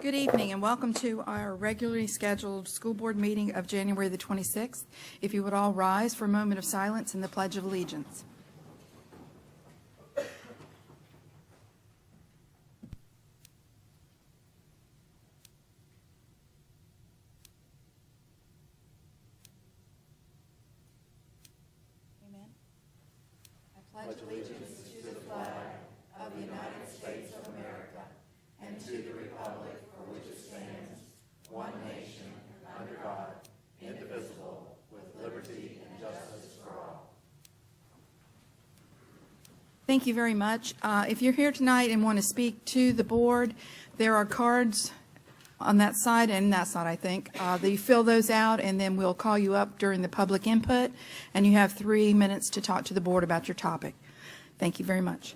Good evening and welcome to our regularly scheduled school board meeting of January the 26th. If you would all rise for a moment of silence and the Pledge of Allegiance. Amen. I pledge allegiance to the flag of the United States of America and to the republic for which it stands, one nation, under God, indivisible, with liberty and justice for all. Thank you very much. If you're here tonight and want to speak to the board, there are cards on that side and that side, I think. You fill those out, and then we'll call you up during the public input, and you have 3 minutes to talk to the board about your topic. Thank you very much.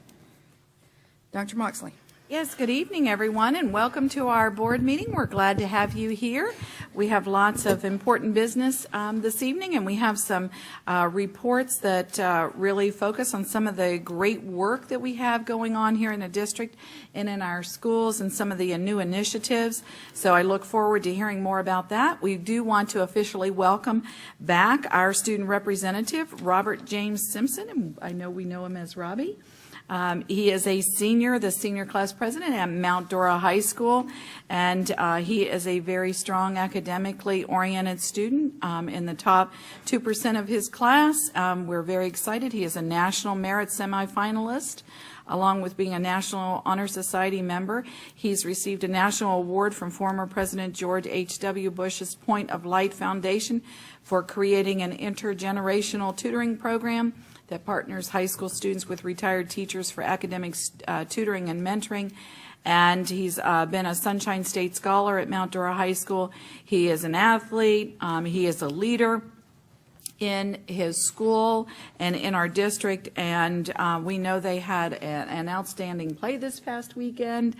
Dr. Moxley. Yes, good evening, everyone, and welcome to our board meeting. We're glad to have you here. We have lots of important business this evening, and we have some reports that really focus on some of the great work that we have going on here in the district and in our schools and some of the new initiatives. So I look forward to hearing more about that. We do want to officially welcome back our student representative, Robert James Simpson, and I know we know him as Robbie. He is a senior, the senior class president at Mount Dora High School, and he is a very strong academically oriented student in the top 2% of his class. We're very excited. He is a National Merit semifinalist, along with being a National Honor Society member. He's received a national award from former President George H.W. Bush's Point of Light Foundation for creating an intergenerational tutoring program that partners high school students with retired teachers for academic tutoring and mentoring. And he's been a Sunshine State Scholar at Mount Dora High School. He is an athlete. He is a leader in his school and in our district, and we know they had an outstanding play this past weekend.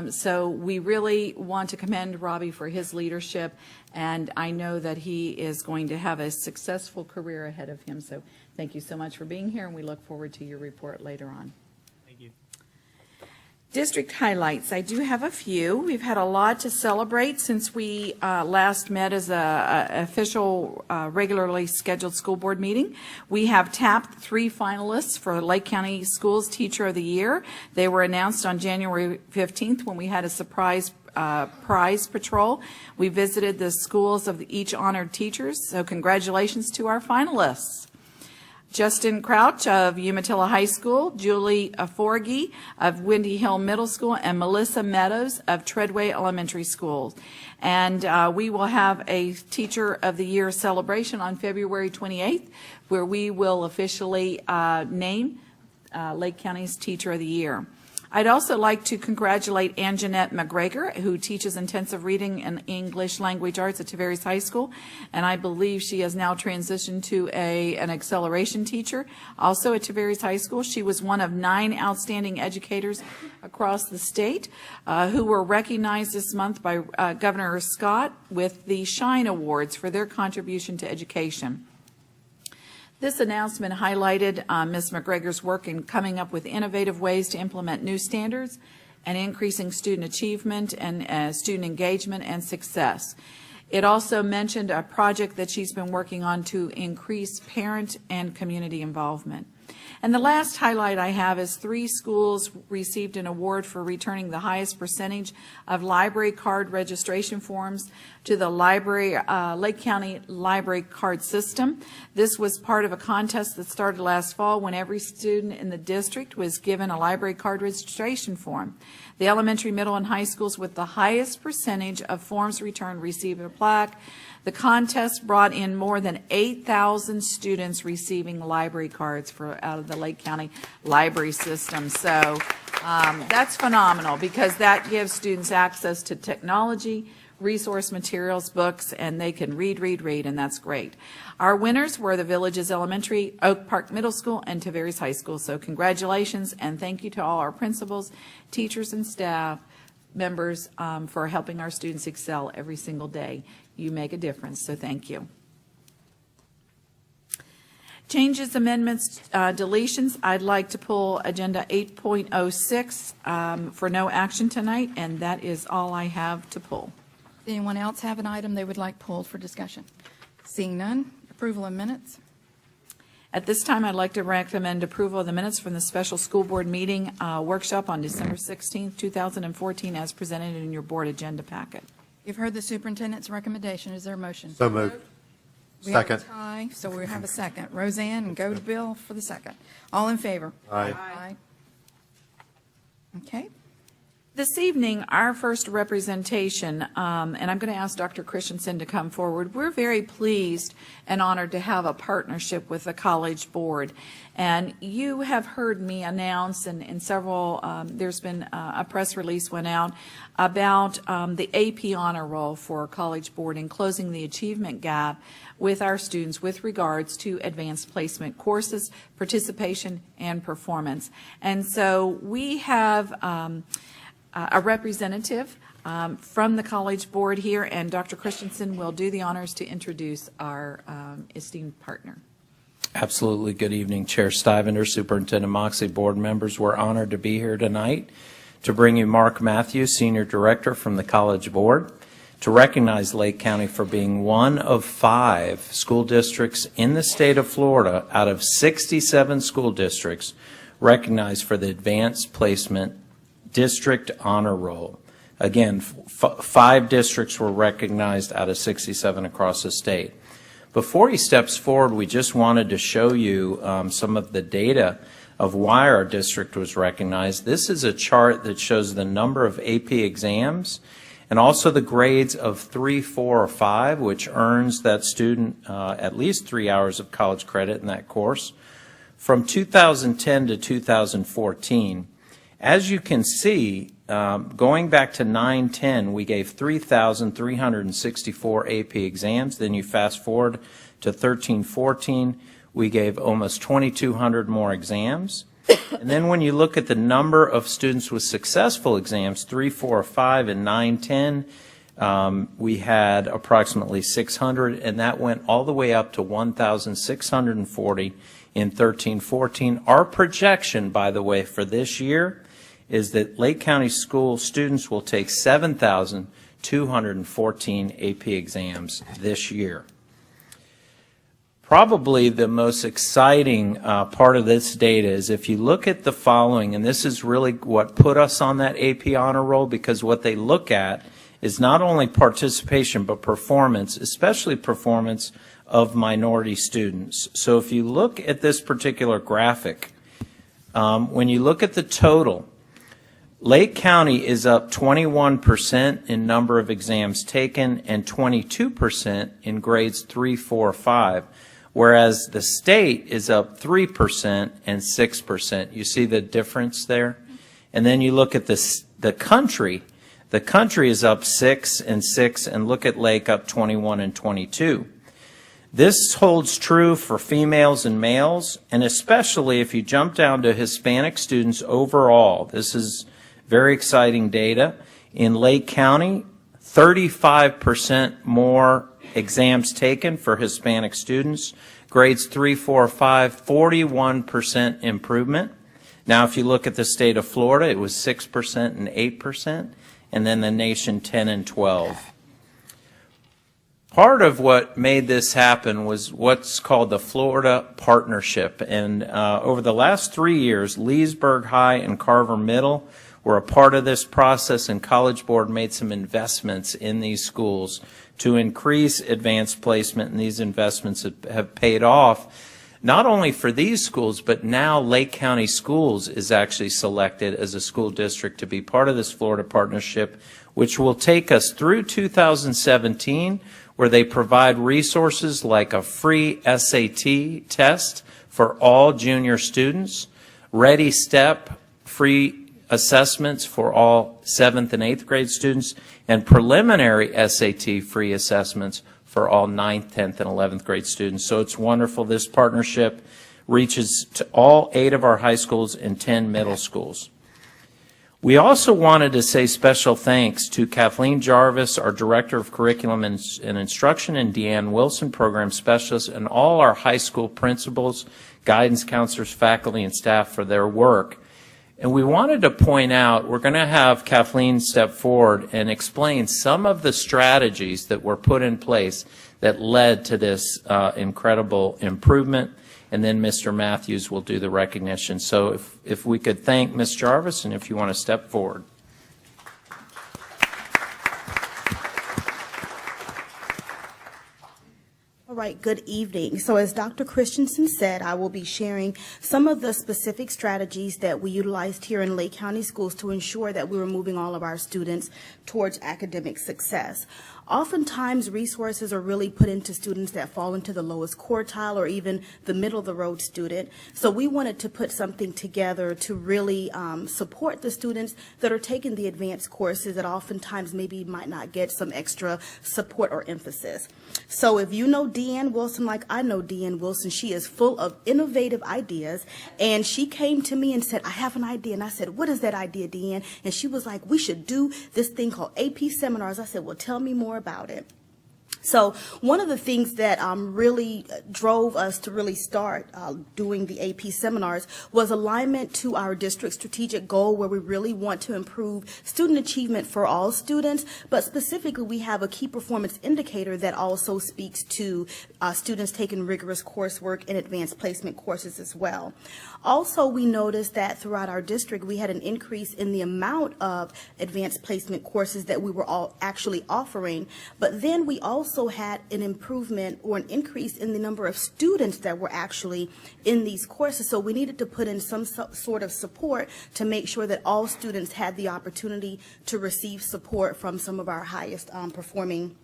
So we really want to commend Robbie for his leadership, and I know that he is going to have a successful career ahead of him. So thank you so much for being here, and we look forward to your report later on. Thank you. District highlights. I do have a few. We've had a lot to celebrate since we last met as a official regularly scheduled school board meeting. We have tapped 3 finalists for Lake County Schools Teacher of the Year. They were announced on January 15th when we had a surprise prize patrol. We visited the schools of each honored teachers, so congratulations to our finalists. Justin Crouch of Umatilla High School, Julie Forgy of Windy Hill Middle School, and Melissa Meadows of Treadway Elementary School. And we will have a Teacher of the Year celebration on February 28th, where we will officially name Lake County's Teacher of the Year. I'd also like to congratulate Anjanette McGregor, who teaches intensive reading and English language arts at Tavares High School, and I believe she has now transitioned to an acceleration teacher, also at Tavares High School. She was one of 9 outstanding educators across the state who were recognized this month by Governor Scott with the Shine Awards for their contribution to education. This announcement highlighted Ms. McGregor's work in coming up with innovative ways to implement new standards and increasing student achievement and student engagement and success. It also mentioned a project that she's been working on to increase parent and community involvement. And the last highlight I have is 3 schools received an award for returning the highest percentage of library card registration forms to the Lake County Library Card System. This was part of a contest that started last fall when every student in the district was given a library card registration form. The elementary, middle, and high schools with the highest percentage of forms returned received a plaque. The contest brought in more than 8,000 students receiving library cards out of the Lake County Library System. So that's phenomenal because that gives students access to technology, resource materials, books, and they can read, and that's great. Our winners were the Villages Elementary, Oak Park Middle School, and Tavares High School. So congratulations, and thank you to all our principals, teachers, and staff members for helping our students excel every single day. You make a difference, so thank you. Changes, amendments, deletions, I'd like to pull Agenda 8.06 for no action tonight, and that is all I have to pull. Does anyone else have an item they would like pulled for discussion? Seeing none, approval of minutes. At this time, I'd like to recommend approval of the minutes from the special school board meeting workshop on December 16th, 2014, as presented in your board agenda packet. You've heard the superintendent's recommendation. Is there a motion? So moved. We have a Second. tie, so we have a second. Roseanne, and go to Bill for the second. All in favor? Aye. Aye. Okay. This evening, our first representation, and I'm going to ask Dr. Christensen to come forward. We're very pleased and honored to have a partnership with the College Board. And you have heard me announce, and in several, there's been a press release went out about the AP Honor Roll for College Board and closing the achievement gap with our students with regards to advanced placement courses, participation, and performance. And so we have a representative from the College Board here, and Dr. Christensen will do the honors to introduce our esteemed partner. Absolutely. Good evening, Chair Stivender, Superintendent Moxley, board members. We're honored to be here tonight to bring you Mark Matthews, Senior Director from the College Board, to recognize Lake County for being one of 5 school districts in the state of Florida out of 67 school districts recognized for the Advanced Placement District Honor Roll. Again, 5 districts were recognized out of 67 across the state. Before he steps forward, we just wanted to show you some of the data of why our district was recognized. This is a chart that shows the number of AP exams and also the grades of 3, 4, or 5, which earns that student at least 3 hours of college credit in that course. From 2010 to 2014, as you can see, going back to 9-10, we gave 3,364 AP exams. Then you fast forward to 13-14, we gave almost 2,200 more exams. And then when you look at the number of students with successful exams, 3, 4, 5, and 9-10, we had approximately 600, and that went all the way up to 1,640 in 13-14. Our projection, by the way, for this year is that Lake County school students will take 7,214 AP exams this year. Probably the most exciting part of this data is if you look at the following, and this is really what put us on that AP honor roll, because what they look at is not only participation but performance, especially performance of minority students. So if you look at this particular graphic, when you look at the total, Lake County is up 21% in number of exams taken and 22% in grades 3, 4, 5, whereas the state is up 3% and 6%. You see the difference there? And then you look at the country. The country is up 6 and 6, and look at Lake up 21 and 22. This holds true for females and males, and especially if you jump down to Hispanic students overall. This is very exciting data. In Lake County, 35% more exams taken for Hispanic students. Grades 3, 4, 5, 41% improvement. Now, if you look at the state of Florida, it was 6% and 8%, and then the nation 10 and 12. Part of what made this happen was what's called the Florida Partnership. And over the last 3 years, Leesburg High and Carver Middle were a part of this process, and College Board made some investments in these schools to increase advanced placement, and these investments have paid off not only for these schools, but now Lake County Schools is actually selected as a school district to be part of this Florida Partnership, which will take us through 2017, where they provide resources like a free SAT test for all junior students, Ready Step, free assessments for all 7th and 8th grade students, and preliminary SAT free assessments for all 9th, 10th, and 11th grade students. So it's wonderful. This partnership reaches to all 8 of our high schools and 10 middle schools. We also wanted to say special thanks to Kathleen Jarvis, our Director of Curriculum and Instruction, and Deanne Wilson, Program Specialist, and all our high school principals, guidance counselors, faculty, and staff for their work. And we wanted to point out, we're going to have Kathleen step forward and explain some of the strategies that were put in place that led to this incredible improvement. And then Mr. Matthews will do the recognition. So if we could thank Ms. Jarvis, and if you want to step forward. All right, good evening. So as Dr. Christensen said, I will be sharing some of the specific strategies that we utilized here in Lake County Schools to ensure that we were moving all of our students towards academic success. Oftentimes, resources are really put into students that fall into the lowest quartile or even the middle-of-the-road student. So we wanted to put something together to really support the students that are taking the advanced courses that oftentimes maybe might not get some extra support or emphasis. So if you know Deanne Wilson like I know Deanne Wilson, she is full of innovative ideas. And she came to me and said, I have an idea. And I said, what is that idea, Deanne? And she was like, we should do this thing called AP seminars. I said, well, tell me more about it. So one of the things that really drove us to really start doing the AP seminars was alignment to our district strategic goal, where we really want to improve student achievement for all students, but specifically we have a key performance indicator that also speaks to students taking rigorous coursework and advanced placement courses as well. Also, we noticed that throughout our district we had an increase in the amount of advanced placement courses that we were all actually offering, but then we also had an improvement or an increase in the number of students that were actually in these courses. So we needed to put in some sort of support to make sure that all students had the opportunity to receive support from some of our highest performing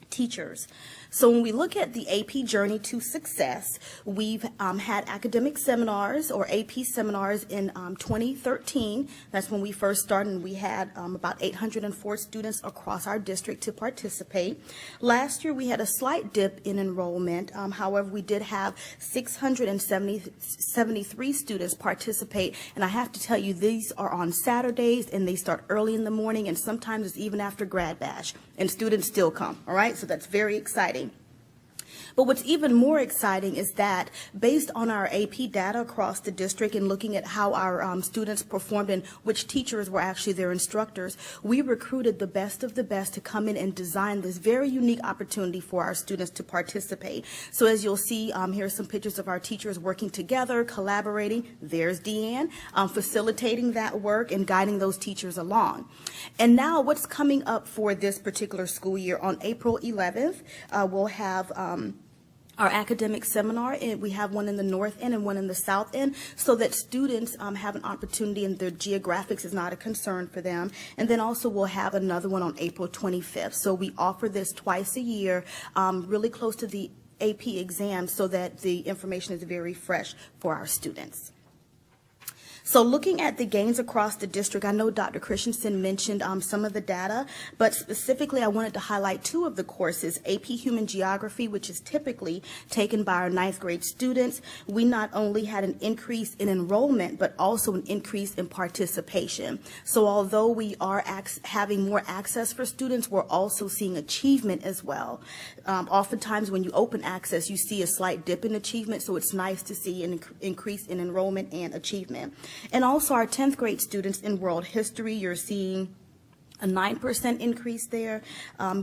teachers. So when we look at the AP Journey to Success, we've had academic seminars or AP seminars in 2013. That's when we first started, and we had about 804 students across our district to participate. Last year we had a slight dip in enrollment. However, we did have 673 students participate, and I have to tell you, these are on Saturdays, and they start early in the morning, and sometimes it's even after grad bash, and students still come, all right? So that's very exciting. But what's even more exciting is that based on our AP data across the district and looking at how our students performed and which teachers were actually their instructors, we recruited the best of the best to come in and design this very unique opportunity for our students to participate. So as you'll see, here's some pictures of our teachers working together, collaborating. There's Deanne, facilitating that work and guiding those teachers along. And now what's coming up for this particular school year? On April 11th, we'll have our academic seminar, and we have one in the north end and one in the south end, so that students have an opportunity and their geographics is not a concern for them. And then also we'll have another one on April 25th. So we offer this twice a year, really close to the AP exam, so that the information is very fresh for our students. So looking at the gains across the district, I know Dr. Christensen mentioned some of the data, but specifically I wanted to highlight two of the courses. AP Human Geography, which is typically taken by our 9th grade students. We not only had an increase in enrollment, but also an increase in participation. So although we are having more access for students, we're also seeing achievement as well. Oftentimes when you open access, you see a slight dip in achievement, so it's nice to see an increase in enrollment and achievement. And also our 10th grade students in world history, you're seeing a 9% increase there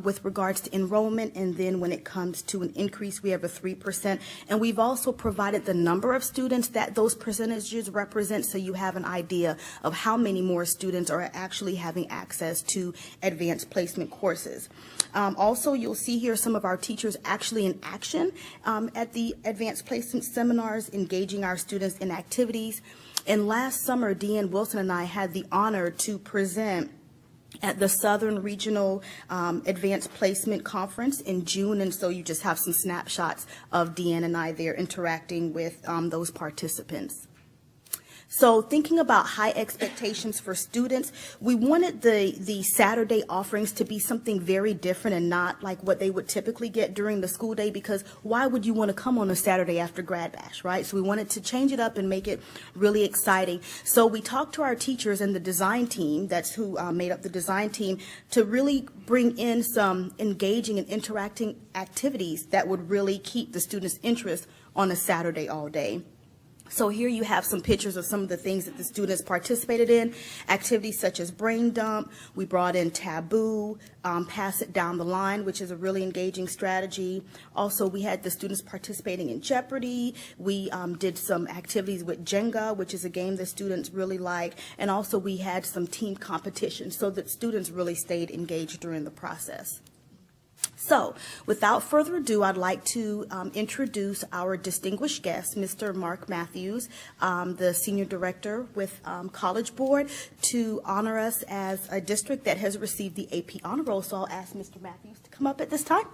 with regards to enrollment, and then when it comes to an increase, we have a 3%. And we've also provided the number of students that those percentages represent, so you have an idea of how many more students are actually having access to advanced placement courses. Also, you'll see here some of our teachers actually in action at the advanced placement seminars, engaging our students in activities. And last summer, Deanne Wilson and I had the honor to present at the Southern Regional Advanced Placement Conference in June, and so you just have some snapshots of Deanne and I there interacting with those participants. So thinking about high expectations for students, we wanted the Saturday offerings to be something very different and not like what they would typically get during the school day, because why would you want to come on a Saturday after grad bash, right? So we wanted to change it up and make it really exciting. So we talked to our teachers and the design team, that's who made up the design team, to really bring in some engaging and interacting activities that would really keep the students' interest on a Saturday all day. So here you have some pictures of some of the things that the students participated in, activities such as brain dump. We brought in taboo, pass it down the line, which is a really engaging strategy. Also, we had the students participating in Jeopardy. We did some activities with Jenga, which is a game that students really like. And also we had some team competitions so that students really stayed engaged during the process. So, without further ado, I'd like to introduce our distinguished guest, Mr. Mark Matthews, the Senior Director with College Board, to honor us as a district that has received the AP Honor Roll. So I'll ask Mr. Matthews to come up at this time.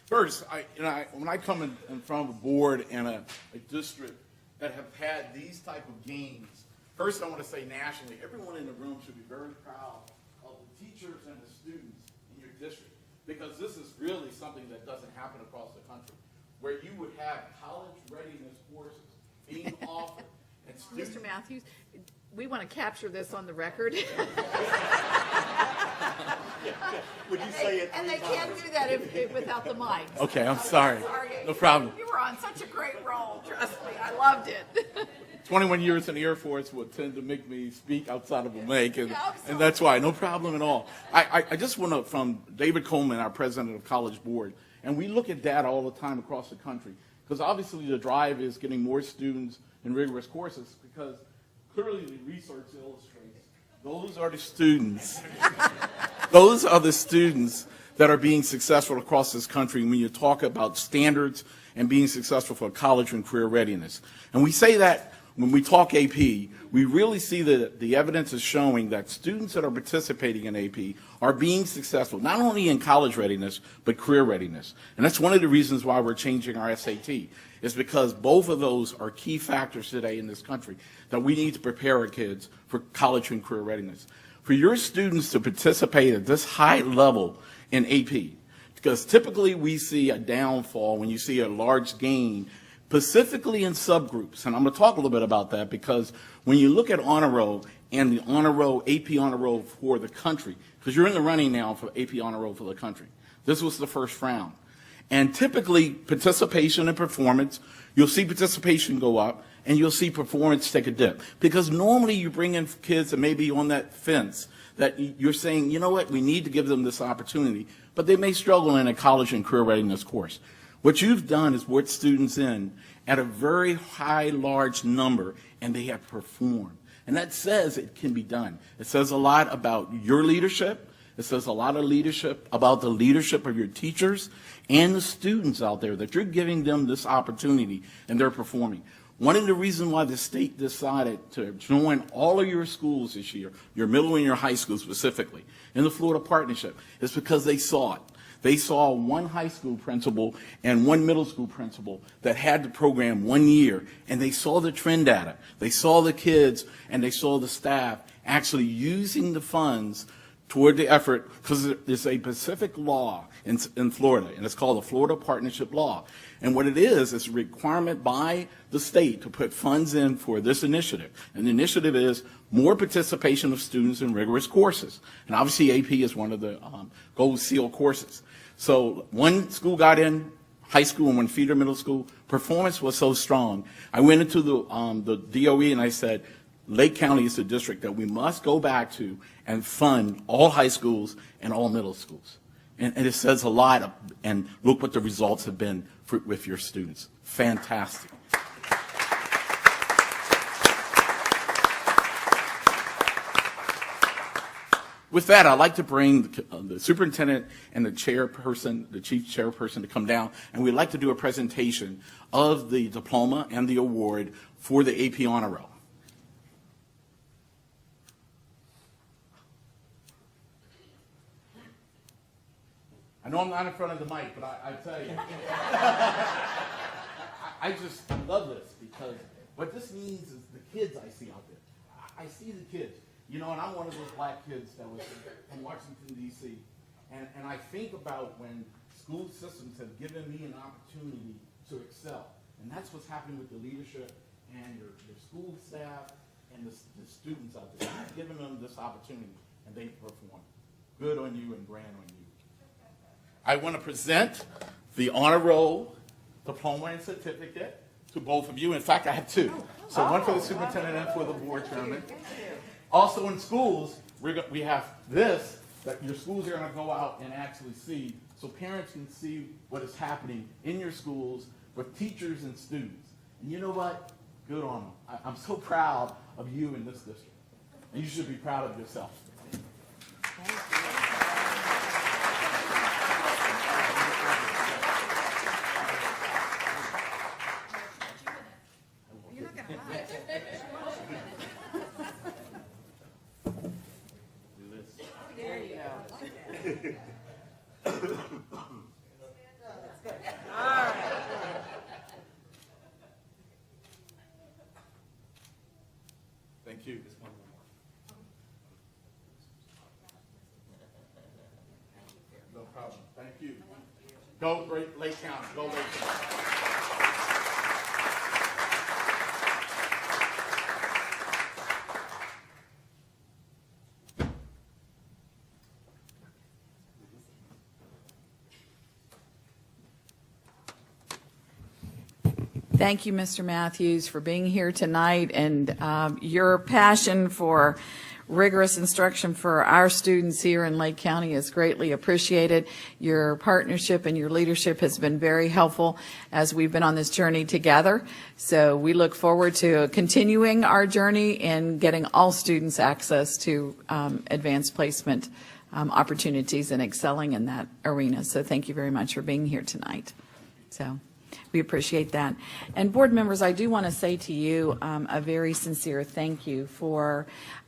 First, when I come in front of a board and a district that have had these type of games, first I want to say nationally, everyone in the room should be very proud of the teachers and the students in your district, because this is really something that doesn't happen across the country, where you would have college readiness courses being offered. And students, Mr. Matthews, we want to capture this on the record. would you say it? And they can't do that without the mic. Okay, I'm sorry. No problem. You were on such a great roll, trust me. I loved it. 21 years in the Air Force would tend to make me speak outside of a mic, and absolutely. that's why, no problem at all. I just want to, from David Coleman, our president of College Board, and we look at data all the time across the country, because obviously the drive is getting more students in rigorous courses, because clearly the research illustrates those are the students. Those are the students that are being successful across this country when you talk about standards and being successful for college and career readiness. And we say that when we talk AP, we really see that the evidence is showing that students that are participating in AP are being successful, not only in college readiness, but career readiness. And that's one of the reasons why we're changing our SAT, is because both of those are key factors today in this country that we need to prepare our kids for college and career readiness. For your students to participate at this high level in AP, because typically we see a downfall when you see a large gain, specifically in subgroups. And I'm going to talk a little bit about that, because when you look at honor roll and the honor roll, AP honor roll for the country, because you're in the running now for AP honor roll for the country. This was the first round. And typically participation and performance, you'll see participation go up and you'll see performance take a dip. Because normally you bring in kids that may be on that fence that you're saying, you know what, we need to give them this opportunity, but they may struggle in a college and career readiness course. What you've done is brought students in at a very high, large number, and they have performed. And that says it can be done. It says a lot about your leadership. It says a lot of leadership about the leadership of your teachers and the students out there, that you're giving them this opportunity and they're performing. One of the reasons why the state decided to join all of your schools this year, your middle and your high school specifically, in the Florida Partnership, is because they saw it. They saw one high school principal and one middle school principal that had the program 1 year, and they saw the trend data. They saw the kids and they saw the staff actually using the funds toward the effort, because there's a specific law in Florida, and it's called the Florida Partnership Law. And what it is a requirement by the state to put funds in for this initiative. And the initiative is more participation of students in rigorous courses. And obviously AP is one of the gold seal courses. So one school got in, high school and one feeder middle school. Performance was so strong. I went into the DOE and I said, Lake County is a district that we must go back to and fund all high schools and all middle schools. And it says a lot, and look what the results have been with your students. Fantastic. With that, I'd like to bring the superintendent and the chairperson, the chief chairperson, to come down, and we'd like to do a presentation of the diploma and the award for the AP Honor Roll. I know I'm not in front of the mic, but I tell you, I just love this because what this means is the kids I see out there. I see the kids, and I'm one of those black kids that was from Washington, D.C. And I think about when school systems have given me an opportunity to excel. And that's what's happening with the leadership and your school staff and the students out there. You've given them this opportunity, and they perform. Good on you and grand on you. I want to present the honor roll diploma and certificate to both of you. In fact, I have two. So one for the superintendent and for the board chairman. Also in schools, we have this that your schools are going to go out and actually see, so parents can see what is happening in your schools with teachers and students. And you know what? Good on them. I'm so proud of you in this district. And you should be proud of yourself. You're not going to hide. Thank you. No problem. Thank you. Go Lake County. Go Lake County. Thank you, Mr. Matthews, for being here tonight, and your passion for rigorous instruction for our students here in Lake County is greatly appreciated. Your partnership and your leadership has been very helpful as we've been on this journey together. So we look forward to continuing our journey in getting all students access to advanced placement opportunities and excelling in that arena. So thank you very much for being here tonight. So we appreciate that. And board members, I do want to say to you a very sincere thank you for,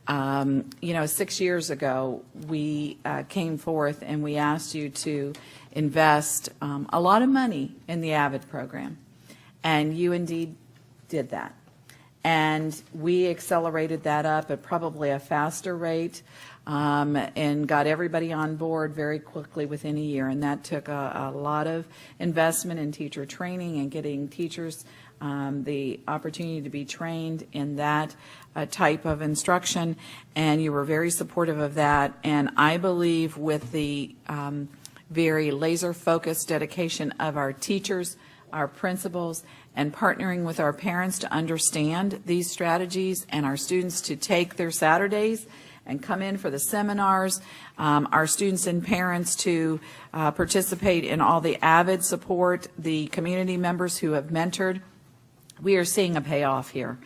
6 years ago, we came forth and we asked you to invest a lot of money in the AVID program. And you indeed did that. And we accelerated that up at probably a faster rate and got everybody on board very quickly within a year. And that took a lot of investment in teacher training and getting teachers the opportunity to be trained in that type of instruction. And you were very supportive of that. And I believe with the very laser-focused dedication of our teachers, our principals, and partnering with our parents to understand these strategies and our students to take their Saturdays and come in for the seminars, our students and parents to participate in all the AVID support, the community members who have mentored. We are seeing a payoff here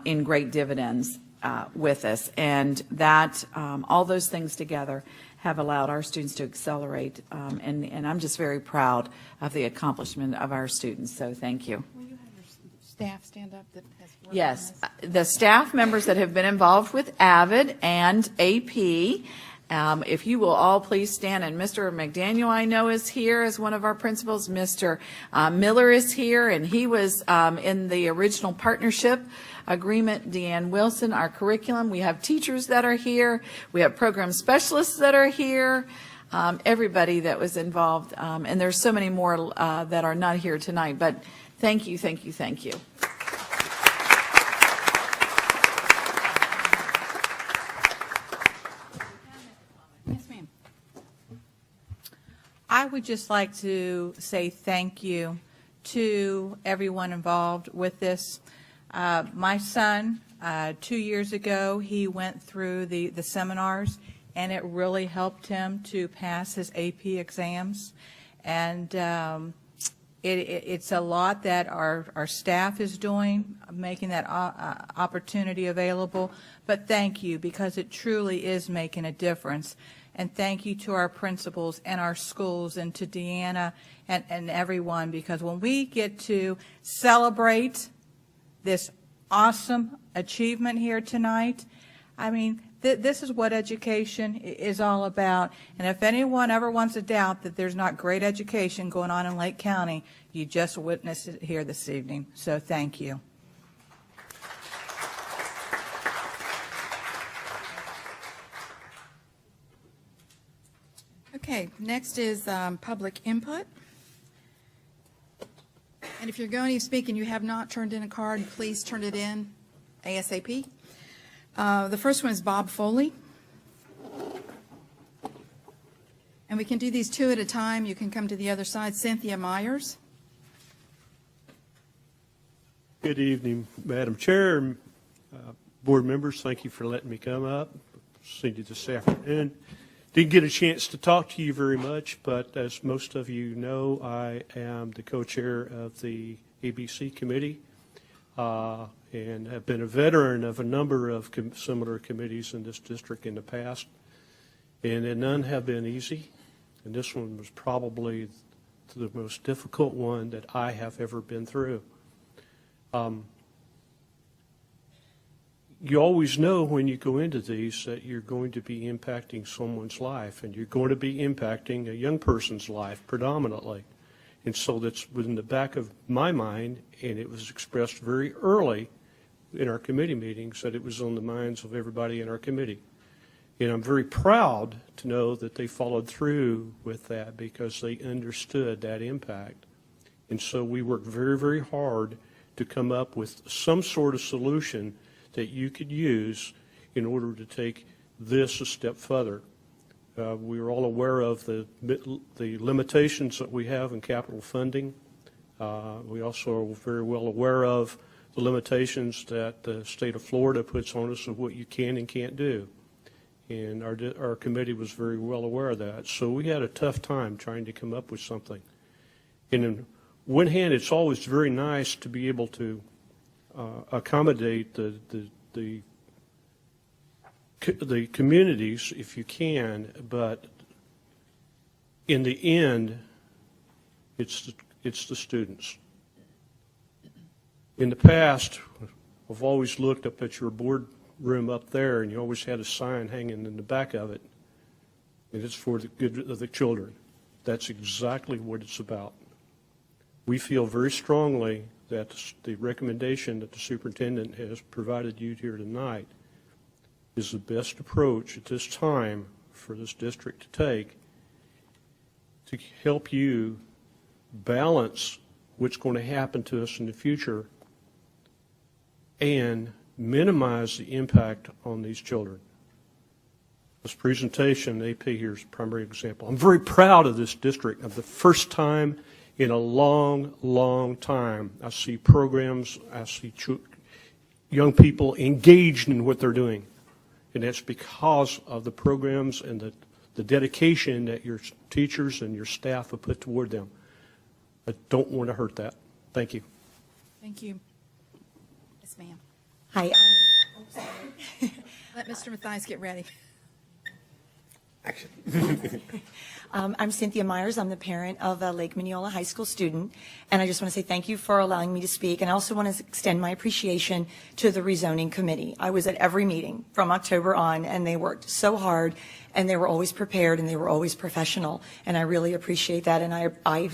in great dividends with us, and that all those things together have allowed our students to accelerate, and I'm just very proud of the accomplishment of our students, so thank you. Will you have your staff stand up that has worked on Yes, this? the staff members that have been involved with AVID and AP, if you will all please stand, and Mr. McDaniel I know is here as one of our principals. Mr. Miller is here, and he was in the original partnership agreement. Deanne Wilson, our curriculum. We have teachers that are here. We have program specialists that are here. Everybody that was involved, and there's so many more that are not here tonight, but thank you, thank you, thank you. Yes, ma'am. I would just like to say thank you to everyone involved with this. My son, 2 years ago, he went through the seminars, and it really helped him to pass his AP exams. And it's a lot that our staff is doing, making that opportunity available. But thank you, because it truly is making a difference. And thank you to our principals and our schools and to Deanna and everyone, because when we get to celebrate this awesome achievement here tonight, I mean, This is what education is all about. And if anyone ever wants to doubt that there's not great education going on in Lake County, you just witnessed it here this evening. So thank you. Okay, next is public input. And if you're going to speak and you have not turned in a card, please turn it in ASAP. The first one is Bob Foley. And we can do these two at a time. You can come to the other side. Cynthia Myers. Good evening, Madam Chair, and board members. Thank you for letting me come up. See you this afternoon. Didn't get a chance to talk to you very much, but as most of you know, I am the co-chair of the ABC committee and have been a veteran of a number of similar committees in this district in the past, and none have been easy. And this one was probably the most difficult one that I have ever been through. You always know when you go into these that you're going to be impacting someone's life, and you're going to be impacting a young person's life predominantly. And so that's within the back of my mind, and it was expressed very early in our committee meetings that it was on the minds of everybody in our committee. And I'm very proud to know that they followed through with that because they understood that impact. And so we worked very, very hard to come up with some sort of solution that you could use in order to take this a step further. We are all aware of the limitations that we have in capital funding. We also are very well aware of the limitations that the state of Florida puts on us of what you can and can't do. And our committee was very well aware of that. So we had a tough time trying to come up with something. And on one hand, it's always very nice to be able to accommodate the communities if you can, but in the end, it's the students. In the past, I've always looked up at your board room up there, and you always had a sign hanging in the back of it, and it's for the good of the children. That's exactly what it's about. We feel very strongly that the recommendation that the superintendent has provided you here tonight is the best approach at this time for this district to take to help you balance what's going to happen to us in the future and minimize the impact on these children. This presentation, AP here is a primary example. I'm very proud of this district. Of the first time in a long, long time, I see programs, I see young people engaged in what they're doing. And that's because of the programs and the dedication that your teachers and your staff have put toward them. I don't want to hurt that. Thank you. Thank you. Yes, ma'am. Hi. Let Mr. Mathias get ready. I'm Cynthia Myers. I'm the parent of a Lake Mineola High School student, and I just want to say thank you for allowing me to speak, and I also want to extend my appreciation to the rezoning committee. I was at every meeting from October on, and they worked so hard, and they were always prepared, and they were always professional, and I really appreciate that, and I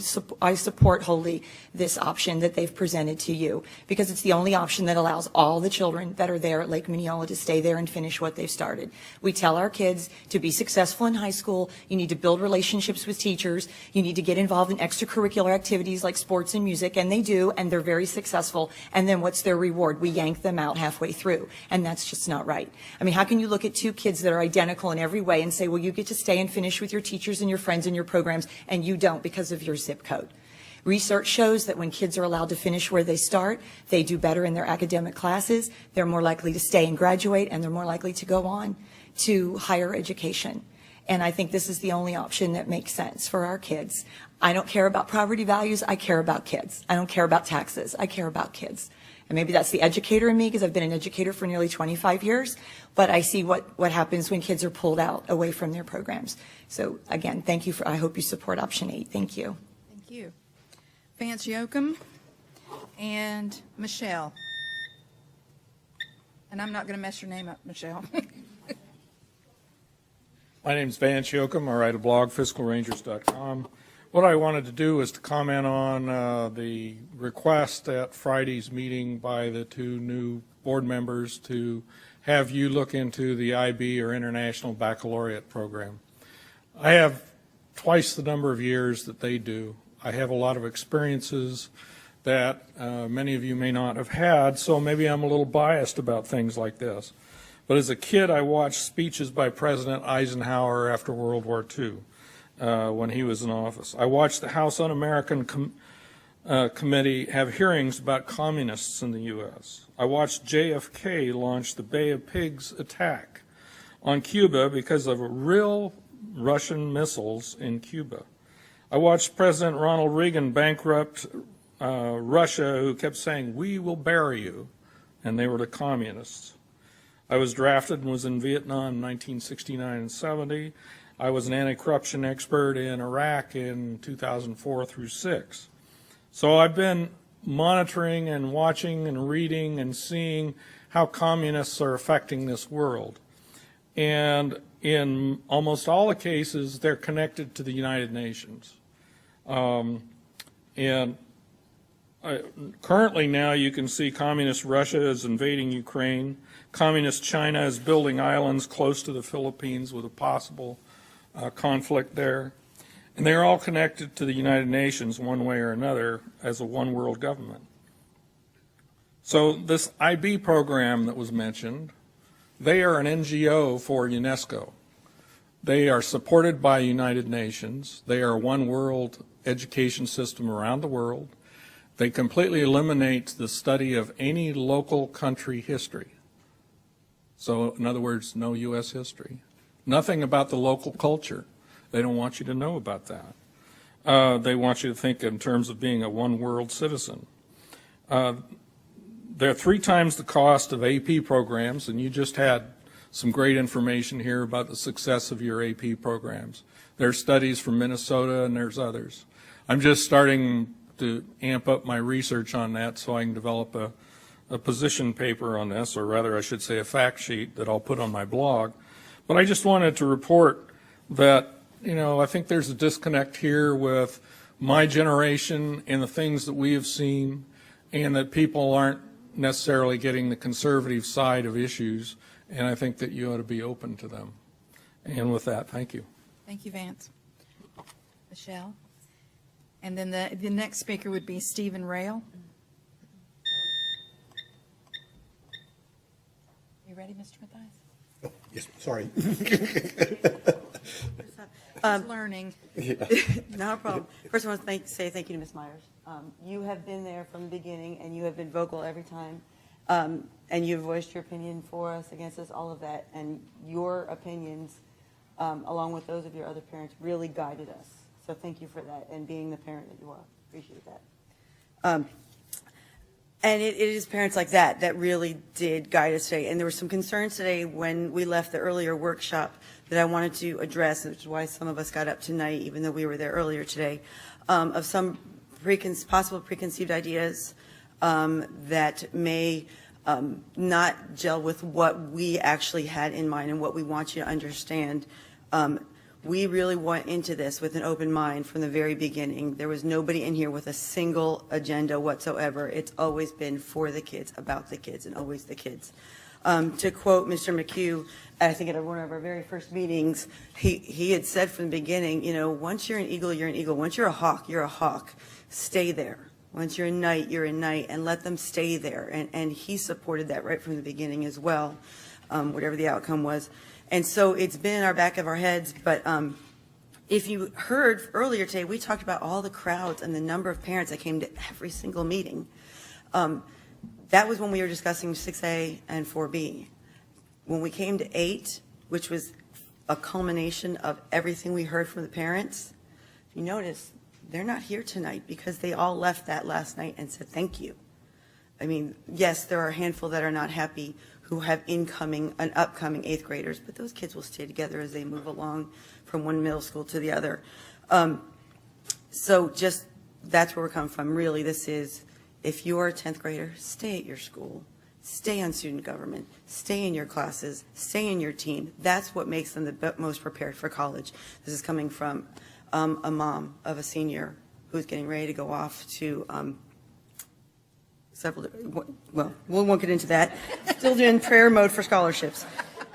support wholly this option that they've presented to you, because it's the only option that allows all the children that are there at Lake Mineola to stay there and finish what they've started. We tell our kids to be successful in high school, you need to build relationships with teachers, you need to get involved in extracurricular activities like sports and music, and they do, and they're very successful, and then what's their reward? We yank them out halfway through, and that's just not right. I mean, how can you look at two kids that are identical in every way and say, well, you get to stay and finish with your teachers and your friends and your programs, and you don't because of your zip code? Research shows that when kids are allowed to finish where they start, they do better in their academic classes, they're more likely to stay and graduate, and they're more likely to go on to higher education. And I think this is the only option that makes sense for our kids. I don't care about property values, I care about kids. I don't care about taxes, I care about kids. And maybe that's the educator in me, because I've been an educator for nearly 25 years, but I see what happens when kids are pulled out away from their programs. So again, thank you I hope you support option 8. Thank you. Thank you. Vance Yoakum and Michelle. And I'm not going to mess your name up, Michelle. My name's Vance Yoakum. I write a blog, fiscalrangers.com. What I wanted to do is to comment on the request at Friday's meeting by the two new board members to have you look into the IB or International Baccalaureate program. I have twice the number of years that they do. I have a lot of experiences that many of you may not have had, so maybe I'm a little biased about things like this. But as a kid, I watched speeches by President Eisenhower after World War II when he was in office. I watched the House Un-American Committee have hearings about communists in the U.S. I watched JFK launch the Bay of Pigs attack on Cuba because of real Russian missiles in Cuba. I watched President Ronald Reagan bankrupt Russia, who kept saying, "We will bury you," and they were the communists. I was drafted and was in Vietnam in 1969 and 70. I was an anti-corruption expert in Iraq in 2004 through 6. So I've been monitoring and watching and reading and seeing how communists are affecting this world. And in almost all the cases, they're connected to the United Nations. Currently now you can see communist Russia is invading Ukraine. Communist China is building islands close to the Philippines with a possible conflict there. And they're all connected to the United Nations one way or another as a one world government. So this IB program that was mentioned, they are an NGO for UNESCO. They are supported by United Nations. They are one world education system around the world. They completely eliminate the study of any local country history. So, in other words, no U.S. history. Nothing about the local culture. They don't want you to know about that. They want you to think in terms of being a one-world citizen. They're 3 times the cost of AP programs, and you just had some great information here about the success of your AP programs. There are studies from Minnesota, and there's others. I'm just starting to amp up my research on that so I can develop a position paper on this, or rather I should say a fact sheet that I'll put on my blog. But I just wanted to report that, I think there's a disconnect here with my generation and the things that we have seen, and that people aren't necessarily getting the conservative side of issues, and I think that you ought to be open to them. And with that, thank you. Thank you, Vance. Michelle? And then the next speaker would be Stephen Rail. You ready, Mr. Mathias? Yes, sorry. He's learning. Not a problem. First, I want to say thank you to Ms. Myers. You have been there from the beginning, and you have been vocal every time. And you've voiced your opinion for us, against us, all of that. And your opinions, along with those of your other parents, really guided us. So thank you for that, and being the parent that you are. Appreciate that. And it is parents like that that really did guide us today. And there were some concerns today when we left the earlier workshop that I wanted to address, which is why some of us got up tonight, even though we were there earlier today, of some possible preconceived ideas that may not gel with what we actually had in mind and what we want you to understand. We really went into this with an open mind from the very beginning. There was nobody in here with a single agenda whatsoever. It's always been for the kids, about the kids, and always the kids. To quote Mr. McHugh, I think at one of our very first meetings, he had said from the beginning, once you're an eagle, you're an eagle. Once you're a hawk, you're a hawk. Stay there. Once you're a knight, you're a knight, and let them stay there. And he supported that right from the beginning as well, whatever the outcome was. And so it's been in our back of our heads, but if you heard earlier today, we talked about all the crowds and the number of parents that came to every single meeting. That was when we were discussing 6A and 4B. When we came to 8, which was a culmination of everything we heard from the parents, you notice they're not here tonight because they all left that last night and said thank you. I mean, yes, there are a handful that are not happy who have upcoming 8th graders, but those kids will stay together as they move along from one middle school to the other. So just that's where we're coming from. Really, this is, if you're a 10th grader, stay at your school. stay on student government, stay in your classes, stay in your team. That's what makes them the most prepared for college. This is coming from a mom of a senior who's getting ready to go off to several, well, we won't get into that. Still doing prayer mode for scholarships.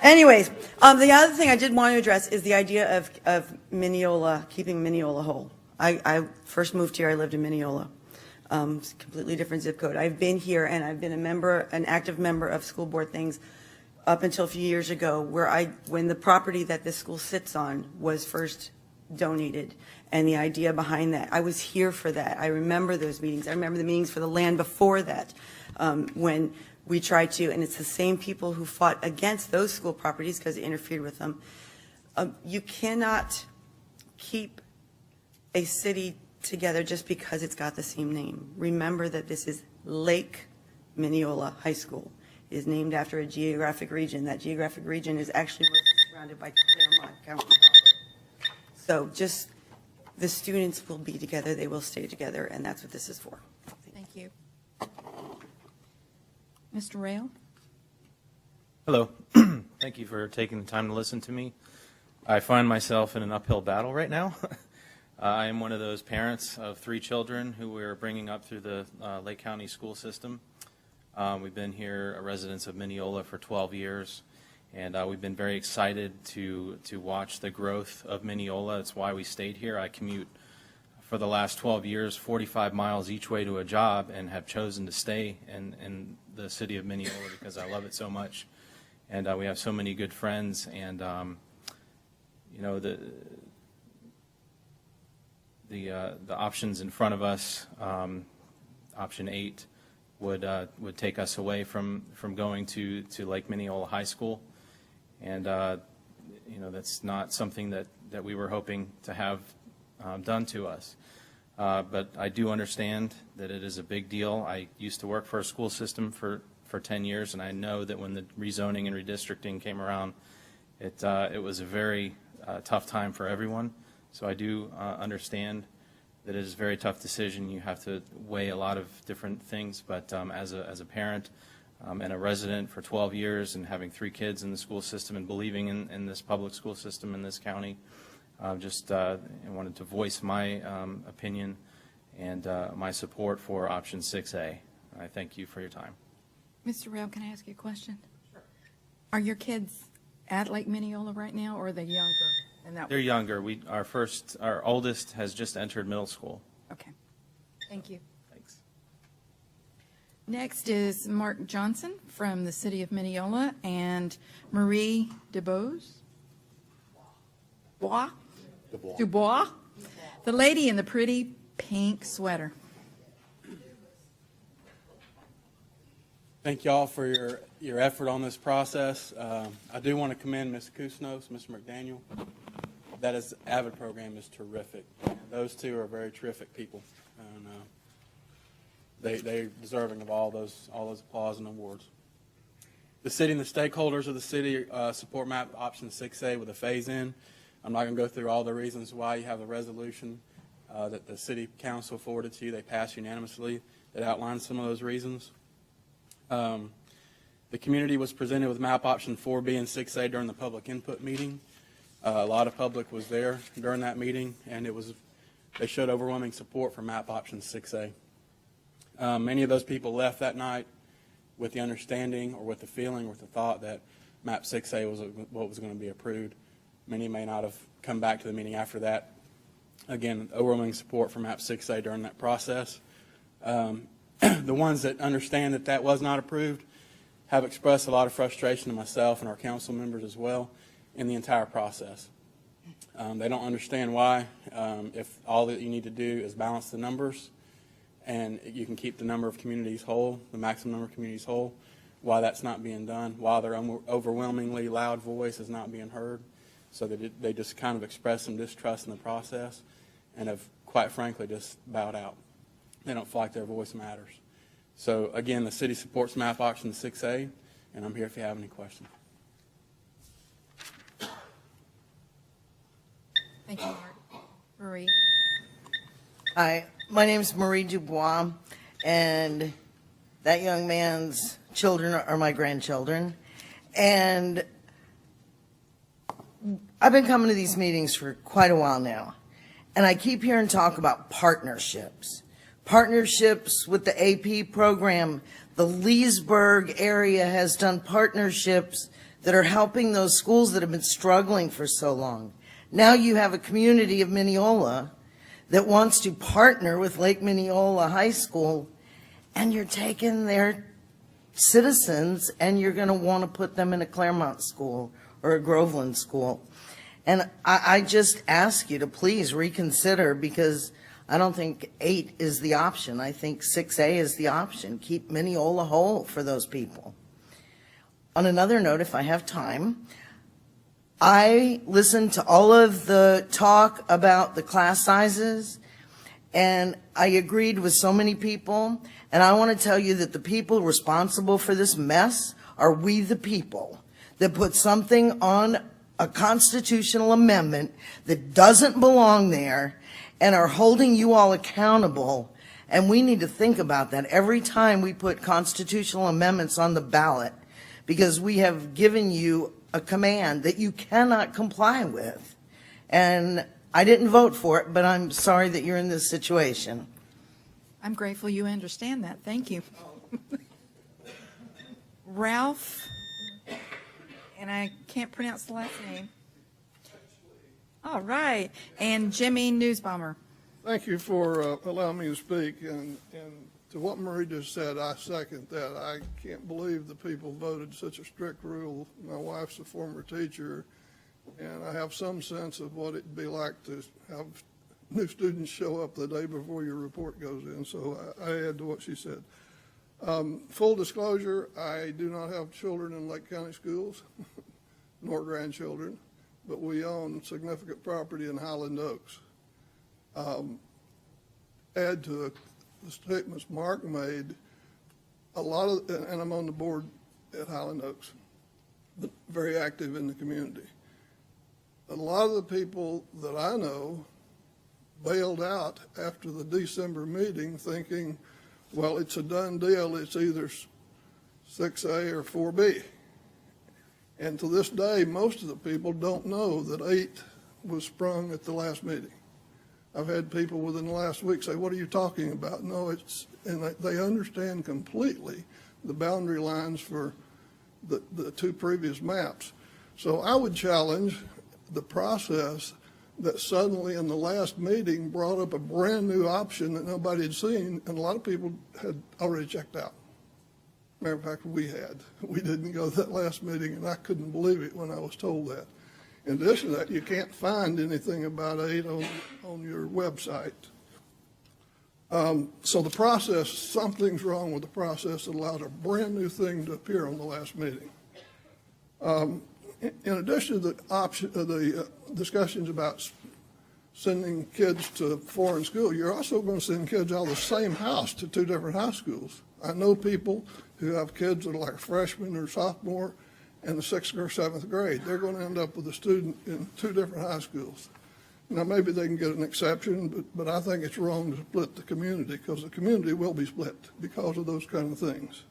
Anyways, the other thing I did want to address is the idea of Mineola, keeping Mineola whole. I first moved here, I lived in Mineola. It's a completely different zip code. I've been here and I've been an active member of school board things up until a few years ago when the property that this school sits on was first donated, and the idea behind that. I was here for that. I remember those meetings. I remember the meetings for the land before that, when we tried to, and it's the same people who fought against those school properties because it interfered with them. You cannot keep a city together just because it's got the same name. Remember that this is Lake Mineola High School. It is named after a geographic region. That geographic region is actually mostly surrounded by Claremont County proper. So just the students will be together, they will stay together, and that's what this is for. Thank you. Mr. Rail? Hello. Thank you for taking the time to listen to me. I find myself in an uphill battle right now. I am one of those parents of 3 children who we're bringing up through the Lake County school system. We've been here, residents of Mineola, for 12 years, and we've been very excited to watch the growth of Mineola. That's why we stayed here. I commute for the last 12 years, 45 miles each way to a job, and have chosen to stay in the city of Mineola because I love it so much. And we have so many good friends, and you know, the options in front of us, option 8, would take us away from going to Lake Mineola High School, and you know, that's not something that we were hoping to have done to us. But I do understand that it is a big deal. I used to work for a school system for 10 years, and I know that when the rezoning and redistricting came around, it was a very tough time for everyone. So I do understand that it is a very tough decision. You have to weigh a lot of different things, but as a parent and a resident for 12 years and having 3 kids in the school system and believing in this public school system in this county, I wanted to voice my opinion and my support for option 6A. I thank you for your time. Mr. Rail, can I ask you a question? Sure. Are your kids at Lake Mineola right now, or are they younger? They're younger. Our oldest has just entered middle school. Okay. Thank you. Thanks. Next is Mark Johnson from the city of Mineola and Marie Dubois, the lady in the pretty pink sweater. Thank you all for your effort on this process. I do want to commend Ms. Kusnos, Mr. McDaniel. That is, AVID program is terrific. Those two are very terrific people, and they're deserving of all those applause and awards. The city and the stakeholders of the city support MAP option 6A with a phase-in. I'm not going to go through all the reasons why. You have the resolution that the city council forwarded to you. They passed unanimously that outlines some of those reasons. The community was presented with MAP option 4B and 6A during the public input meeting. A lot of public was there during that meeting, and they showed overwhelming support for MAP option 6A. Many of those people left that night with the understanding or with the feeling or with the thought that MAP 6A was what was going to be approved. Many may not have come back to the meeting after that. Again, overwhelming support for MAP 6A during that process. The ones that understand that was not approved have expressed a lot of frustration to myself and our council members as well in the entire process. They don't understand why, if all that you need to do is balance the numbers and you can keep the number of communities whole, the maximum number of communities whole, why that's not being done, why their overwhelmingly loud voice is not being heard. So they just kind of express some distrust in the process and have, quite frankly, just bowed out. They don't feel like their voice matters. So again, the city supports MAP option 6A, and I'm here if you have any questions. Thank you, Mark. Marie. Hi, my name is Marie Dubois, and that young man's children are my grandchildren. And I've been coming to these meetings for quite a while now. And I keep hearing talk about partnerships. Partnerships with the AP program. The Leesburg area has done partnerships that are helping those schools that have been struggling for so long. Now you have a community of Mineola that wants to partner with Lake Mineola High School, and you're taking their citizens and you're going to want to put them in a Claremont school or a Groveland school. And I just ask you to please reconsider, because I don't think 8 is the option. I think 6A is the option. Keep Mineola whole for those people. On another note, if I have time, I listened to all of the talk about the class sizes, and I agreed with so many people. And I want to tell you that the people responsible for this mess are we the people that put something on a constitutional amendment that doesn't belong there and are holding you all accountable. And we need to think about that every time we put constitutional amendments on the ballot, because we have given you a command that you cannot comply with. And I didn't vote for it, but I'm sorry that you're in this situation. I'm grateful you understand that. Thank you. Ralph, and I can't pronounce the last name. All right. And Jimmy Newsbomber. Thank you for allowing me to speak. And to what Marie just said, I second that. I can't believe the people voted such a strict rule. My wife's a former teacher, and I have some sense of what it'd be like to have new students show up the day before your report goes in. So I add to what she said. Full disclosure, I do not have children in Lake County schools, nor grandchildren, but we own significant property in Highland Oaks. Add to the statements Mark made, a lot of, and I'm on the board at Highland Oaks, but very active in the community. A lot of the people that I know bailed out after the December meeting thinking, well, it's a done deal, it's either 6A or 4B. And to this day, most of the people don't know that 8 was sprung at the last meeting. I've had people within the last week say, what are you talking about? No, it's, and they understand completely the boundary lines for the 2 previous maps. So I would challenge the process that suddenly in the last meeting brought up a brand new option that nobody had seen, and a lot of people had already checked out. Matter of fact, we didn't go to that last meeting, and I couldn't believe it when I was told that. In addition to that, you can't find anything about 8 on your website. So the process, something's wrong with the process that allowed a brand new thing to appear on the last meeting. In addition to the discussions about sending kids to foreign school, you're also going to send kids out of the same house to 2 different high schools. I know people who have kids that are like a freshman or sophomore in the 6th or 7th grade. They're going to end up with a student in 2 different high schools. Now, maybe they can get an exception, but I think it's wrong to split the community, because the community will be split because of those kind of things.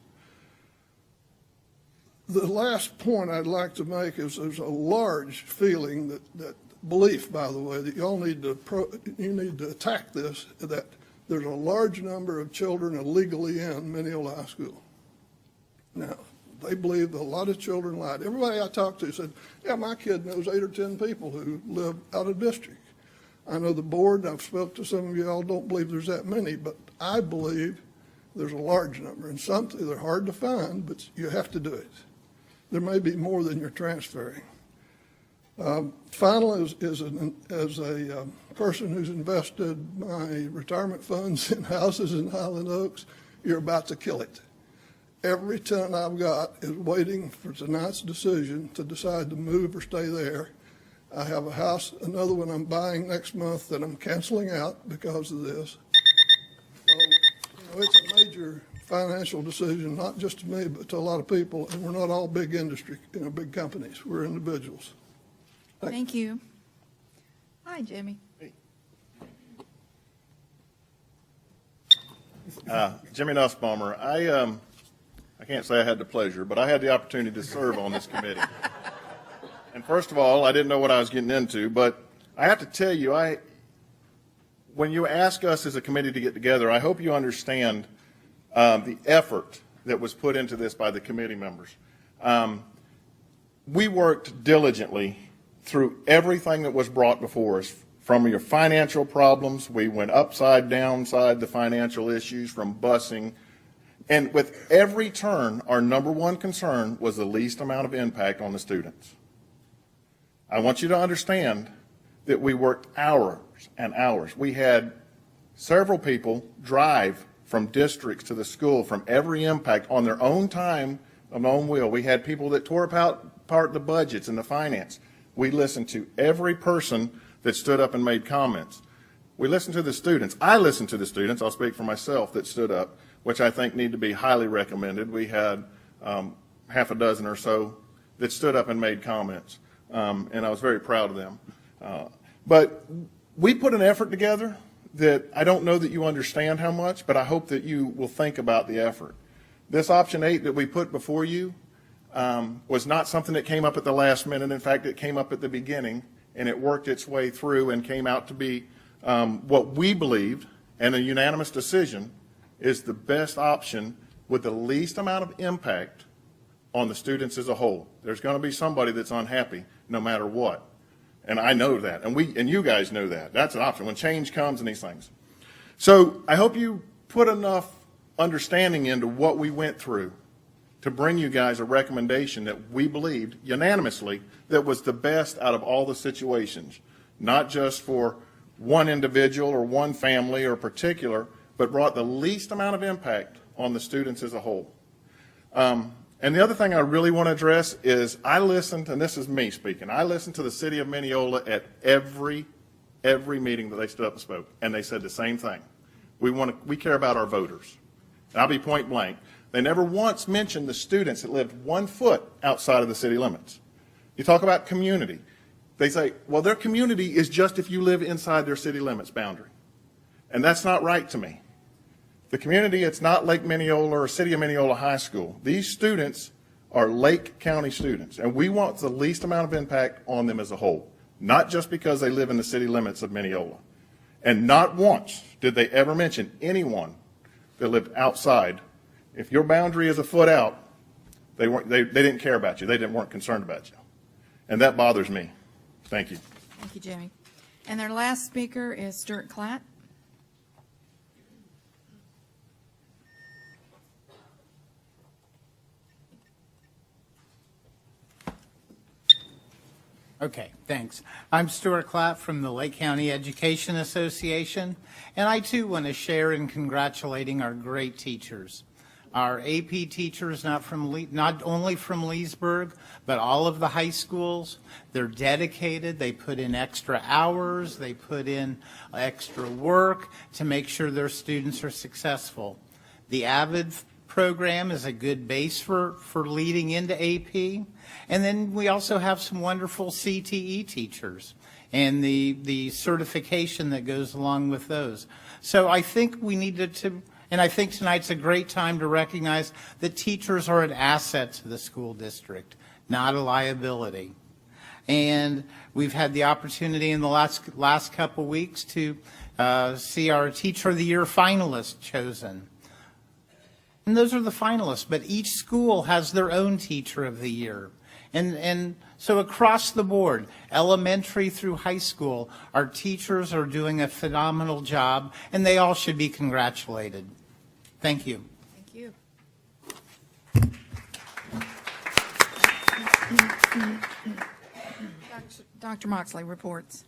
The last point I'd like to make is there's a large feeling that belief, by the way, that you need to attack this, that there's a large number of children illegally in Mineola High School. Now, they believe that a lot of children lied. Everybody I talked to said, yeah, my kid knows 8 or 10 people who live out of district. I know the board, I've spoke to some of you all, don't believe there's that many, but I believe there's a large number. And some, they're hard to find, but you have to do it. There may be more than you're transferring. Finally, as a person who's invested my retirement funds in houses in Highland Oaks, you're about to kill it. Every tenant I've got is waiting for tonight's decision to decide to move or stay there. I have a house, another one I'm buying next month that I'm canceling out because of this. So, it's a major financial decision, not just to me, but to a lot of people. And we're not all big industry, big companies. We're individuals. Thank you. Hi, Jimmy. Jimmy Nussbaumer. I can't say I had the pleasure, but I had the opportunity to serve on this committee. And first of all, I didn't know what I was getting into, but I have to tell you, when you ask us as a committee to get together, I hope you understand the effort that was put into this by the committee members. We worked diligently through everything that was brought before us. From your financial problems, we went upside, downside the financial issues, from busing. And with every turn, our number one concern was the least amount of impact on the students. I want you to understand that we worked hours and hours. We had several people drive from districts to the school from every impact on their own time, on their own will. We had people that tore apart the budgets and the finance. We listened to every person that stood up and made comments. We listened to the students. I listened to the students, I'll speak for myself, that stood up, which I think need to be highly recommended. We had half a dozen or so that stood up and made comments, and I was very proud of them. But we put an effort together that I don't know that you understand how much, but I hope that you will think about the effort. This option 8 that we put before you was not something that came up at the last minute. In fact, it came up at the beginning, and it worked its way through and came out to be what we believed, and a unanimous decision, is the best option with the least amount of impact on the students as a whole. There's going to be somebody that's unhappy no matter what. And I know that, and you guys know that. That's an option when change comes and these things. So I hope you put enough understanding into what we went through to bring you guys a recommendation that we believed unanimously that was the best out of all the situations, not just for one individual or one family or particular, but brought the least amount of impact on the students as a whole. And the other thing I really want to address is I listened, and this is me speaking, I listened to the city of Mineola at every meeting that they stood up and spoke, and they said the same thing. We care about our voters. And I'll be point blank. They never once mentioned the students that lived 1 foot outside of the city limits. You talk about community. They say, well, their community is just if you live inside their city limits boundary. And that's not right to me. The community, it's not Lake Mineola or City of Mineola High School. These students are Lake County students, and we want the least amount of impact on them as a whole, not just because they live in the city limits of Mineola. And not once did they ever mention anyone that lived outside. If your boundary is a foot out, they didn't care about you. They weren't concerned about you. And that bothers me. Thank you. Thank you, Jimmy. And their last speaker is Stuart Klatt. Okay, thanks. I'm Stuart Klatt from the Lake County Education Association, and I too want to share in congratulating our great teachers. Our AP teachers, not only from Leesburg, but all of the high schools. They're dedicated. They put in extra hours. They put in extra work to make sure their students are successful. The AVID program is a good base for leading into AP. And then we also have some wonderful CTE teachers and the certification that goes along with those. So I think we needed to, and I think tonight's a great time to recognize that teachers are an asset to the school district, not a liability. And we've had the opportunity in the last couple weeks to see our Teacher of the Year finalists chosen. And those are the finalists, but each school has their own Teacher of the Year. And so across the board, elementary through high school, our teachers are doing a phenomenal job, and they all should be congratulated. Thank you. Thank you. Dr. Moxley, reports.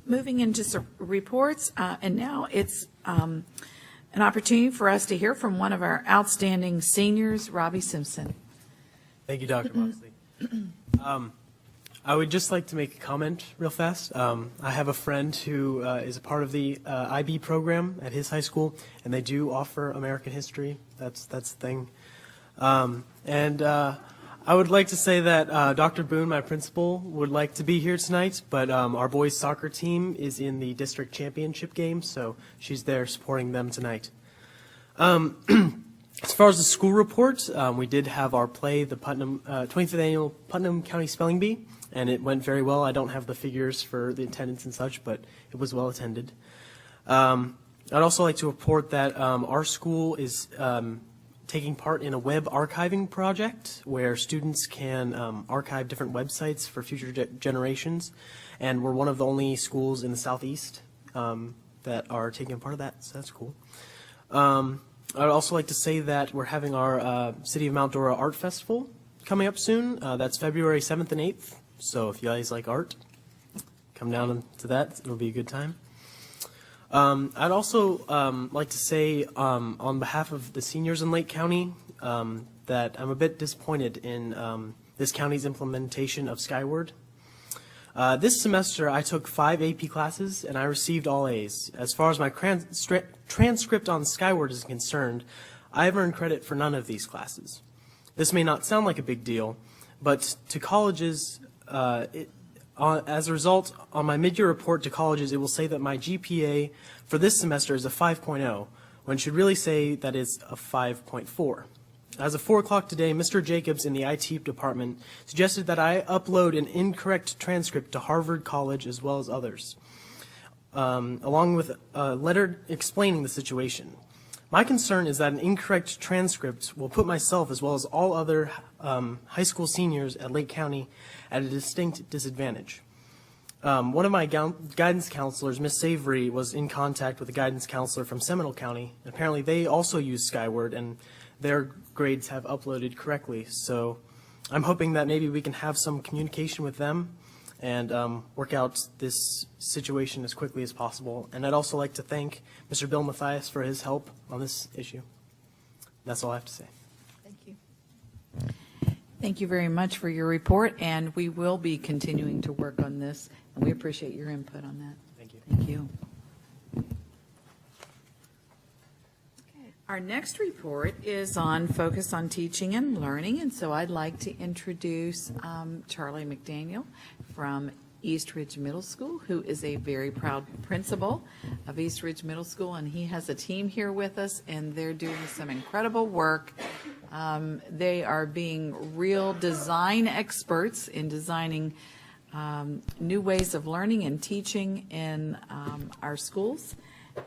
Moving into some reports, and now it's an opportunity for us to hear from one of our outstanding seniors, Robbie Simpson. Thank you, Dr. Moxley. I would just like to make a comment real fast. I have a friend who is a part of the IB program at his high school, and they do offer American history. That's the thing. I would like to say that Dr. Boone, my principal, would like to be here tonight, but our boys' soccer team is in the district championship game, so she's there supporting them tonight. As far as the school report, we did have our play, the 25th Annual Putnam County Spelling Bee, and it went very well. I don't have the figures for the attendance and such, but it was well attended. I'd also like to report that our school is taking part in a web archiving project where students can archive different websites for future generations, and we're one of the only schools in the Southeast that are taking part of that, so that's cool. I'd also like to say that we're having our City of Mount Dora Art Festival coming up soon. That's February 7th and 8th, so if you guys like art, come down to that. It'll be a good time. I'd also like to say on behalf of the seniors in Lake County that I'm a bit disappointed in this county's implementation of Skyward. This semester I took 5 AP classes and I received all A's. As far as my transcript on Skyward is concerned, I have earned credit for none of these classes. This may not sound like a big deal, but to colleges, as a result, on my mid-year report to colleges, it will say that my GPA for this semester is a 5.0, when it should really say that it's a 5.4. As of 4 o'clock today, Mr. Jacobs in the IT department suggested that I upload an incorrect transcript to Harvard College as well as others, along with a letter explaining the situation. My concern is that an incorrect transcript will put myself as well as all other high school seniors at Lake County at a distinct disadvantage. One of my guidance counselors, Ms. Savory, was in contact with a guidance counselor from Seminole County. Apparently they also use Skyward and their grades have uploaded correctly. So I'm hoping that maybe we can have some communication with them and work out this situation as quickly as possible. And I'd also like to thank Mr. Bill Mathias for his help on this issue. That's all I have to say. Thank you. Thank you very much for your report, and we will be continuing to work on this, and we appreciate your input on that. Thank you. Thank you. Our next report is on focus on teaching and learning, and so I'd like to introduce Charlie McDaniel from East Ridge Middle School, who is a very proud principal of East Ridge Middle School, and he has a team here with us, and they're doing some incredible work. They are being real design experts in designing new ways of learning and teaching in our schools,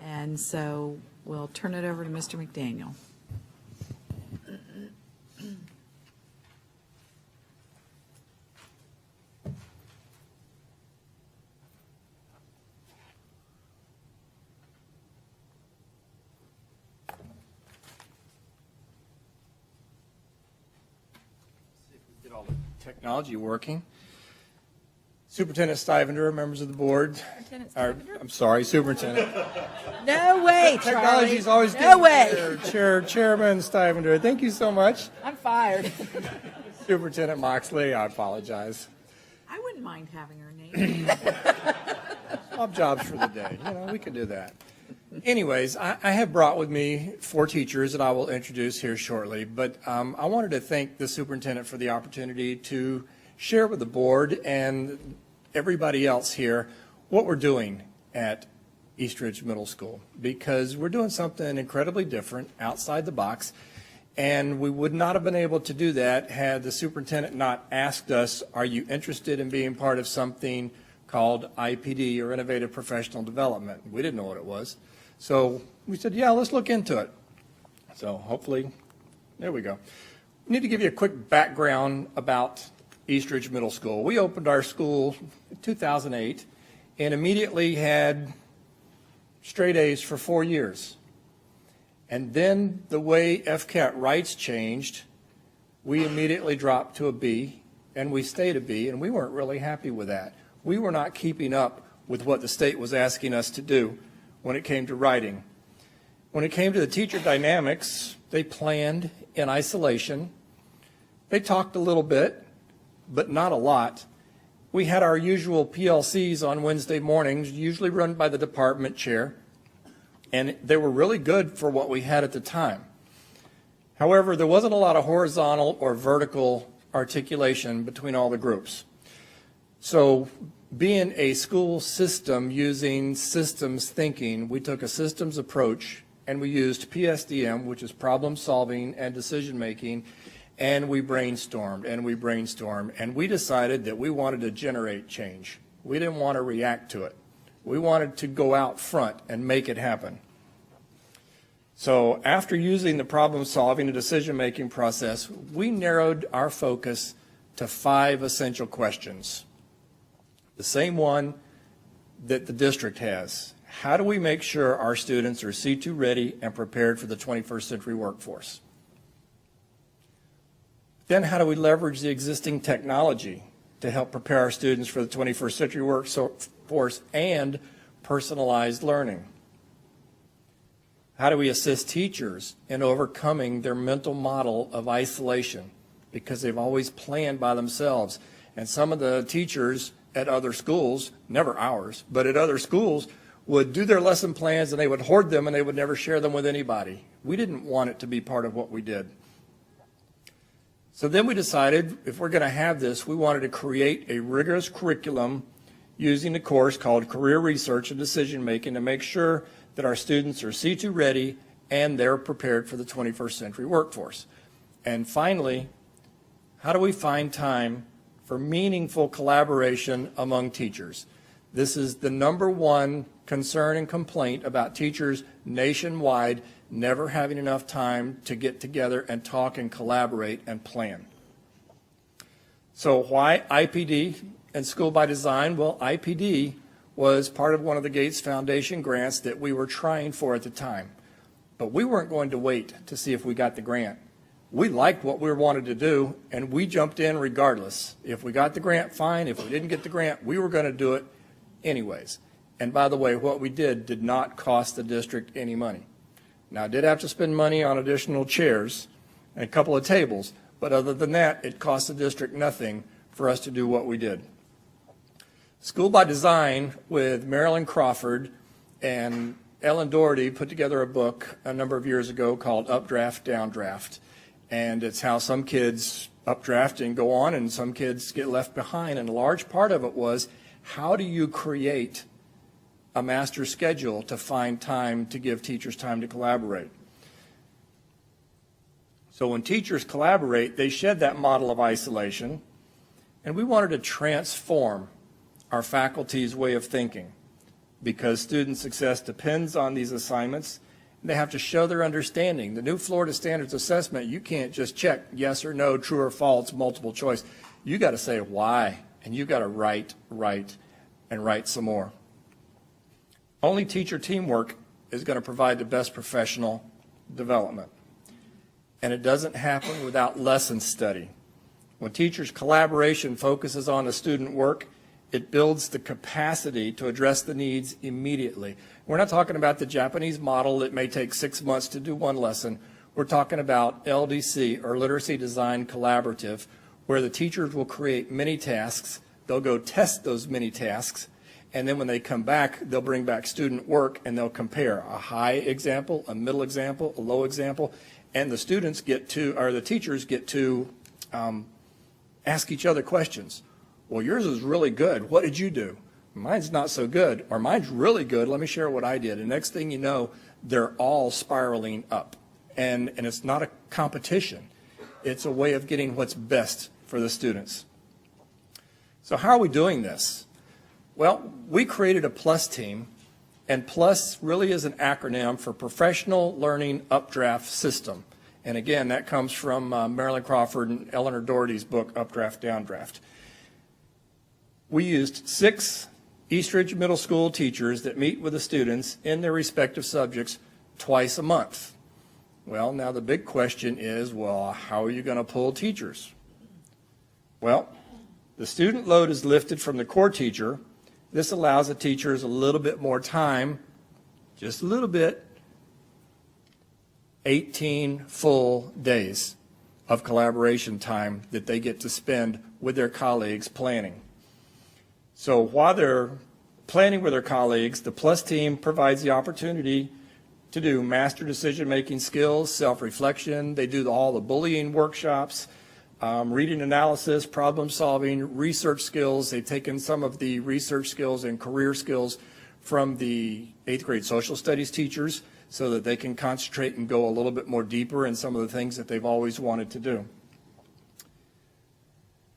and so we'll turn it over to Mr. McDaniel. Get all the technology working. Superintendent Stivender, members of the board. I'm sorry, Superintendent. No way, Charlie. Technology's always No way. Chairman Stivender, thank you so much. I'm fired. Superintendent Moxley, I apologize. I wouldn't mind having her name. Swap jobs for the day. We can do that. Anyways, I have brought with me 4 teachers that I will introduce here shortly, but I wanted to thank the superintendent for the opportunity to share with the board and everybody else here what we're doing at East Ridge Middle School, because we're doing something incredibly different outside the box, and we would not have been able to do that had the superintendent not asked us, are you interested in being part of something called IPD, or Innovative Professional Development? We didn't know what it was. So we said, yeah, let's look into it. So hopefully, there we go. We need to give you a quick background about East Ridge Middle School. We opened our school in 2008 and immediately had straight A's for 4 years. And then the way FCAT rights changed, we immediately dropped to a B, and we stayed a B, and we weren't really happy with that. We were not keeping up with what the state was asking us to do when it came to writing. When it came to the teacher dynamics, they planned in isolation. They talked a little bit, but not a lot. We had our usual PLCs on Wednesday mornings, usually run by the department chair, and they were really good for what we had at the time. However, there wasn't a lot of horizontal or vertical articulation between all the groups. So being a school system using systems thinking, we took a systems approach and we used PSDM, which is problem solving and decision making, and we brainstormed and we brainstormed, and we decided that we wanted to generate change. We didn't want to react to it. We wanted to go out front and make it happen. So after using the problem solving and decision making process, we narrowed our focus to 5 essential questions. The same one that the district has. How do we make sure our students are C2 ready and prepared for the 21st century workforce? Then how do we leverage the existing technology to help prepare our students for the 21st century workforce and personalized learning? How do we assist teachers in overcoming their mental model of isolation because they've always planned by themselves? And some of the teachers at other schools, never ours, but at other schools, would do their lesson plans and they would hoard them and they would never share them with anybody. We didn't want it to be part of what we did. So then we decided if we're going to have this, we wanted to create a rigorous curriculum using a course called Career Research and Decision Making to make sure that our students are C2 ready and they're prepared for the 21st century workforce. And finally, how do we find time for meaningful collaboration among teachers? This is the #1 concern and complaint about teachers nationwide never having enough time to get together and talk and collaborate and plan. So why IPD and School by Design? Well, IPD was part of one of the Gates Foundation grants that we were trying for at the time. But we weren't going to wait to see if we got the grant. We liked what we wanted to do, and we jumped in regardless. If we got the grant, fine. If we didn't get the grant, we were going to do it anyways. And by the way, what we did not cost the district any money. Now, I did have to spend money on additional chairs and a couple of tables, but other than that, it cost the district nothing for us to do what we did. School by Design with Marilyn Crawford and Ellen Doherty put together a book a number of years ago called Updraft, Downdraft. And it's how some kids updraft and go on and some kids get left behind. And a large part of it was, how do you create a master schedule to find time to give teachers time to collaborate? So when teachers collaborate, they shed that model of isolation, and we wanted to transform our faculty's way of thinking because student success depends on these assignments. They have to show their understanding. The new Florida Standards Assessment, you can't just check yes or no, true or false, multiple choice. You got to say why, and you got to write, and write some more. Only teacher teamwork is going to provide the best professional development. And it doesn't happen without lesson study. When teachers' collaboration focuses on the student work, it builds the capacity to address the needs immediately. We're not talking about the Japanese model that may take 6 months to do one lesson. We're talking about LDC, or Literacy Design Collaborative, where the teachers will create mini tasks. They'll go test those mini tasks, and then when they come back, they'll bring back student work and they'll compare a high example, a middle example, a low example, and the students get to, or the teachers get to ask each other questions. Well, yours is really good. What did you do? Mine's not so good, or mine's really good. Let me share what I did. And next thing you know, they're all spiraling up. And it's not a competition. It's a way of getting what's best for the students. So how are we doing this? Well, we created a PLUS team, and PLUS really is an acronym for Professional Learning Updraft System. And again, that comes from Marilyn Crawford and Eleanor Doherty's book, Updraft, Downdraft. We used 6 Eastridge Middle School teachers that meet with the students in their respective subjects twice a month. Well, now the big question is, well, how are you going to pull teachers? Well, the student load is lifted from the core teacher. This allows the teachers a little bit more time, just a little bit, 18 full days of collaboration time that they get to spend with their colleagues planning. So while they're planning with their colleagues, the PLUS team provides the opportunity to do master decision-making skills, self-reflection. They do all the bullying workshops, reading analysis, problem-solving, research skills. They've taken some of the research skills and career skills from the 8th grade social studies teachers. so that they can concentrate and go a little bit more deeper in some of the things that they've always wanted to do.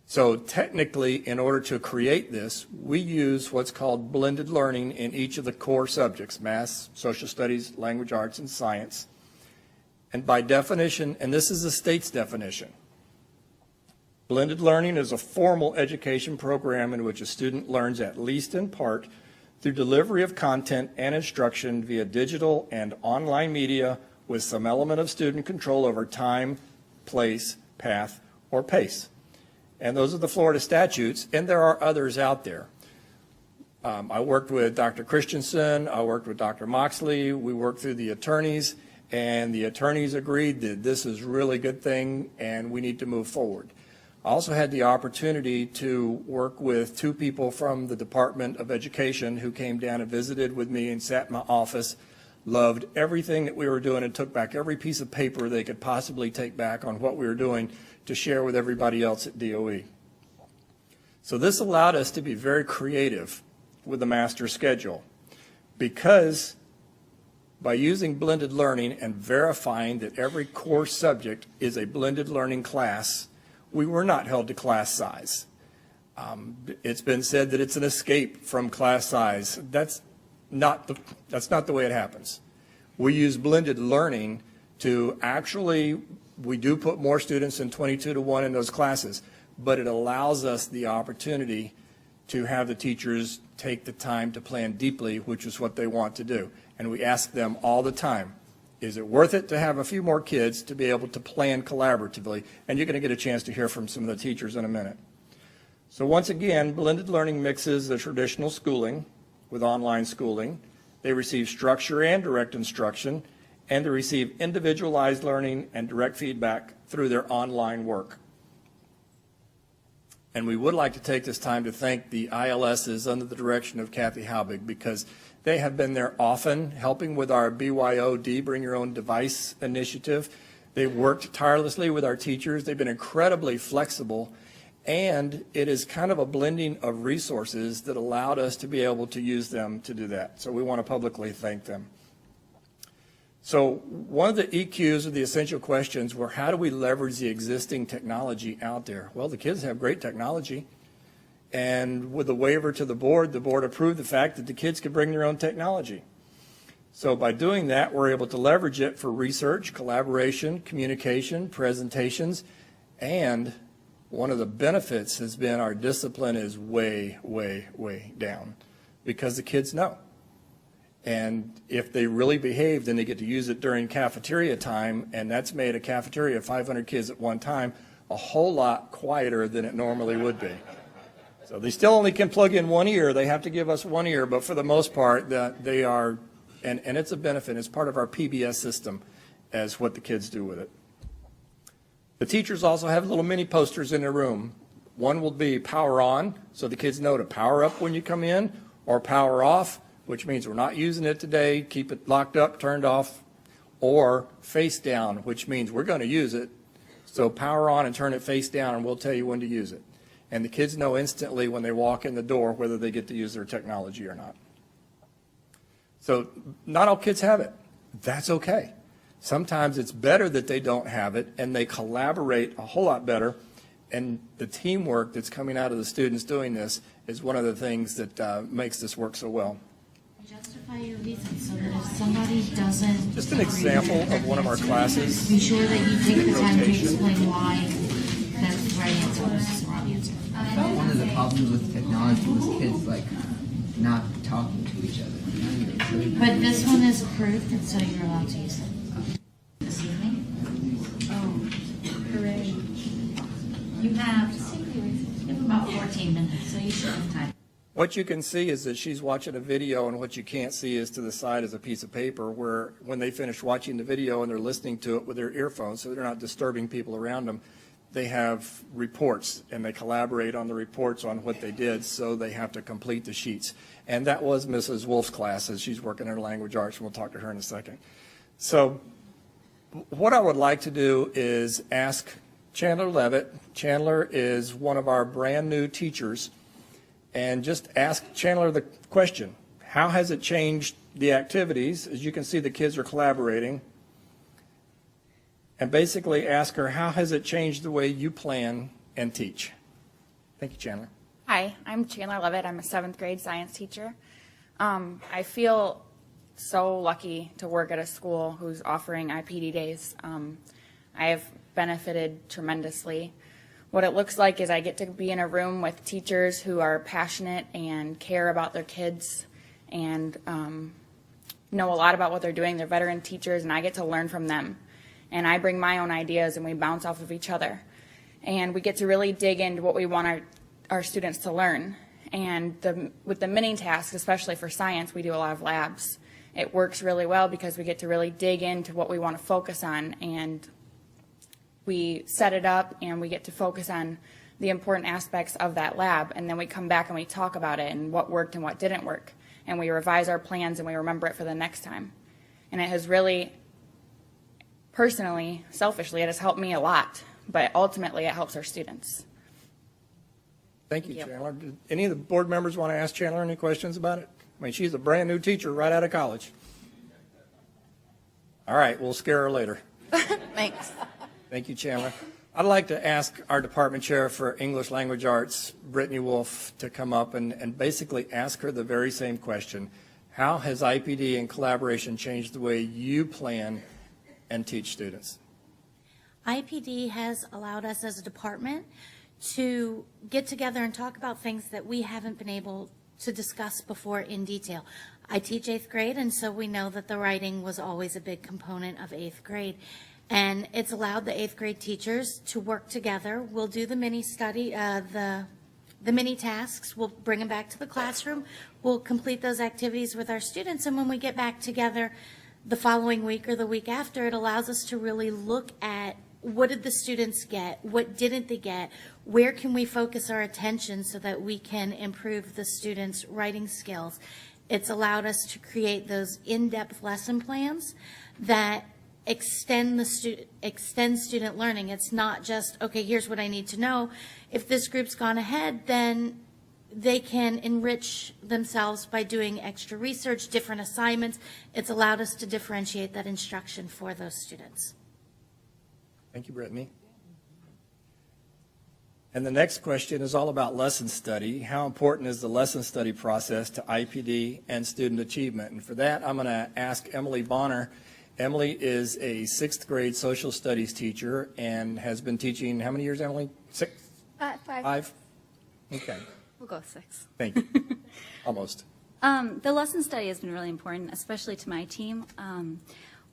So technically, in order to create this, we use what's called blended learning in each of the core subjects, math, social studies, language arts, and science. And by definition, and this is the state's definition, blended learning is a formal education program in which a student learns at least in part through delivery of content and instruction via digital and online media with some element of student control over time, place, path, or pace. And those are the Florida statutes, and there are others out there. I worked with Dr. Christensen, I worked with Dr. Moxley, we worked through the attorneys, and the attorneys agreed that this is a really good thing and we need to move forward. I also had the opportunity to work with two people from the Department of Education who came down and visited with me and sat in my office, loved everything that we were doing, and took back every piece of paper they could possibly take back on what we were doing to share with everybody else at DOE. So this allowed us to be very creative with the master schedule, because by using blended learning and verifying that every core subject is a blended learning class, we were not held to class size. It's been said that it's an escape from class size. That's not the way it happens. We use blended learning to actually, we do put more students than 22-to-1 in those classes, but it allows us the opportunity to have the teachers take the time to plan deeply, which is what they want to do. And we ask them all the time, is it worth it to have a few more kids to be able to plan collaboratively? And you're going to get a chance to hear from some of the teachers in a minute. So once again, blended learning mixes the traditional schooling with online schooling. They receive structure and direct instruction, and they receive individualized learning and direct feedback through their online work. And we would like to take this time to thank the ILSs under the direction of Kathy Haubig, because they have been there often helping with our BYOD, Bring Your Own Device initiative. They've worked tirelessly with our teachers. They've been incredibly flexible, and it is kind of a blending of resources that allowed us to be able to use them to do that. So we want to publicly thank them. So one of the EQs, or the essential questions, were how do we leverage the existing technology out there? Well, the kids have great technology. And with the waiver to the board approved the fact that the kids could bring their own technology. So by doing that, we're able to leverage it for research, collaboration, communication, presentations, and one of the benefits has been our discipline is way, way, way down, because the kids know. And if they really behave, then they get to use it during cafeteria time, and that's made a cafeteria of 500 kids at one time a whole lot quieter than it normally would be. So they still only can plug in one ear. They have to give us one ear, but for the most part, they are, and it's a benefit. It's part of our PBS system as what the kids do with it. The teachers also have little mini posters in their room. One will be power on, so the kids know to power up when you come in, or power off, which means we're not using it today, keep it locked up, turned off, or face down, which means we're going to use it. So power on and turn it face down, and we'll tell you when to use it. And the kids know instantly when they walk in the door whether they get to use their technology or not. So not all kids have it. That's okay. Sometimes it's better that they don't have it, and they collaborate a whole lot better. And the teamwork that's coming out of the students doing this is one of the things that makes this work so well. Justify your reasons so that if somebody doesn't... Just an example of one of our classes. Be sure that you take the time to explain why that's the right answer versus the wrong answer. I thought one of the problems with technology was kids like not talking to each other. But this one is approved, and so you're allowed to use it. This evening? Oh, hooray. You have about 14 minutes, so you should have time. What you can see is that she's watching a video, and what you can't see is to the side is a piece of paper where when they finish watching the video and they're listening to it with their earphones so they're not disturbing people around them, they have reports, and they collaborate on the reports on what they did, so they have to complete the sheets. And that was Mrs. Wolf's class, as she's working in her language arts, and we'll talk to her in a second. So what I would like to do is ask Chandler Levitt. Chandler is one of our brand new teachers. And just ask Chandler the question, how has it changed the activities. As you can see, the kids are collaborating. And basically ask her, how has it changed the way you plan and teach? Thank you, Chandler. Hi, I'm Chandler Levitt. I'm a 7th grade science teacher. I feel so lucky to work at a school who's offering IPD days. I have benefited tremendously. What it looks like is I get to be in a room with teachers who are passionate and care about their kids and know a lot about what they're doing. They're veteran teachers, and I get to learn from them. And I bring my own ideas, and we bounce off of each other. And we get to really dig into what we want our students to learn. And with the mini tasks, especially for science, we do a lot of labs. It works really well because we get to really dig into what we want to focus on, and we set it up and we get to focus on the important aspects of that lab, and then we come back and we talk about it and what worked and what didn't work, and we revise our plans and we remember it for the next time. And it has really, personally, selfishly, it has helped me a lot, but ultimately it helps our students. Thank you, Chandler. Did any of the board members want to ask Chandler any questions about it? I mean, she's a brand new teacher right out of college. All right, we'll scare her later. Thanks. Thank you, Chandler. I'd like to ask our department chair for English Language Arts, Brittany Wolf, to come up and basically ask her the very same question. How has IPD and collaboration changed the way you plan and teach students? IPD has allowed us as a department to get together and talk about things that we haven't been able to discuss before in detail. I teach 8th grade, and so we know that the writing was always a big component of 8th grade. And it's allowed the 8th grade teachers to work together. We'll do the mini study, the mini tasks. We'll bring them back to the classroom. We'll complete those activities with our students, and when we get back together the following week or the week after, it allows us to really look at what did the students get, what didn't they get, where can we focus our attention so that we can improve the students' writing skills. It's allowed us to create those in-depth lesson plans that extend student learning. It's not just, okay, here's what I need to know. If this group's gone ahead, then they can enrich themselves by doing extra research, different assignments. It's allowed us to differentiate that instruction for those students. Thank you, Brittany. And the next question is all about lesson study. How important is the lesson study process to IPD and student achievement? And for that, I'm going to ask Emily Bonner. Emily is a 6th grade social studies teacher and has been teaching, how many years, Emily? 6? 5. 5? Okay. We'll go 6. Thank you. Almost. The lesson study has been really important, especially to my team.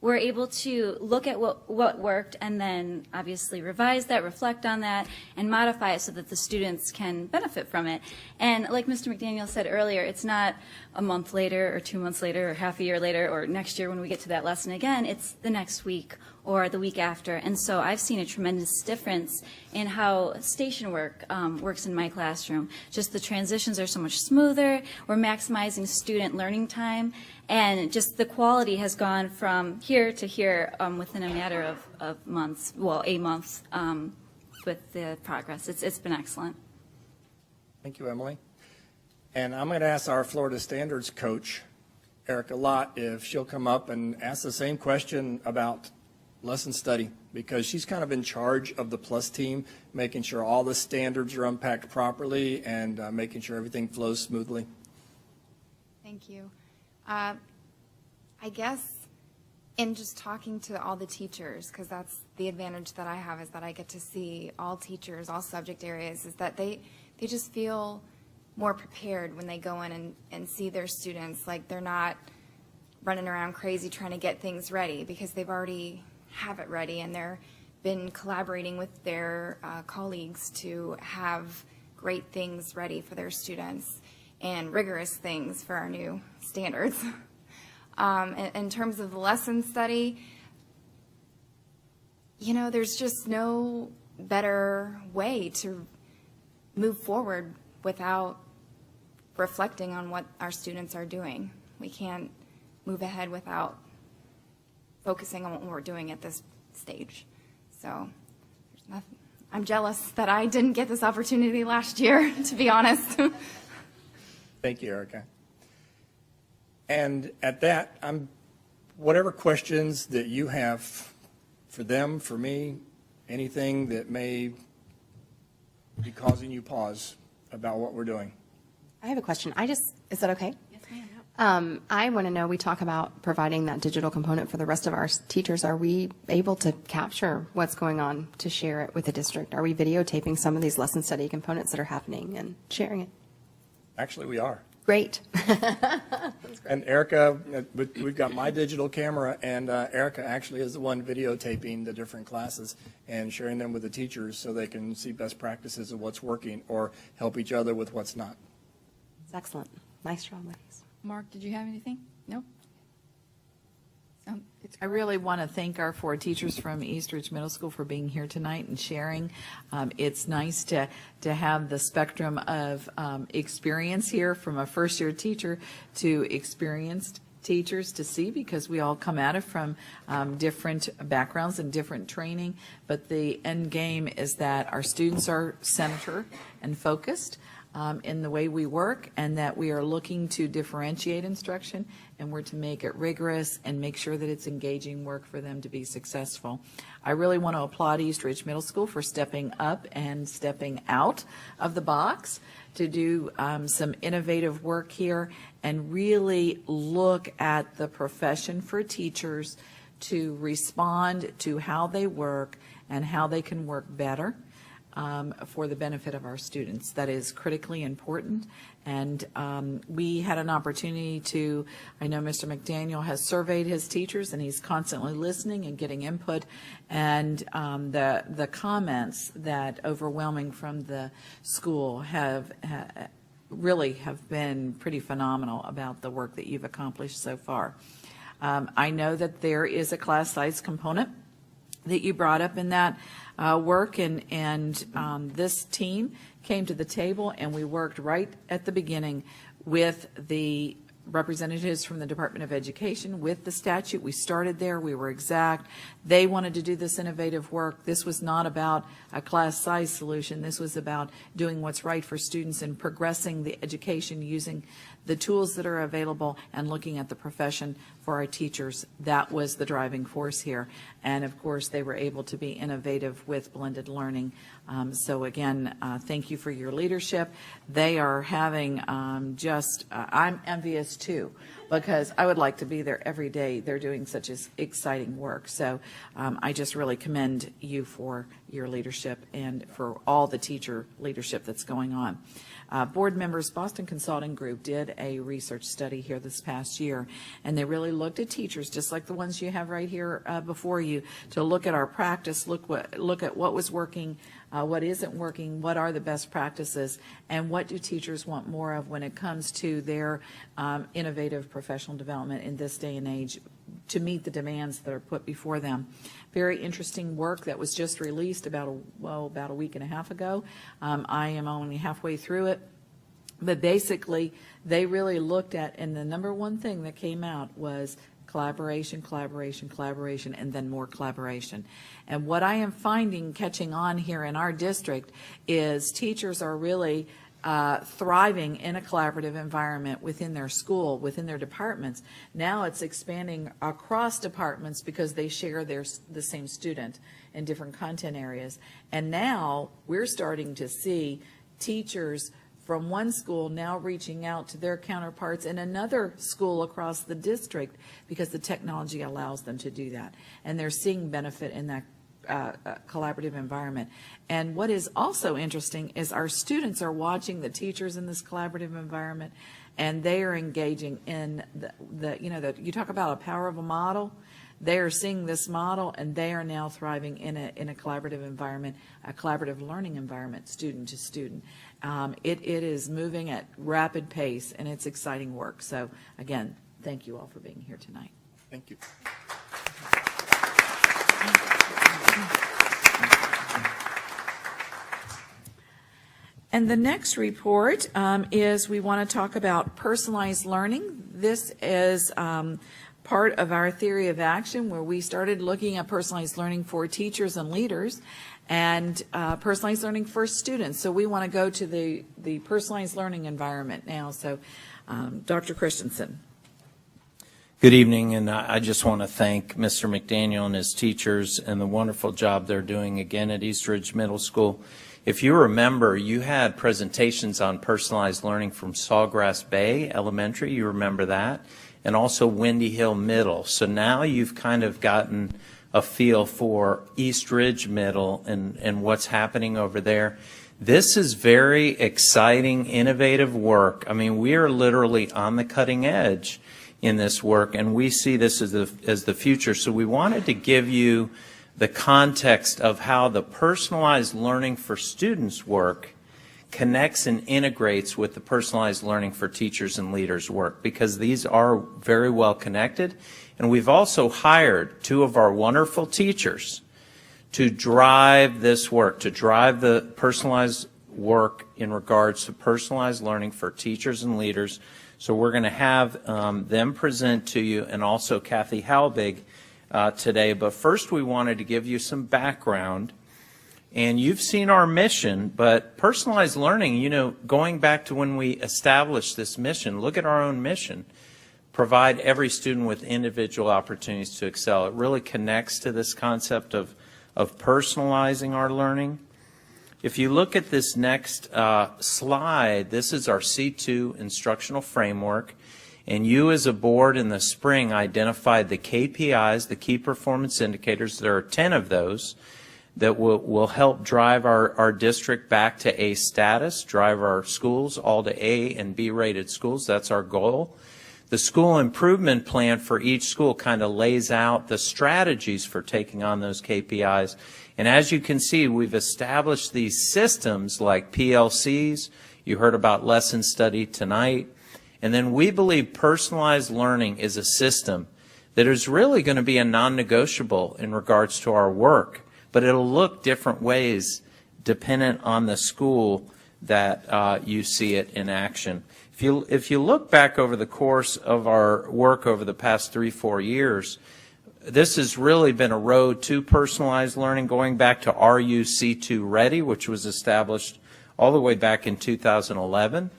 We're able to look at what worked and then obviously revise that, reflect on that, and modify it so that the students can benefit from it. And like Mr. McDaniel said earlier, it's not a month later or 2 months later or half a year later or next year when we get to that lesson again. It's the next week or the week after. And so I've seen a tremendous difference in how station work works in my classroom. Just the transitions are so much smoother. We're maximizing student learning time. And just the quality has gone from here to here within a matter of months, well, a month with the progress. It's been excellent. Thank you, Emily. And I'm going to ask our Florida Standards coach, Erica Lott, if she'll come up and ask the same question about lesson study, because she's kind of in charge of the PLUS team, making sure all the standards are unpacked properly and making sure everything flows smoothly. Thank you. I guess in just talking to all the teachers, because that's the advantage that I have, is that I get to see all teachers, all subject areas, is that they just feel more prepared when they go in and see their students. Like, they're not running around crazy trying to get things ready because they've already have it ready, and they've been collaborating with their colleagues to have great things ready for their students and rigorous things for our new standards. In terms of the lesson study, you know, there's just no better way to move forward without reflecting on what our students are doing. We can't move ahead without focusing on what we're doing at this stage. So there's nothing. I'm jealous that I didn't get this opportunity last year, to be honest. Thank you, Erica. And at that, whatever questions that you have for them, for me, anything that may be causing you pause about what we're doing. I have a question. Is that okay? Yes, ma'am. I want to know, we talk about providing that digital component for the rest of our teachers. Are we able to capture what's going on to share it with the district? Are we videotaping some of these lesson study components that are happening and sharing it? Actually, we are. Great. And Erica, we've got my digital camera, and Erica actually is the one videotaping the different classes and sharing them with the teachers so they can see best practices of what's working or help each other with what's not. It's excellent. Nice job, ladies. Mark, did you have anything? No? I really want to thank our 4 teachers from East Ridge Middle School for being here tonight and sharing. It's nice to have the spectrum of experience here, from a first-year teacher to experienced teachers to see, because we all come at it from different backgrounds and different training. But the end game is that our students are centered and focused in the way we work, and that we are looking to differentiate instruction, and we're to make it rigorous and make sure that it's engaging work for them to be successful. I really want to applaud East Ridge Middle School for stepping up and stepping out of the box to do some innovative work here and really look at the profession for teachers to respond to how they work and how they can work better for the benefit of our students. That is critically important. And we had an opportunity to, I know Mr. McDaniel has surveyed his teachers, and he's constantly listening and getting input. And the comments that overwhelming from the school really have been pretty phenomenal about the work that you've accomplished so far. I know that there is a class size component that you brought up in that work, and this team came to the table, and we worked right at the beginning with the representatives from the Department of Education with the statute. We started there. We were exact. They wanted to do this innovative work. This was not about a class size solution. This was about doing what's right for students and progressing the education using the tools that are available and looking at the profession for our teachers. That was the driving force here. And of course, they were able to be innovative with blended learning. So again, thank you for your leadership. They are having I'm envious too, because I would like to be there every day. They're doing such exciting work. So I just really commend you for your leadership and for all the teacher leadership that's going on. Board members, Boston Consulting Group did a research study here this past year, and they really looked at teachers, just like the ones you have right here before you, to look at our practice, look at what was working, what isn't working, what are the best practices, and what do teachers want more of when it comes to their innovative professional development in this day and age to meet the demands that are put before them. Very interesting work that was just released about a week and a half ago. I am only halfway through it. But basically, they really looked at, and the number one thing that came out was collaboration, collaboration, collaboration, and then more collaboration. And what I am finding catching on here in our district is teachers are really thriving in a collaborative environment within their school, within their departments. Now it's expanding across departments because they share the same student in different content areas. And now we're starting to see teachers from one school now reaching out to their counterparts in another school across the district because the technology allows them to do that. And they're seeing benefit in that collaborative environment. And what is also interesting is our students are watching the teachers in this collaborative environment, and they are engaging in you talk about a power of a model. They are seeing this model, and they are now thriving in a collaborative environment, a collaborative learning environment, student to student. It is moving at rapid pace, and it's exciting work. So again, thank you all for being here tonight. Thank you. And the next report is we want to talk about personalized learning. This is part of our theory of action where we started looking at personalized learning for teachers and leaders and personalized learning for students. So we want to go to the personalized learning environment now. So Dr. Christensen. Good evening, and I just want to thank Mr. McDaniel and his teachers and the wonderful job they're doing again at East Ridge Middle School. If you remember, you had presentations on personalized learning from Sawgrass Bay Elementary, you remember that, and also Windy Hill Middle. So now you've kind of gotten a feel for East Ridge Middle and what's happening over there. This is very exciting, innovative work. I mean, we are literally on the cutting edge in this work, and we see this as the future. So we wanted to give you the context of how the personalized learning for students work connects and integrates with the personalized learning for teachers and leaders work, because these are very well connected. And we've also hired two of our wonderful teachers to drive this work, to drive the personalized work in regards to personalized learning for teachers and leaders. So we're going to have them present to you, and also Kathy Halbig today. But first we wanted to give you some background. And you've seen our mission, but personalized learning, you know, going back to when we established this mission, look at our own mission. Provide every student with individual opportunities to excel. It really connects to this concept of personalizing our learning. If you look at this next slide, this is our C2 instructional framework, and you as a board in the spring identified the KPIs, the key performance indicators. There are 10 of those that will help drive our district back to A status, drive our schools all to A and B rated schools. That's our goal. The school improvement plan for each school kind of lays out the strategies for taking on those KPIs. And as you can see, we've established these systems like PLCs. You heard about lesson study tonight. And then we believe personalized learning is a system that is really going to be a non-negotiable in regards to our work. But it'll look different ways dependent on the school that you see it in action. If you look back over the course of our work over the past 3-4 years, this has really been a road to personalized learning, going back to RUC2 Ready, which was established all the way back in 2011.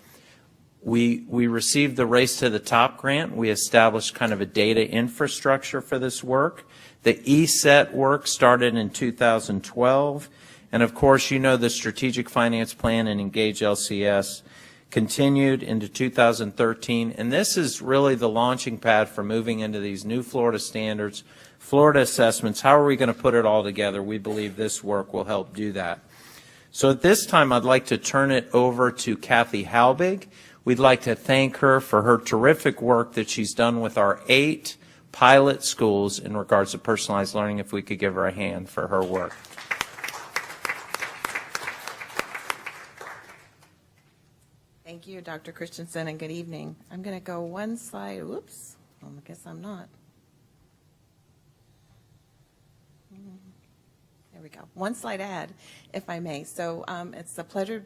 We received the Race to the Top grant. We established kind of a data infrastructure for this work. The ESET work started in 2012. And of course, you know, the Strategic Finance Plan and Engage LCS continued into 2013. And this is really the launching pad for moving into these new Florida standards, Florida assessments. How are we going to put it all together? We believe this work will help do that. So at this time, I'd like to turn it over to Kathy Halbig. We'd like to thank her for her terrific work that she's done with our 8 pilot schools in regards to personalized learning. If we could give her a hand for her work. Thank you, Dr. Christensen, and good evening. I'm going to go one slide. Oops, well, I guess I'm not. There we go. One slide ahead, if I may. So it's a pleasure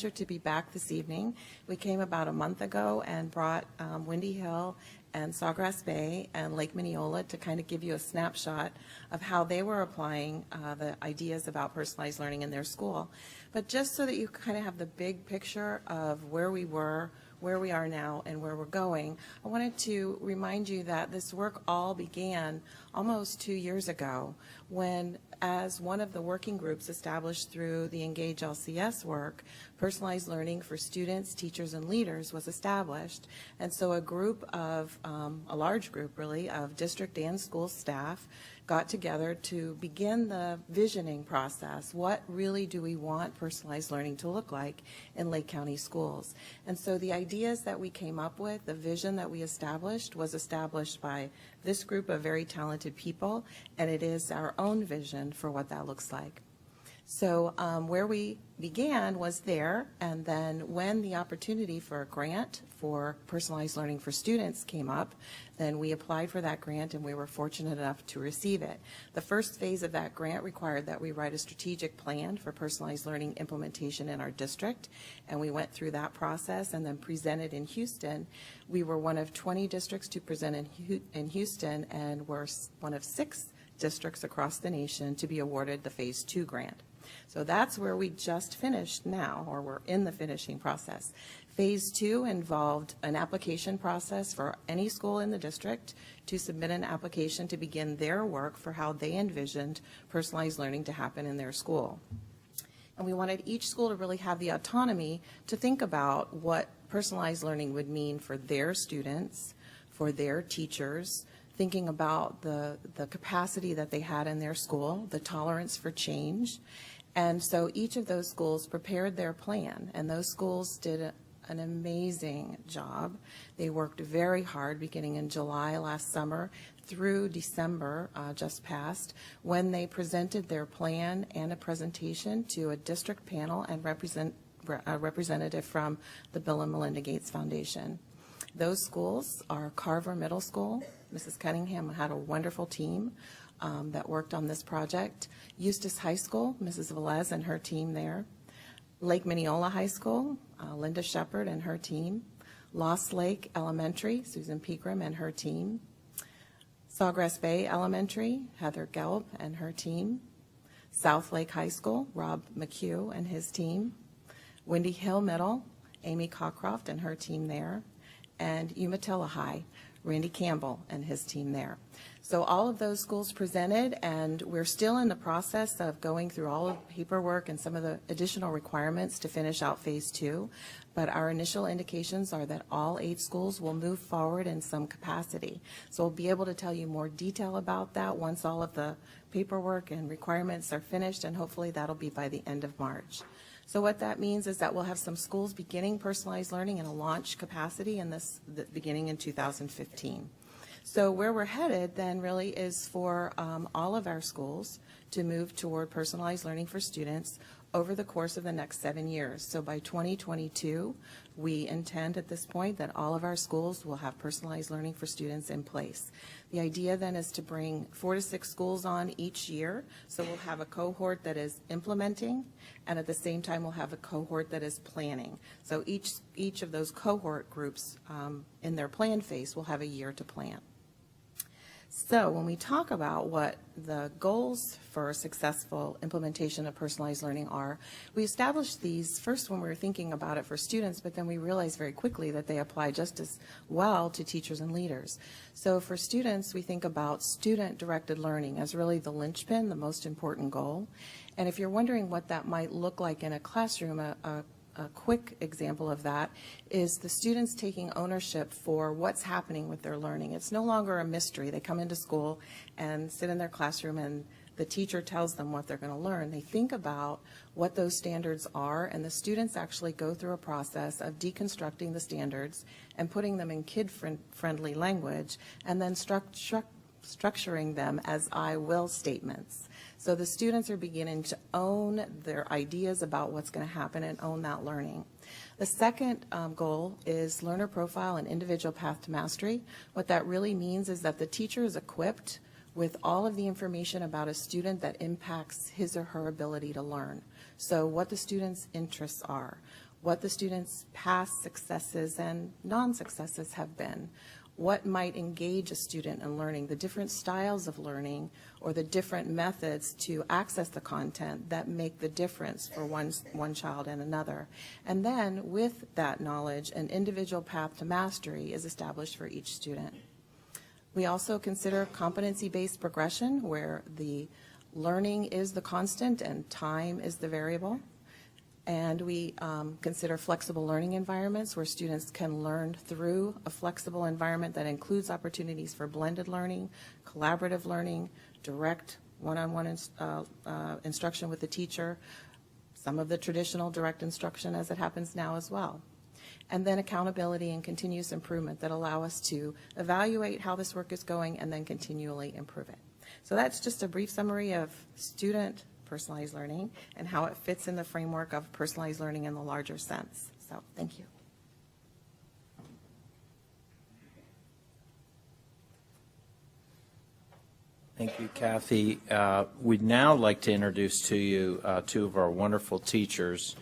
to be back this evening. We came about a month ago and brought Windy Hill and Sawgrass Bay and Lake Mineola to kind of give you a snapshot of how they were applying the ideas about personalized learning in their school. But just so that you kind of have the big picture of where we were, where we are now, and where we're going, I wanted to remind you that this work all began almost 2 years ago when, as one of the working groups established through the Engage LCS work, personalized learning for students, teachers, and leaders was established. And so a group of, a large group really, of district and school staff got together to begin the visioning process. What really do we want personalized learning to look like in Lake County schools? And so the ideas that we came up with, the vision that we established, was established by this group of very talented people, and it is our own vision for what that looks like. So where we began was there, and then when the opportunity for a grant for personalized learning for students came up, then we applied for that grant and we were fortunate enough to receive it. The first phase of that grant required that we write a strategic plan for personalized learning implementation in our district, and we went through that process and then presented in Houston. We were one of 20 districts to present in Houston, and were one of 6 districts across the nation to be awarded the Phase 2 grant. So that's where we just finished now, or we're in the finishing process. Phase 2 involved an application process for any school in the district to submit an application to begin their work for how they envisioned personalized learning to happen in their school. And we wanted each school to really have the autonomy to think about what personalized learning would mean for their students, for their teachers, thinking about the capacity that they had in their school, the tolerance for change. And so each of those schools prepared their plan, and those schools did an amazing job. They worked very hard beginning in July last summer through December just passed, when they presented their plan and a presentation to a district panel and a representative from the Bill and Melinda Gates Foundation. Those schools are Carver Middle School. Mrs. Cunningham had a wonderful team that worked on this project. Eustis High School, Mrs. Velez and her team there. Lake Mineola High School, Linda Shepard and her team. Lost Lake Elementary, Susan Pegram and her team. Sawgrass Bay Elementary, Heather Gelb and her team. South Lake High School, Rob McHugh and his team. Windy Hill Middle, Amy Cockcroft and her team there. And Umatilla High, Randy Campbell and his team there. So all of those schools presented, and we're still in the process of going through all of the paperwork and some of the additional requirements to finish out phase 2. But our initial indications are that all 8 schools will move forward in some capacity. So we'll be able to tell you more detail about that once all of the paperwork and requirements are finished, and hopefully that'll be by the end of March. So what that means is that we'll have some schools beginning personalized learning in a launch capacity beginning in 2015. So where we're headed then really is for all of our schools to move toward personalized learning for students over the course of the next 7 years. So by 2022, we intend at this point that all of our schools will have personalized learning for students in place. The idea then is to bring 4 to 6 schools on each year. So we'll have a cohort that is implementing, and at the same time we'll have a cohort that is planning. So each of those cohort groups in their plan phase will have a year to plan. So when we talk about what the goals for a successful implementation of personalized learning are, we established these first when we were thinking about it for students, but then we realized very quickly that they apply just as well to teachers and leaders. So for students, we think about student-directed learning as really the linchpin, the most important goal. And if you're wondering what that might look like in a classroom, a quick example of that is the students taking ownership for what's happening with their learning. It's no longer a mystery. They come into school and sit in their classroom and the teacher tells them what they're going to learn. They think about what those standards are, and the students actually go through a process of deconstructing the standards and putting them in kid-friendly language, and then structuring them as I will statements. So the students are beginning to own their ideas about what's going to happen and own that learning. The second goal is learner profile and individual path to mastery. What that really means is that the teacher is equipped with all of the information about a student that impacts his or her ability to learn. So what the student's interests are, what the student's past successes and non-successes have been, what might engage a student in learning, the different styles of learning or the different methods to access the content that make the difference for one child and another. And then with that knowledge, an individual path to mastery is established for each student. We also consider competency-based progression, where the learning is the constant and time is the variable. And we consider flexible learning environments where students can learn through a flexible environment that includes opportunities for blended learning, collaborative learning, direct one-on-one instruction with the teacher, some of the traditional direct instruction as it happens now as well. And then accountability and continuous improvement that allow us to evaluate how this work is going and then continually improve it. So that's just a brief summary of student personalized learning and how it fits in the framework of personalized learning in the larger sense. So thank you. Thank you, Kathy. We'd now like to introduce to you 2 of our wonderful teachers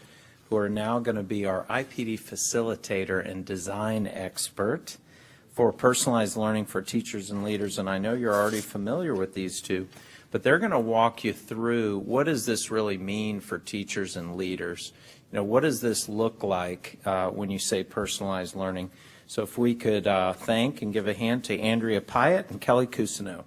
who are now going to be our IPD facilitator and design expert for personalized learning for teachers and leaders. And I know you're already familiar with these 2, but they're going to walk you through what does this really mean for teachers and leaders. You know, what does this look like when you say personalized learning? So if we could thank and give a hand to Andrea Pyatt and Kelly Cousineau.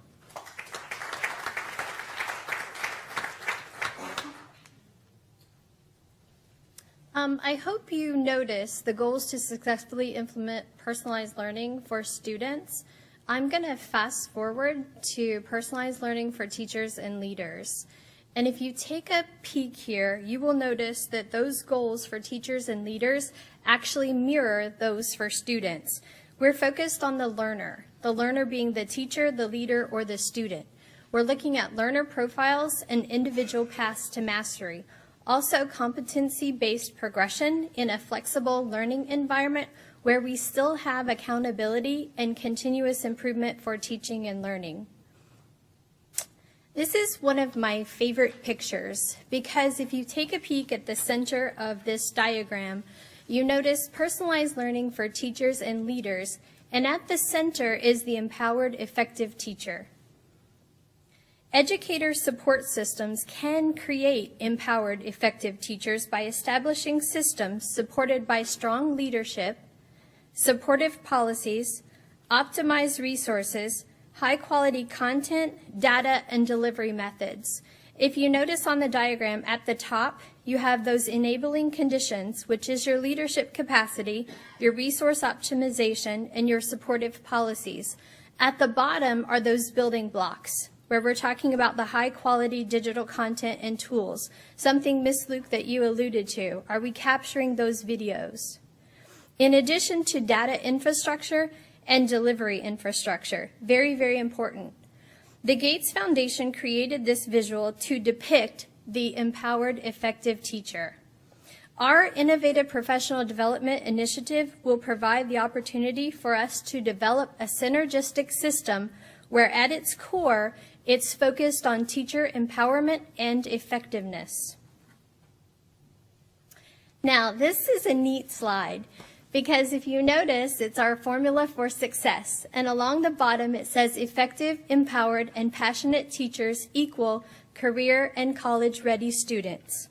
I hope you notice the goals to successfully implement personalized learning for students. I'm going to fast forward to personalized learning for teachers and leaders. And if you take a peek here, you will notice that those goals for teachers and leaders actually mirror those for students. We're focused on the learner being the teacher, the leader, or the student. We're looking at learner profiles and individual paths to mastery. Also, competency-based progression in a flexible learning environment where we still have accountability and continuous improvement for teaching and learning. This is one of my favorite pictures because if you take a peek at the center of this diagram, you notice personalized learning for teachers and leaders, and at the center is the empowered, effective teacher. Educator support systems can create empowered, effective teachers by establishing systems supported by strong leadership, supportive policies, optimized resources, high-quality content, data, and delivery methods. If you notice on the diagram at the top, you have those enabling conditions, which is your leadership capacity, your resource optimization, and your supportive policies. At the bottom are those building blocks, where we're talking about the high-quality digital content and tools, something, Ms. Luke, that you alluded to. Are we capturing those videos? In addition to data infrastructure and delivery infrastructure, very, very important. The Gates Foundation created this visual to depict the empowered, effective teacher. Our Innovative Professional Development Initiative will provide the opportunity for us to develop a synergistic system where at its core, it's focused on teacher empowerment and effectiveness. Now, this is a neat slide because if you notice, it's our formula for success. And along the bottom, it says effective, empowered, and passionate teachers equal career and college-ready students.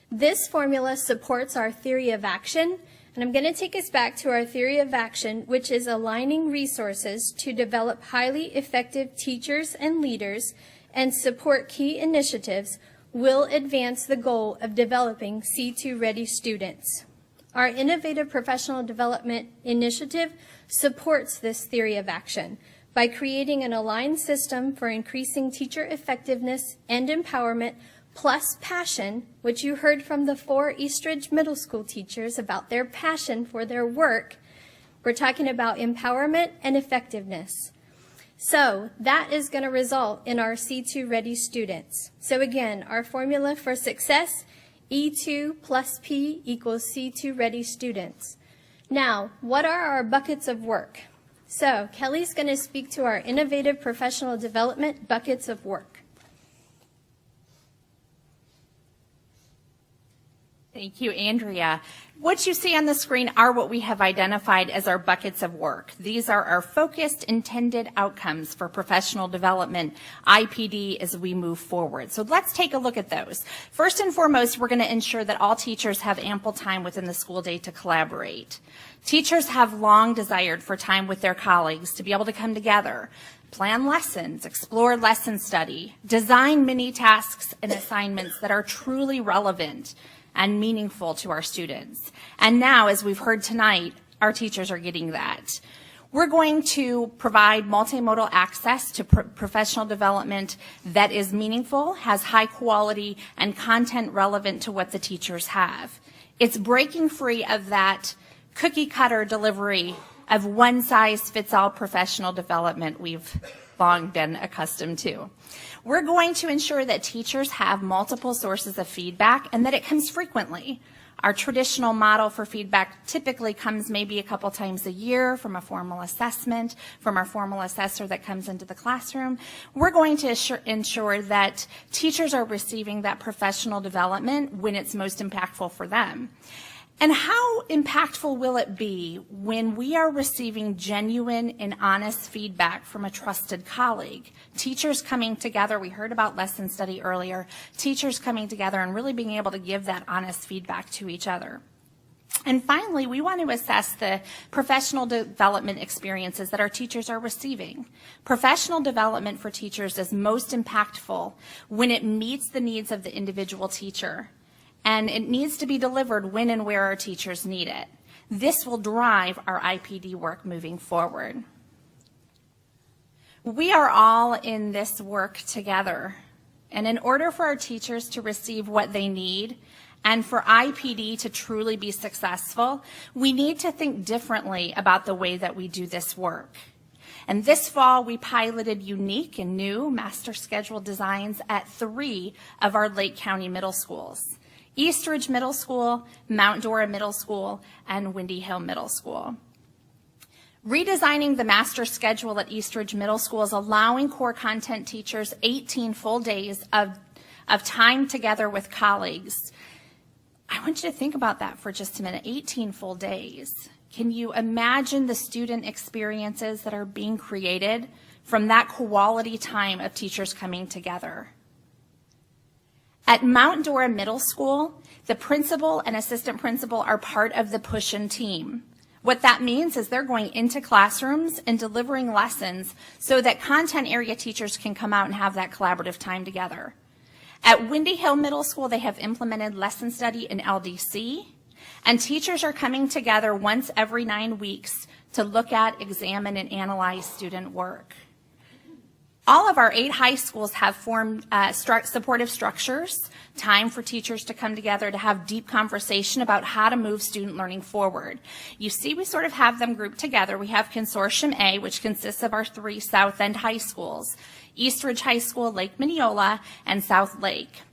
This formula supports our theory of action, and I'm going to take us back to our theory of action, which is aligning resources to develop highly effective teachers and leaders and support key initiatives will advance the goal of developing C2-ready students. Our Innovative Professional Development Initiative supports this theory of action by creating an aligned system for increasing teacher effectiveness and empowerment plus passion, which you heard from the 4 Eastridge Middle School teachers about their passion for their work. We're talking about empowerment and effectiveness. So that is going to result in our C2 ready students. So again, our formula for success, E2 plus P equals C2 ready students. Now, what are our buckets of work? So Kelly's going to speak to our Innovative Professional Development buckets of work. Thank you, Andrea. What you see on the screen are what we have identified as our buckets of work. These are our focused, intended outcomes for professional development, IPD, as we move forward. So let's take a look at those. First and foremost, we're going to ensure that all teachers have ample time within the school day to collaborate. Teachers have long desired for time with their colleagues to be able to come together, plan lessons, explore lesson study, design mini tasks and assignments that are truly relevant and meaningful to our students. And now, as we've heard tonight, our teachers are getting that. We're going to provide multimodal access to professional development that is meaningful, has high quality, and content relevant to what the teachers have. It's breaking free of that cookie cutter delivery of one-size-fits-all professional development we've long been accustomed to. We're going to ensure that teachers have multiple sources of feedback and that it comes frequently. Our traditional model for feedback typically comes maybe a couple times a year from a formal assessment, from our formal assessor that comes into the classroom. We're going to ensure that teachers are receiving that professional development when it's most impactful for them. And how impactful will it be when we are receiving genuine and honest feedback from a trusted colleague? Teachers coming together, we heard about lesson study earlier, teachers coming together and really being able to give that honest feedback to each other. And finally, we want to assess the professional development experiences that our teachers are receiving. Professional development for teachers is most impactful when it meets the needs of the individual teacher. And it needs to be delivered when and where our teachers need it. This will drive our IPD work moving forward. We are all in this work together. And in order for our teachers to receive what they need and for IPD to truly be successful, we need to think differently about the way that we do this work. And this fall, we piloted unique and new master schedule designs at 3 of our Lake County middle schools: Eastridge Middle School, Mount Dora Middle School, and Windy Hill Middle School. Redesigning the master schedule at Eastridge Middle School is allowing core content teachers 18 full days of time together with colleagues. I want you to think about that for just a minute. 18 full days. Can you imagine the student experiences that are being created from that quality time of teachers coming together? At Mount Dora Middle School, the principal and assistant principal are part of the push-in team. What that means is they're going into classrooms and delivering lessons so that content area teachers can come out and have that collaborative time together. At Windy Hill Middle School, they have implemented lesson study in LDC, and teachers are coming together once every 9 weeks to look at, examine, and analyze student work. All of our 8 high schools have formed supportive structures, time for teachers to come together to have deep conversation about how to move student learning forward. You see, we sort of have them grouped together. We have Consortium A, which consists of our 3 South End high schools: Eastridge High School, Lake Mineola, and South Lake.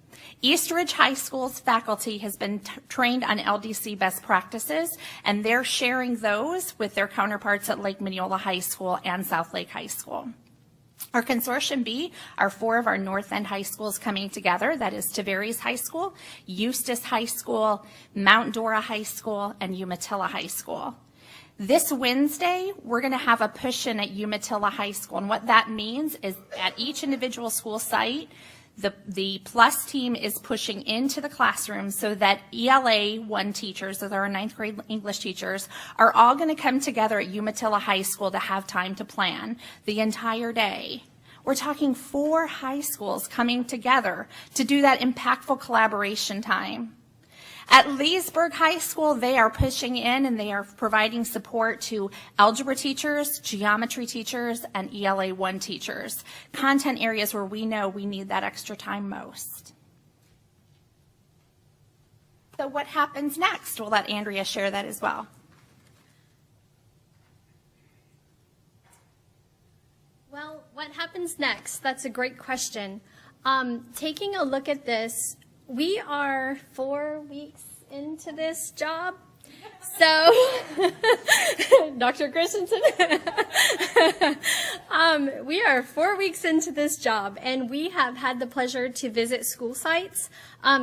Eastridge High School's faculty has been trained on LDC best practices, and they're sharing those with their counterparts at Lake Mineola High School and South Lake High School. Our Consortium B are 4 of our North End high schools coming together. That is Tavares High School, Eustis High School, Mount Dora High School, and Umatilla High School. This Wednesday, we're going to have a push-in at Umatilla High School. And what that means is at each individual school site, the PLUS team is pushing into the classroom so that ELA 1 teachers, those are our 9th grade English teachers, are all going to come together at Umatilla High School to have time to plan the entire day. We're talking 4 high schools coming together to do that impactful collaboration time. At Leesburg High School, they are pushing in and they are providing support to algebra teachers, geometry teachers, and ELA 1 teachers, content areas where we know we need that extra time most. So what happens next? We'll let Andrea share that as well. Well, what happens next? That's a great question. Taking a look at this, we are 4 weeks into this job. So, Dr. Christensen, we are 4 weeks into this job, and we have had the pleasure to visit school sites.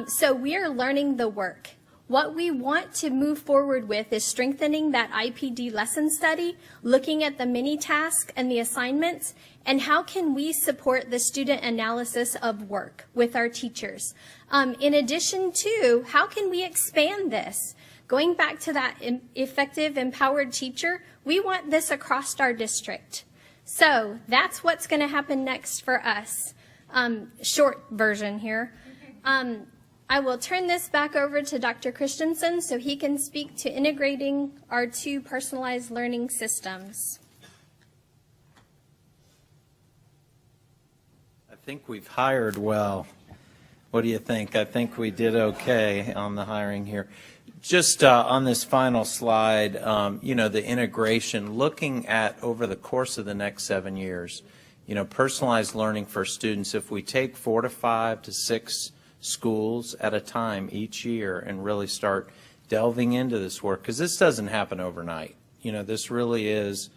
So we are learning the work. What we want to move forward with is strengthening that IPD lesson study, looking at the mini tasks and the assignments, and how can we support the student analysis of work with our teachers. In addition to, how can we expand this? Going back to that effective, empowered teacher, we want this across our district. So that's what's going to happen next for us. Short version here. I will turn this back over to Dr. Christensen so he can speak to integrating our 2 personalized learning systems. I think we've hired well. What do you think? I think we did okay on the hiring here. Just on this final slide, the integration, looking at over the course of the next 7 years, personalized learning for students, if we take 4 to 5 to 6 schools at a time each year and really start delving into this work, because this doesn't happen overnight. This really is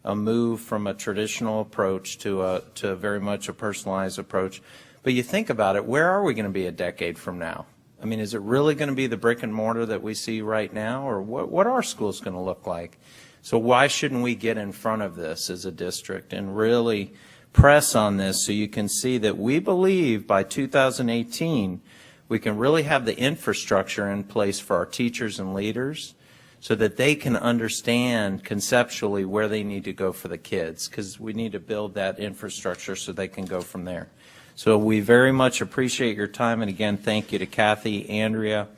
a move from a traditional approach to very much a personalized approach. But you think about it, where are we going to be a decade from now? I mean, is it really going to be the brick and mortar that we see right now, or what are schools going to look like? So why shouldn't we get in front of this as a district and really press on this so you can see that we believe by 2018 we can really have the infrastructure in place for our teachers and leaders so that they can understand conceptually where they need to go for the kids, because we need to build that infrastructure so they can go from there. So we very much appreciate your time, and again, thank you to Kathy, Andrea,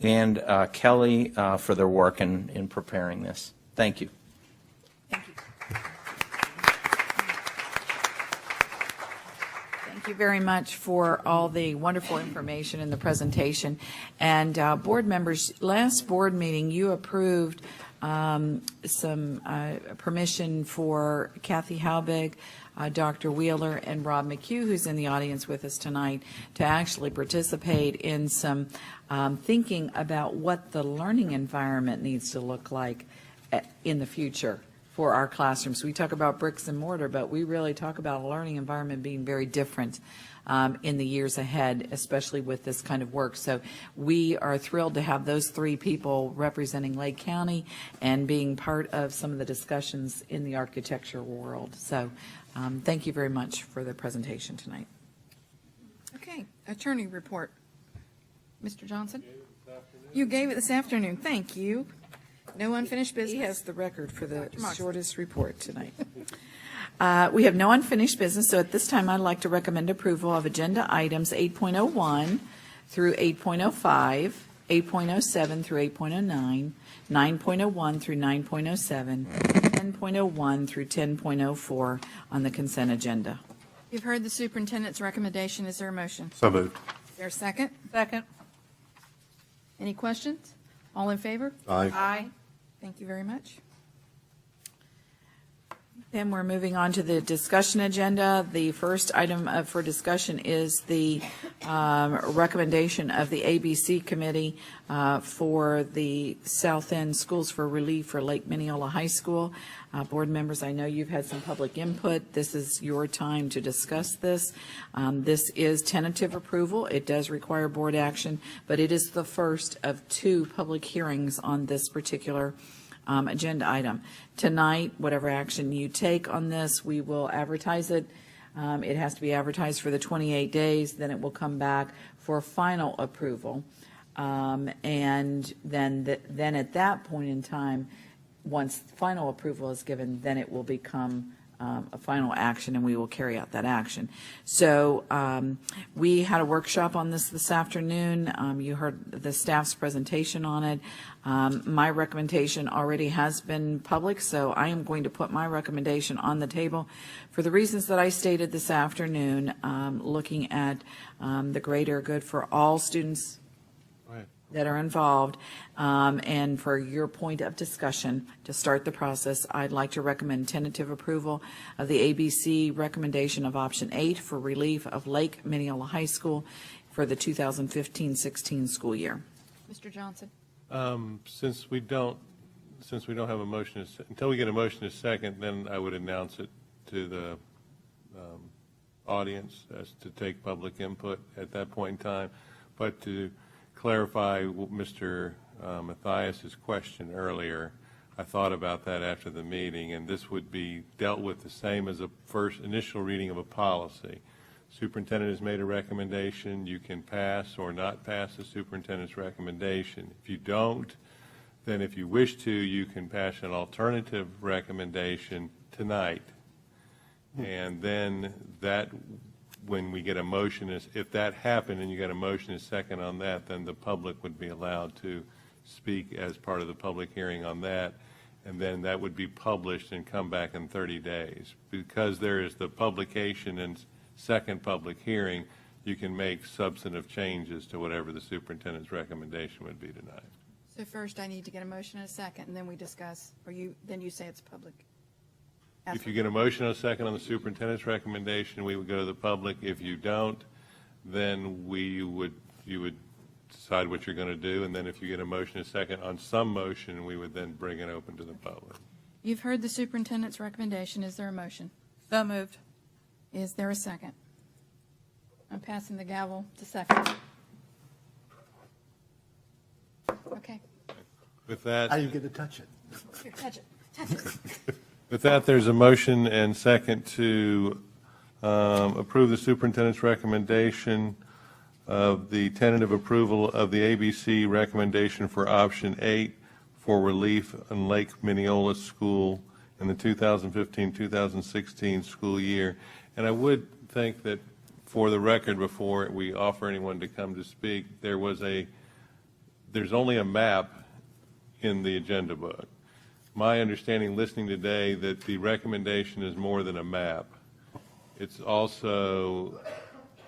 and Kelly for their work in preparing this. Thank you. Thank you very much for all the wonderful information in the presentation. And board members, last board meeting, you approved some permission for Kathy Haubig, Dr. Wheeler, and Rob McHugh, who's in the audience with us tonight, to actually participate in some thinking about what the learning environment needs to look like in the future for our classrooms. We talk about bricks and mortar, but we really talk about a learning environment being very different in the years ahead, especially with this kind of work. So we are thrilled to have those three people representing Lake County and being part of some of the discussions in the architecture world. So thank you very much for the presentation tonight. Okay, attorney report. Mr. Johnson? You gave it this afternoon. Thank you. No unfinished business? He has the record for the Dr. Moxley. shortest report tonight. We have no unfinished business, so at this time, I'd like to recommend approval of agenda items 8.01 through 8.05, 8.07 through 8.09, 9.01 through 9.07, 10.01 through 10.04 on the consent agenda. You've heard the superintendent's recommendation. Is there a motion? So moved. Is there a second? Second. Any questions? All in favor? Aye. Aye. Thank you very much. Then we're moving on to the discussion agenda. The first item for discussion is the recommendation of the ABC Committee for the South End Schools for Relief for Lake Minneola High School. Board members, I know you've had some public input. This is your time to discuss this. This is tentative approval. It does require board action, but it is the first of two public hearings on this particular agenda item. Tonight, whatever action you take on this, we will advertise it. It has to be advertised for the 28 days, then it will come back for final approval. And then at that point in time, once final approval is given, then it will become a final action, and we will carry out that action. So we had a workshop on this afternoon. You heard the staff's presentation on it. My recommendation already has been public, so I am going to put my recommendation on the table for the reasons that I stated this afternoon, looking at the greater good for all students that are involved, and for your point of discussion to start the process, I'd like to recommend tentative approval of the ABC recommendation of option 8 for relief of Lake Minneola High School for the 2015-16 school year. Mr. Johnson? Since we don't have a motion, until we get a motion a second, then I would announce it to the audience as to take public input at that point in time. But to clarify Mr. Matthias's question earlier, I thought about that after the meeting, and this would be dealt with the same as a first initial reading of a policy. Superintendent has made a recommendation. You can pass or not pass the superintendent's recommendation. If you don't, then if you wish to, you can pass an alternative recommendation tonight. And then that, when we get a motion, if that happened and you got a motion a second on that, then the public would be allowed to speak as part of the public hearing on that, and then that would be published and come back in 30 days. Because there is the publication and second public hearing, you can make substantive changes to whatever the superintendent's recommendation would be tonight. So first I need to get a motion and a second, and then we discuss, or then you say it's public. If you get a motion and a second on the superintendent's recommendation, we would go to the public. If you don't, then you would decide what you're going to do, and then if you get a motion and a second on some motion, we would then bring it open to the public. You've heard the superintendent's recommendation. Is there a motion? So moved. Is there a second? I'm passing the gavel to second. Okay. With that. I didn't get to touch it. Here, touch it. Touch it. With that, there's a motion and second to approve the superintendent's recommendation of the tentative approval of the ABC recommendation for option 8 for relief in Lake Mineola School in the 2015-2016 school year. And I would think that, for the record, before we offer anyone to come to speak, there's only a map in the agenda book. My understanding, listening today, that the recommendation is more than a map. It's also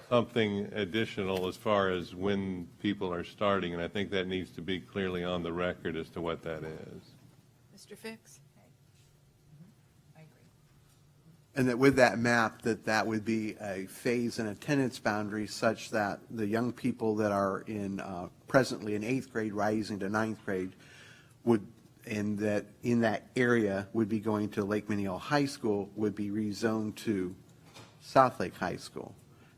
something additional as far as when people are starting, and I think that needs to be clearly on the record as to what that is. Mr. Fix? And that with that map, that would be a phase and attendance boundary such that the young people that are in presently in 8th grade rising to 9th grade would, and that in that area would be going to Lake Mineola High School, would be rezoned to South Lake High School.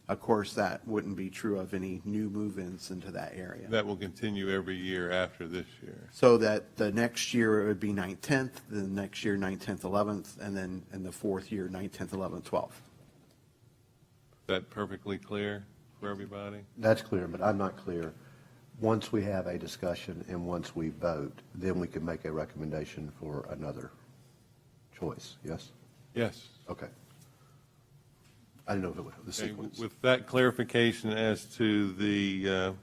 Of course, that wouldn't be true of any new move-ins into that area. That will continue every year after this year. So that the next year it would be 9th, 10th, the next year 9th, 10th, 11th, and then in the 4th year 9th, 10th, 11th, 12th. Is that perfectly clear for everybody? That's clear, but I'm not clear. Once we have a discussion and once we vote, then we can make a recommendation for another choice, yes? Yes. Okay. I didn't know if it was the Okay, sequence. with that clarification as to the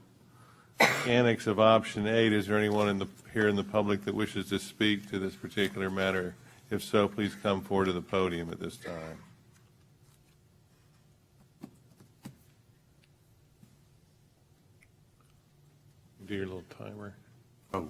mechanics of option 8, is there anyone here in the public that wishes to speak to this particular matter? If so, please come forward to the podium at this time. Do your little timer. Oh.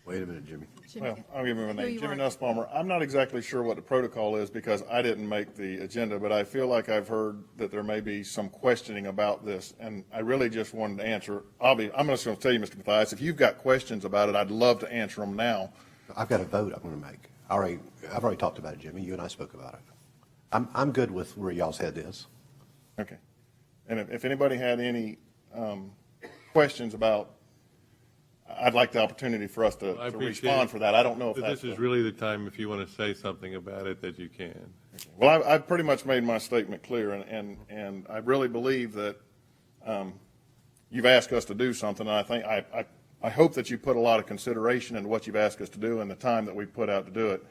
Wait a minute, Jimmy. Well, I'll give him a Who name, you Jimmy are. Nussbaumer. I'm not exactly sure what the protocol is because I didn't make the agenda, but I feel like I've heard that there may be some questioning about this, and I really just wanted to answer. I'm just going to tell you, Mr. Mathias, if you've got questions about it, I'd love to answer them now. I've got a vote I'm going to make. I've already talked about it, Jimmy. You and I spoke about it. I'm good with where y'all's head is. Okay. And if anybody had any questions about, I'd like the opportunity for us to respond for that. I don't know if that's. This is really the time, if you want to say something about it, that you can. Okay. Well, I've pretty much made my statement clear, and I really believe that you've asked us to do something, and I think I hope that you put a lot of consideration into what you've asked us to do and the time that we've put out to do it.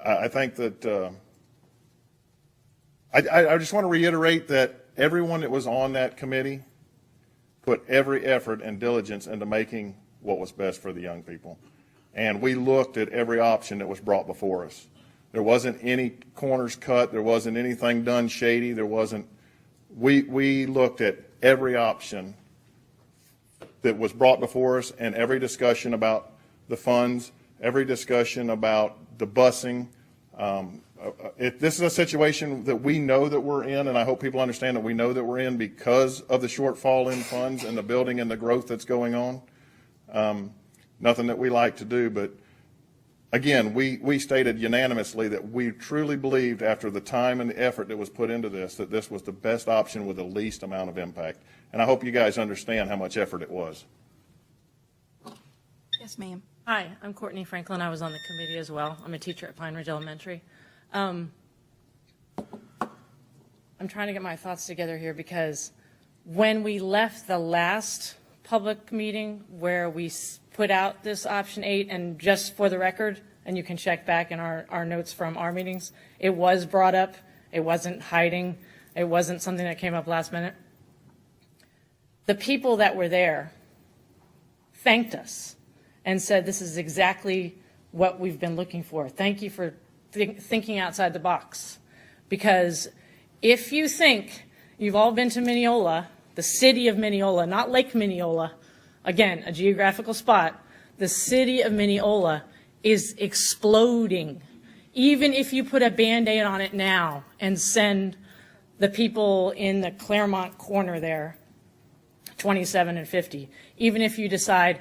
I think that I just want to reiterate that everyone that was on that committee put every effort and diligence into making what was best for the young people. And we looked at every option that was brought before us. There wasn't any corners cut. There wasn't anything done shady. We looked at every option that was brought before us, and every discussion about the funds, every discussion about the busing. This is a situation that we know that we're in, and I hope people understand that we know that we're in because of the shortfall in funds and the building and the growth that's going on. Nothing that we like to do, but again, we stated unanimously that we truly believed, after the time and the effort that was put into this, that this was the best option with the least amount of impact. And I hope you guys understand how much effort it was. Yes, ma'am. Hi, I'm Courtney Franklin. I was on the committee as well. I'm a teacher at Pine Ridge Elementary. I'm trying to get my thoughts together here because when we left the last public meeting where we put out this option 8, and just for the record, and you can check back in our notes from our meetings, it was brought up. It wasn't hiding. It wasn't something that came up last minute. The people that were there thanked us and said, this is exactly what we've been looking for. Thank you for thinking outside the box. Because if you think, you've all been to Mineola, the city of Mineola, not Lake Mineola, again, a geographical spot, the city of Mineola is exploding. Even if you put a Band-Aid on it now and send the people in the Claremont corner there, 27 and 50, even if you decide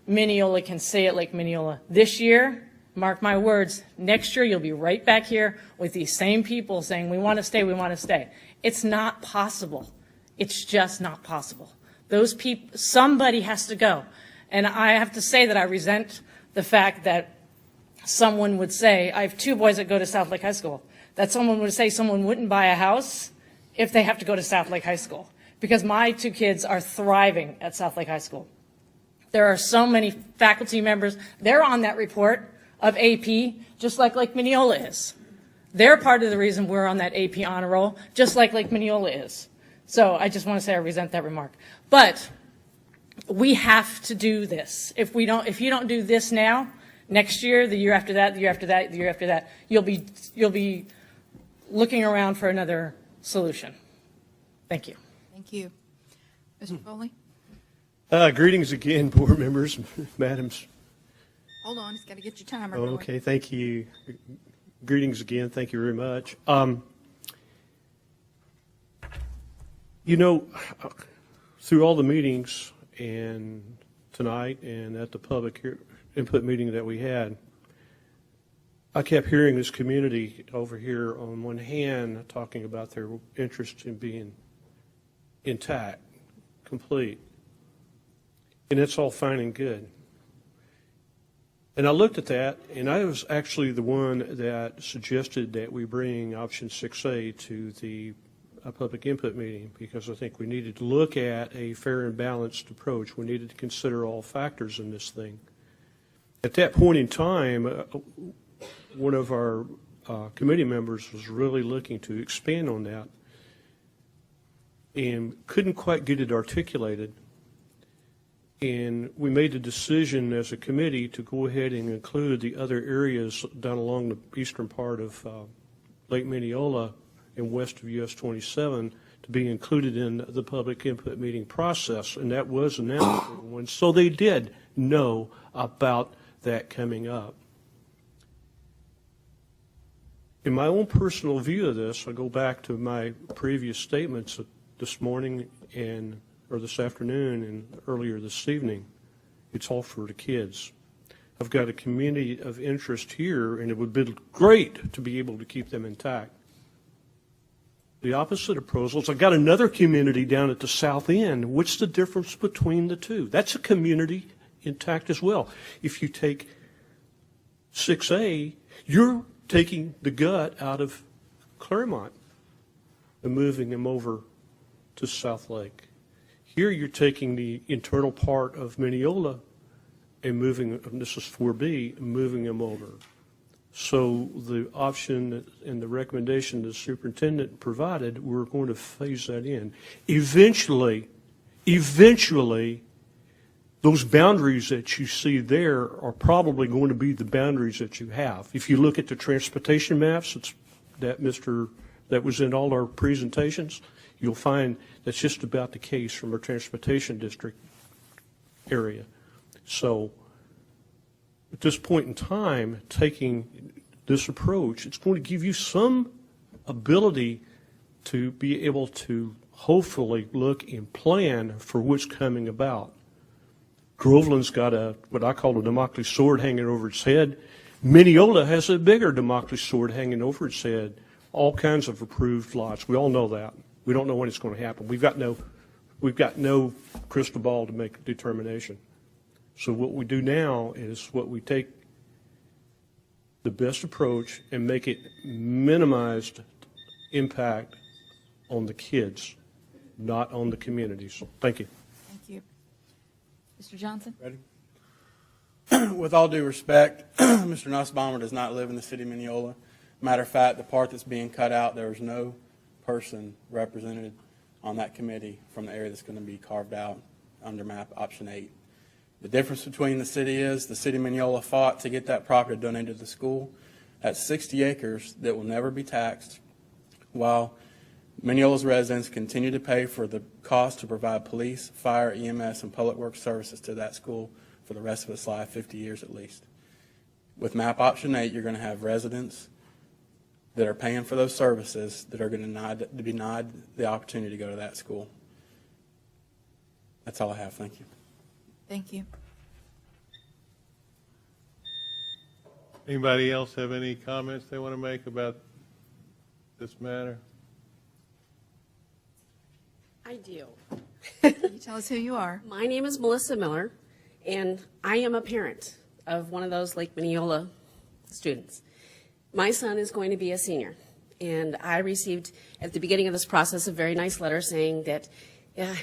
Mineola can stay at Lake Mineola, this year, mark my words, next year you'll be right back here with these same people saying, we want to stay, we want to stay. It's not possible. It's just not possible. Those people, somebody has to go. And I have to say that I resent the fact that someone would say, I have 2 boys that go to South Lake High School, that someone would say someone wouldn't buy a house if they have to go to South Lake High School. Because my 2 kids are thriving at South Lake High School. There are so many faculty members, they're on that report of AP, just like Lake Mineola is. They're part of the reason we're on that AP honor roll, just like Lake Mineola is. So I just want to say I resent that remark. But we have to do this. If you don't do this now, next year, the year after that, the year after that, the year after that, you'll be looking around for another solution. Thank you. Thank you. Mr. Foley? Greetings again, board members, madams. Hold on, it's got to get your timer Oh, going. okay, thank you. Greetings again, thank you very much. You know, through all the meetings and tonight and at the public input meeting that we had, I kept hearing this community over here on one hand talking about their interest in being intact, complete. And it's all fine and good. And I looked at that, and I was actually the one that suggested that we bring option 6A to the public input meeting, because I think we needed to look at a fair and balanced approach. We needed to consider all factors in this thing. At that point in time, one of our committee members was really looking to expand on that and couldn't quite get it articulated. And we made the decision as a committee to go ahead and include the other areas down along the eastern part of Lake Mineola and west of US 27 to be included in the public input meeting process. And that was announced to everyone. So they did know about that coming up. In my own personal view of this, I go back to my previous statements this morning or this afternoon and earlier this evening. It's all for the kids. I've got a community of interest here, and it would be great to be able to keep them intact. The opposite of proposals, I've got another community down at the south end. What's the difference between the two? That's a community intact as well. If you take 6A, you're taking the gut out of Claremont and moving them over to South Lake. Here you're taking the internal part of Mineola and moving, this is 4B, moving them over. So the option and the recommendation the superintendent provided, we're going to phase that in. Eventually, those boundaries that you see there are probably going to be the boundaries that you have. If you look at the transportation maps that was in all our presentations, you'll find that's just about the case from our transportation district area. So at this point in time, taking this approach, it's going to give you some ability to be able to hopefully look and plan for what's coming about. Groveland's got what I call a Damocles sword hanging over its head. Mineola has a bigger Damocles sword hanging over its head. All kinds of approved lots. We all know that. We don't know when it's going to happen. We've got no crystal ball to make a determination. So what we do now is we take the best approach and make it minimized impact on the kids, not on the communities. Thank you. Thank you. Mr. Johnson? Ready? With all due respect, Mr. Nussbaumer does not live in the city of Mineola. Matter of fact, the part that's being cut out, there is no person represented on that committee from the area that's going to be carved out under map option 8. The difference between the city is the city of Mineola fought to get that property donated to the school. That's 60 acres that will never be taxed, while Mineola's residents continue to pay for the cost to provide police, fire, EMS, and public works services to that school for the rest of its life, 50 years at least. With map option 8, you're going to have residents that are paying for those services that are going to be denied the opportunity to go to that school. That's all I have. Thank you. Thank you. Anybody else have any comments they want to make about this matter? I do. Can you tell us who you are? My name is Melissa Miller, and I am a parent of one of those Lake Mineola students. My son is going to be a senior, and I received at the beginning of this process a very nice letter saying that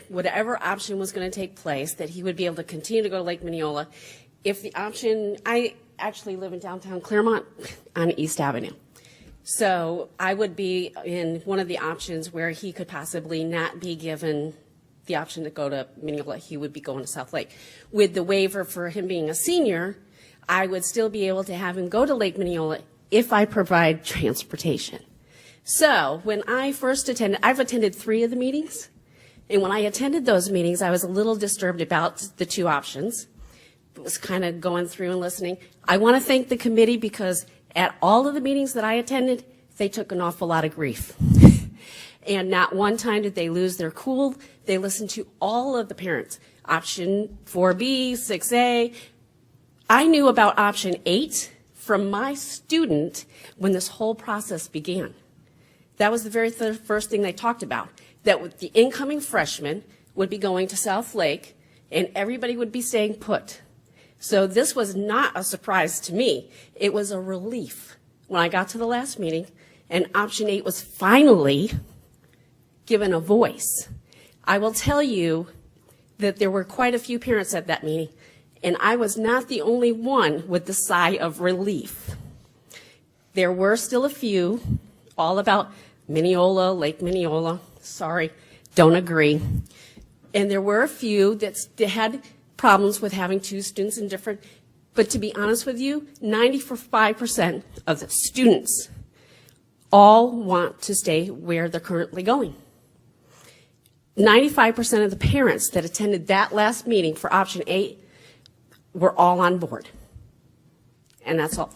whatever option was going to take place, that he would be able to continue to go to Lake Mineola. If the option, I actually live in downtown Claremont on East Avenue. So I would be in one of the options where he could possibly not be given the option to go to Mineola. He would be going to South Lake. With the waiver for him being a senior, I would still be able to have him go to Lake Mineola if I provide transportation. So when I first attended, I've attended 3 of the meetings, and when I attended those meetings, I was a little disturbed about the 2 options. I was kind of going through and listening. I want to thank the committee because at all of the meetings that I attended, they took an awful lot of grief. And not one time did they lose their cool. They listened to all of the parents. Option 4B, 6A. I knew about option 8 from my student when this whole process began. That was the very first thing they talked about, that the incoming freshmen would be going to South Lake and everybody would be staying put. So this was not a surprise to me. It was a relief when I got to the last meeting and option 8 was finally given a voice. I will tell you that there were quite a few parents at that meeting, and I was not the only one with the sigh of relief. There were still a few, all about Mineola, Lake Mineola. Sorry, don't agree. And there were a few that had problems with having 2 students in different, but to be honest with you, 95% of the students all want to stay where they're currently going. 95% of the parents that attended that last meeting for option 8 were all on board. And that's all.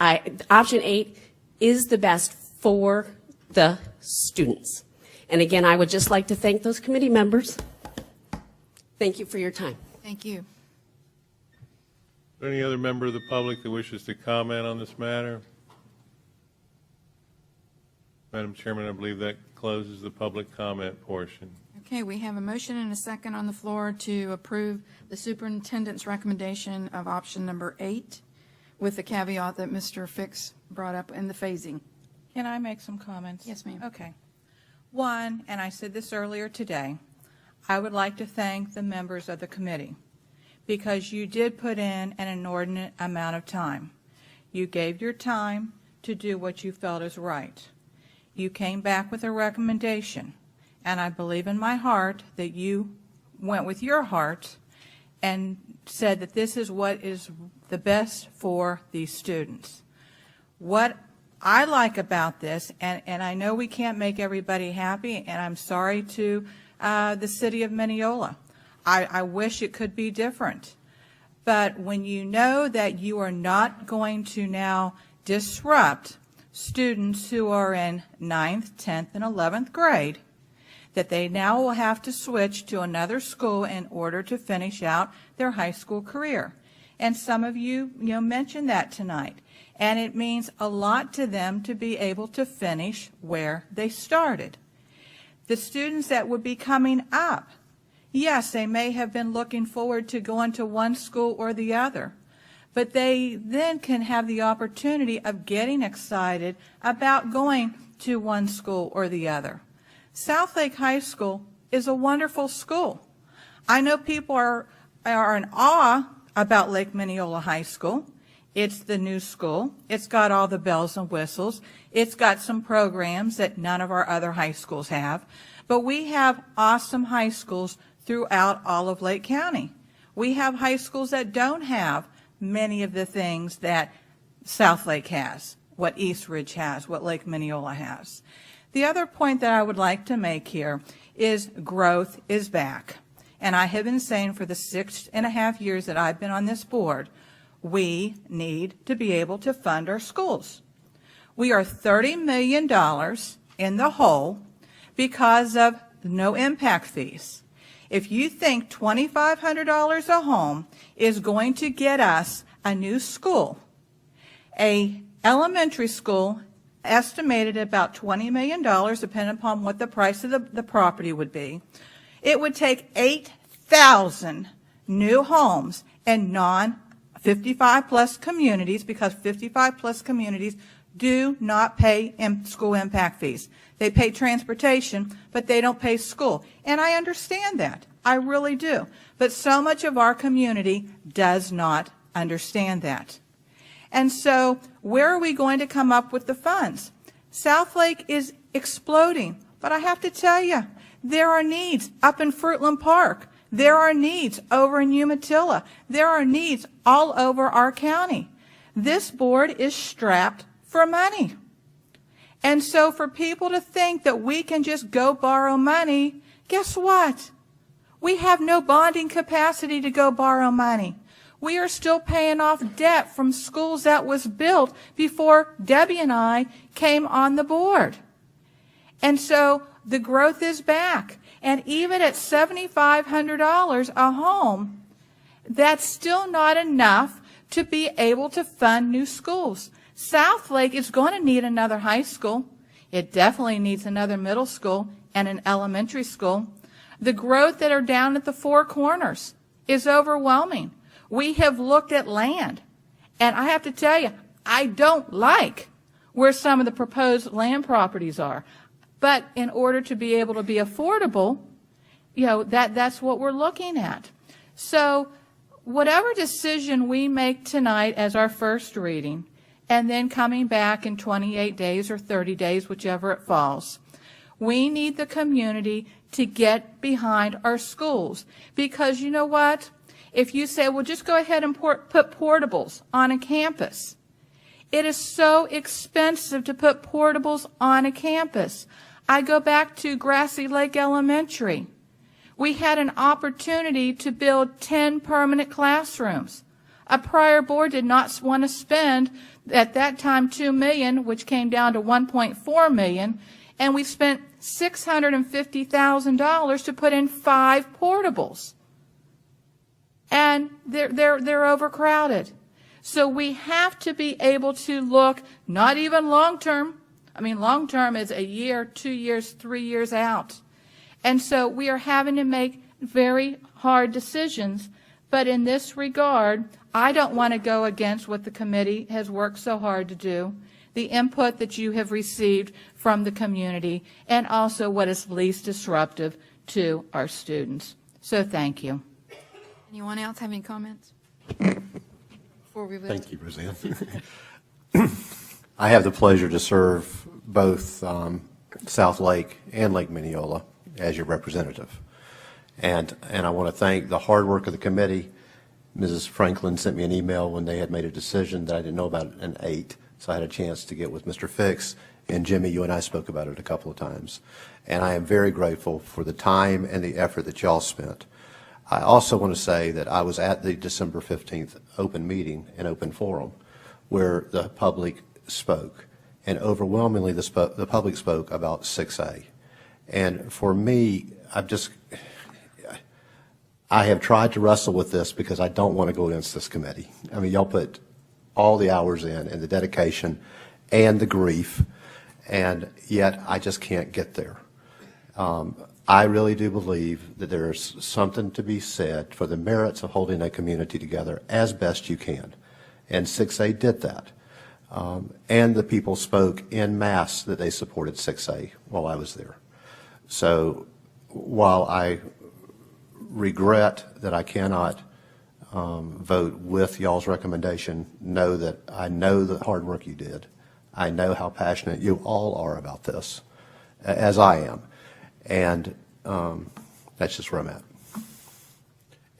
Option 8 is the best for the students. And again, I would just like to thank those committee members. Thank you for your time. Thank you. Any other member of the public that wishes to comment on this matter? Madam Chairman, I believe that closes the public comment portion. Okay, we have a motion and a second on the floor to approve the superintendent's recommendation of option number 8 with the caveat that Mr. Fix brought up in the phasing. Can I make some comments? Yes, ma'am. Okay. One, and I said this earlier today, I would like to thank the members of the committee because you did put in an inordinate amount of time. You gave your time to do what you felt is right. You came back with a recommendation, and I believe in my heart that you went with your heart and said that this is what is the best for these students. What I like about this, and I know we can't make everybody happy, and I'm sorry to the city of Mineola. I wish it could be different. But when you know that you are not going to now disrupt students who are in 9th, 10th, and 11th grade, that they now will have to switch to another school in order to finish out their high school career. And some of you mentioned that tonight. And it means a lot to them to be able to finish where they started. The students that would be coming up, yes, they may have been looking forward to going to one school or the other, but they then can have the opportunity of getting excited about going to one school or the other. South Lake High School is a wonderful school. I know people are in awe about Lake Mineola High School. It's the new school. It's got all the bells and whistles. It's got some programs that none of our other high schools have. But we have awesome high schools throughout all of Lake County. We have high schools that don't have many of the things that South Lake has, what East Ridge has, what Lake Mineola has. The other point that I would like to make here is growth is back. And I have been saying for the 6.5 years that I've been on this board, we need to be able to fund our schools. We are $30 million in the hole because of no impact fees. If you think $2,500 a home is going to get us a new school, a elementary school estimated about $20 million, depending upon what the price of the property would be. It would take 8,000 new homes in non-55-plus communities, because 55-plus communities do not pay school impact fees. They pay transportation, but they don't pay school. And I understand that. I really do. But so much of our community does not understand that. And so where are we going to come up with the funds? Southlake is exploding, but I have to tell you, there are needs up in Fruitland Park. There are needs over in Umatilla. There are needs all over our county. This board is strapped for money. And so for people to think that we can just go borrow money, guess what? We have no bonding capacity to go borrow money. We are still paying off debt from schools that was built before Debbie and I came on the board. And so the growth is back. And even at $7,500 a home, that's still not enough to be able to fund new schools. Southlake is going to need another high school. It definitely needs another middle school and an elementary school. The growth that are down at the Four Corners is overwhelming. We have looked at land, and I have to tell you, I don't like where some of the proposed land properties are. But in order to be able to be affordable, that's what we're looking at. So whatever decision we make tonight as our first reading, and then coming back in 28 days or 30 days, whichever it falls, we need the community to get behind our schools. Because you know what? If you say, well, just go ahead and put portables on a campus, it is so expensive to put portables on a campus. I go back to Grassy Lake Elementary. We had an opportunity to build 10 permanent classrooms. A prior board did not want to spend, at that time, $2 million, which came down to $1.4 million, and we spent $650,000 to put in 5 portables. And they're overcrowded. So we have to be able to look, not even long-term. I mean, long-term is a year, 2 years, 3 years out. And so we are having to make very hard decisions. But in this regard, I don't want to go against what the committee has worked so hard to do, the input that you have received from the community, and also what is least disruptive to our students. So thank you. Anyone else have any comments? Before we vote? Thank you, Roseanne. I have the pleasure to serve both South Lake and Lake Mineola as your representative. And I want to thank the hard work of the committee. Mrs. Franklin sent me an email when they had made a decision that I didn't know about an 8, so I had a chance to get with Mr. Fix. And Jimmy, you and I spoke about it a couple of times. And I am very grateful for the time and the effort that y'all spent. I also want to say that I was at the December 15th open meeting and open forum where the public spoke. And overwhelmingly, the public spoke about 6A. And for me, I have tried to wrestle with this because I don't want to go against this committee. I mean, y'all put all the hours in and the dedication and the grief, and yet I just can't get there. I really do believe that there's something to be said for the merits of holding a community together as best you can. And 6A did that. And the people spoke en masse that they supported 6A while I was there. So while I regret that I cannot vote with y'all's recommendation, know that I know the hard work you did. I know how passionate you all are about this, as I am. And that's just where I'm at.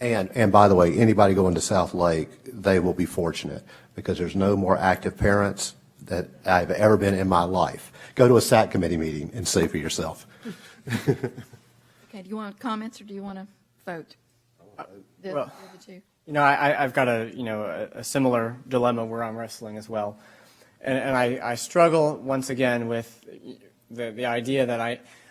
And by the way, anybody going to South Lake, they will be fortunate because there's no more active parents that I've ever been in my life. Go to a SAC committee meeting and see for yourself. Okay, do you want comments or do you want to vote? Well, I've got a similar dilemma where I'm wrestling as well. And I struggle once again with the idea that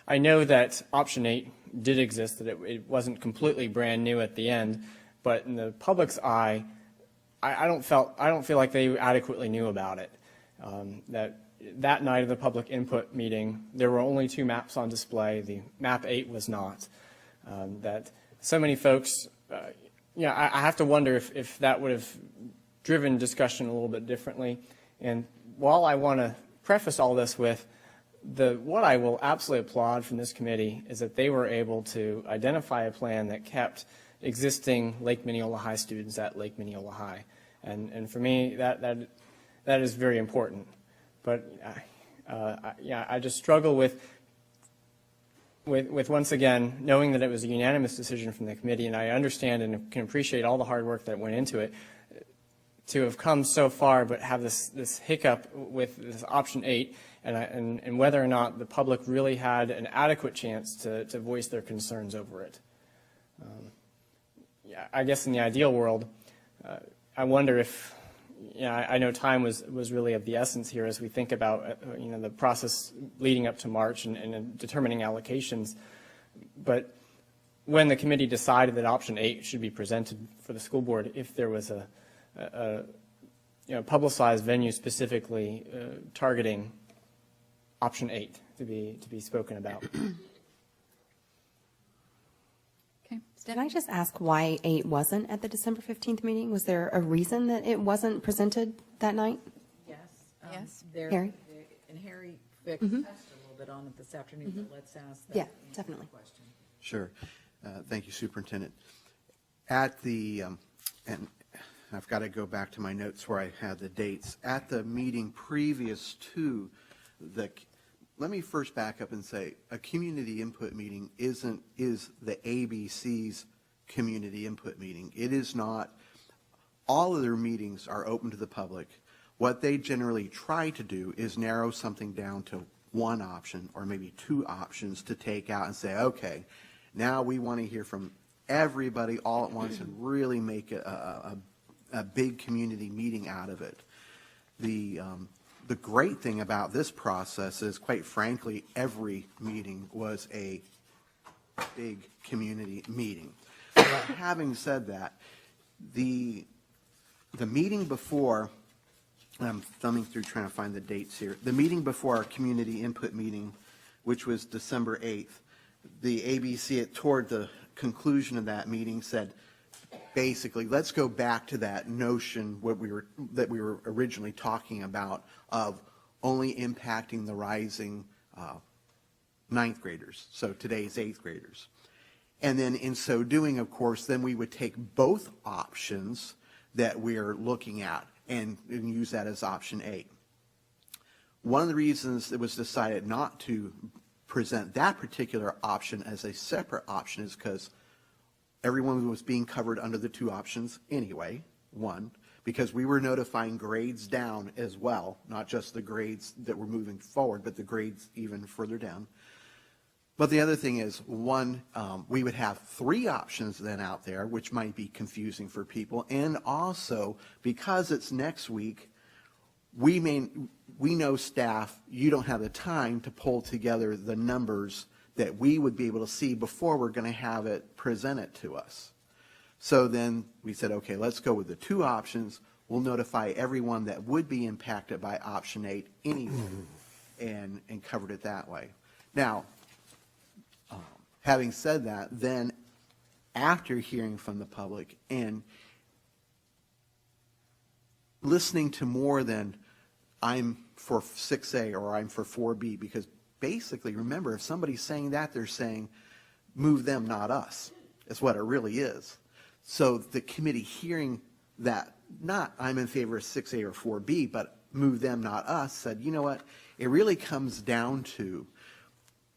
I know that option 8 did exist, that it wasn't completely brand new at the end, but in the public's eye, I don't feel like they adequately knew about it. That night of the public input meeting, there were only 2 maps on display. The map 8 was not. that so many folks, I have to wonder if that would have driven discussion a little bit differently. And while I want to preface all this with what I will absolutely applaud from this committee is that they were able to identify a plan that kept existing Lake Minneola High students at Lake Minneola High. And for me, that is very important. But I just struggle with once again, knowing that it was a unanimous decision from the committee, and I understand and can appreciate all the hard work that went into it, to have come so far but have this hiccup with this option 8 and whether or not the public really had an adequate chance to voice their concerns over it. I guess in the ideal world, I wonder if, I know time was really of the essence here as we think about the process leading up to March and determining allocations. But when the committee decided that option 8 should be presented for the school board, if there was a publicized venue specifically targeting option 8 to be spoken about. Did I just ask why 8 wasn't at the December 15th meeting? Was there a reason that it wasn't presented that night? Yes. Yes. Harry? And Harry touched a little bit on it this afternoon, but let's ask that. Yeah, definitely. Question. Sure. Thank you, Superintendent. At the, and I've got to go back to my notes where I had the dates. At the meeting previous to let me first back up and say a community input meeting is the ABC's community input meeting. It is not. All of their meetings are open to the public. What they generally try to do is narrow something down to one option or maybe 2 options to take out and say, okay, now we want to hear from everybody all at once and really make a big community meeting out of it. The great thing about this process is, quite frankly, every meeting was a big community meeting. But having said that, the meeting before, I'm thumbing through trying to find the dates here, the meeting before our community input meeting, which was December 8th, the ABC toward the conclusion of that meeting said, basically, let's go back to that notion that we were originally talking about of only impacting the rising 9th graders, so today's 8th graders. And then in so doing, of course, then we would take both options that we're looking at and use that as option 8. One of the reasons it was decided not to present that particular option as a separate option is because everyone was being covered under the 2 options anyway, one, because we were notifying grades down as well, not just the grades that were moving forward, but the grades even further down. But the other thing is, one, we would have 3 options then out there, which might be confusing for people. And also, because it's next week, we know staff, you don't have the time to pull together the numbers that we would be able to see before we're going to have it presented to us. So then we said, okay, let's go with the 2 options. We'll notify everyone that would be impacted by option 8 anyway, and covered it that way. Now, having said that, then after hearing from the public and listening to more than I'm for 6A or I'm for 4B, because basically, remember, if somebody's saying that, they're saying, move them, not us. Is what it really is. So the committee hearing that, not I'm in favor of 6A or 4B, but move them, not us, said, you know what, it really comes down to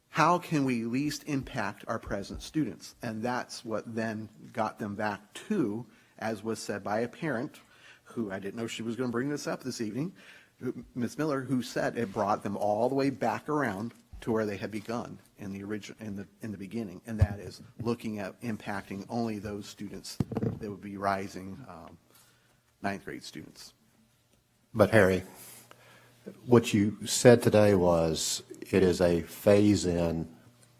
how can we least impact our present students? And that's what then got them back to, as was said by a parent, who I didn't know she was going to bring this up this evening, Ms. Miller, who said it brought them all the way back around to where they had begun in the original, in the beginning, and that is looking at impacting only those students that would be rising 9th grade students. But Harry, what you said today was it is a phase in.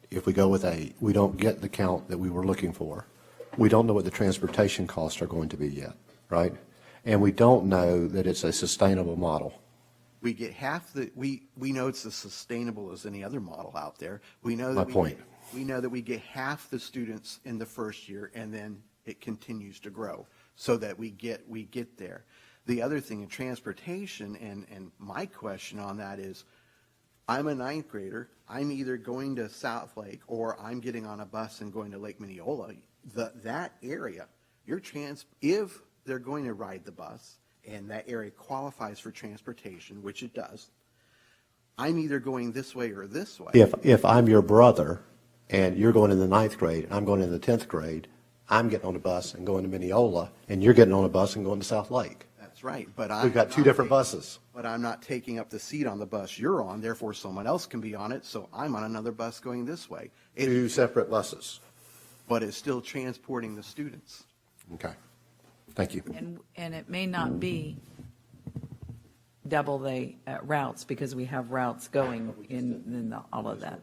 If we go with 8, we don't get the count that we were looking for. We don't know what the transportation costs are going to be yet, right? And we don't know that it's a sustainable model. We get half the, we know it's as sustainable as any other model out there. We know that My point. We know that we get half the students in the first year, and then it continues to grow so that we get there. The other thing in transportation, and my question on that is, I'm a ninth grader. I'm either going to South Lake or I'm getting on a bus and going to Lake Mineola. That area, if they're going to ride the bus and that area qualifies for transportation, which it does, I'm either going this way or this way. If I'm your brother and you're going in the ninth grade and I'm going in the 10th grade, I'm getting on a bus and going to Mineola, and you're getting on a bus and going to South Lake. That's right. But We've got two different buses. But I'm not taking up the seat on the bus you're on, therefore someone else can be on it, so I'm on another bus going this way. Two separate buses. But it's still transporting the students. Okay. Thank you. And it may not be double the routes, because we have routes going in all of that.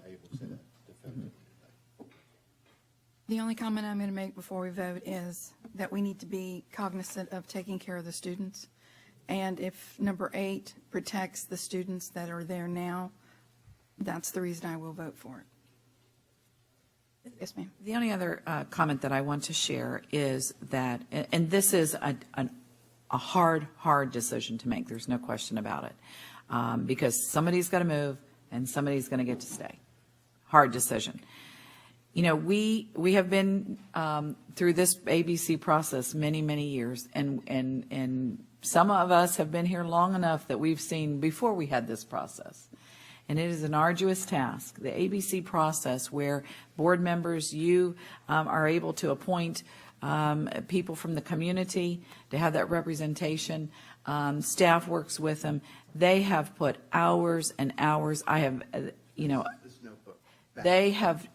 The only comment I'm going to make before we vote is that we need to be cognizant of taking care of the students. And if number 8 protects the students that are there now, that's the reason I will vote for it. Yes, ma'am. The only other comment that I want to share is that, and this is a hard decision to make, there's no question about it, because somebody's got to move and somebody's going to get to stay. Hard decision. You know, we have been through this ABC process many years, and some of us have been here long enough that we've seen before we had this process. And it is an arduous task, the ABC process, where board members, you are able to appoint people from the community to have that representation. Staff works with them. They have put hours and hours. I have,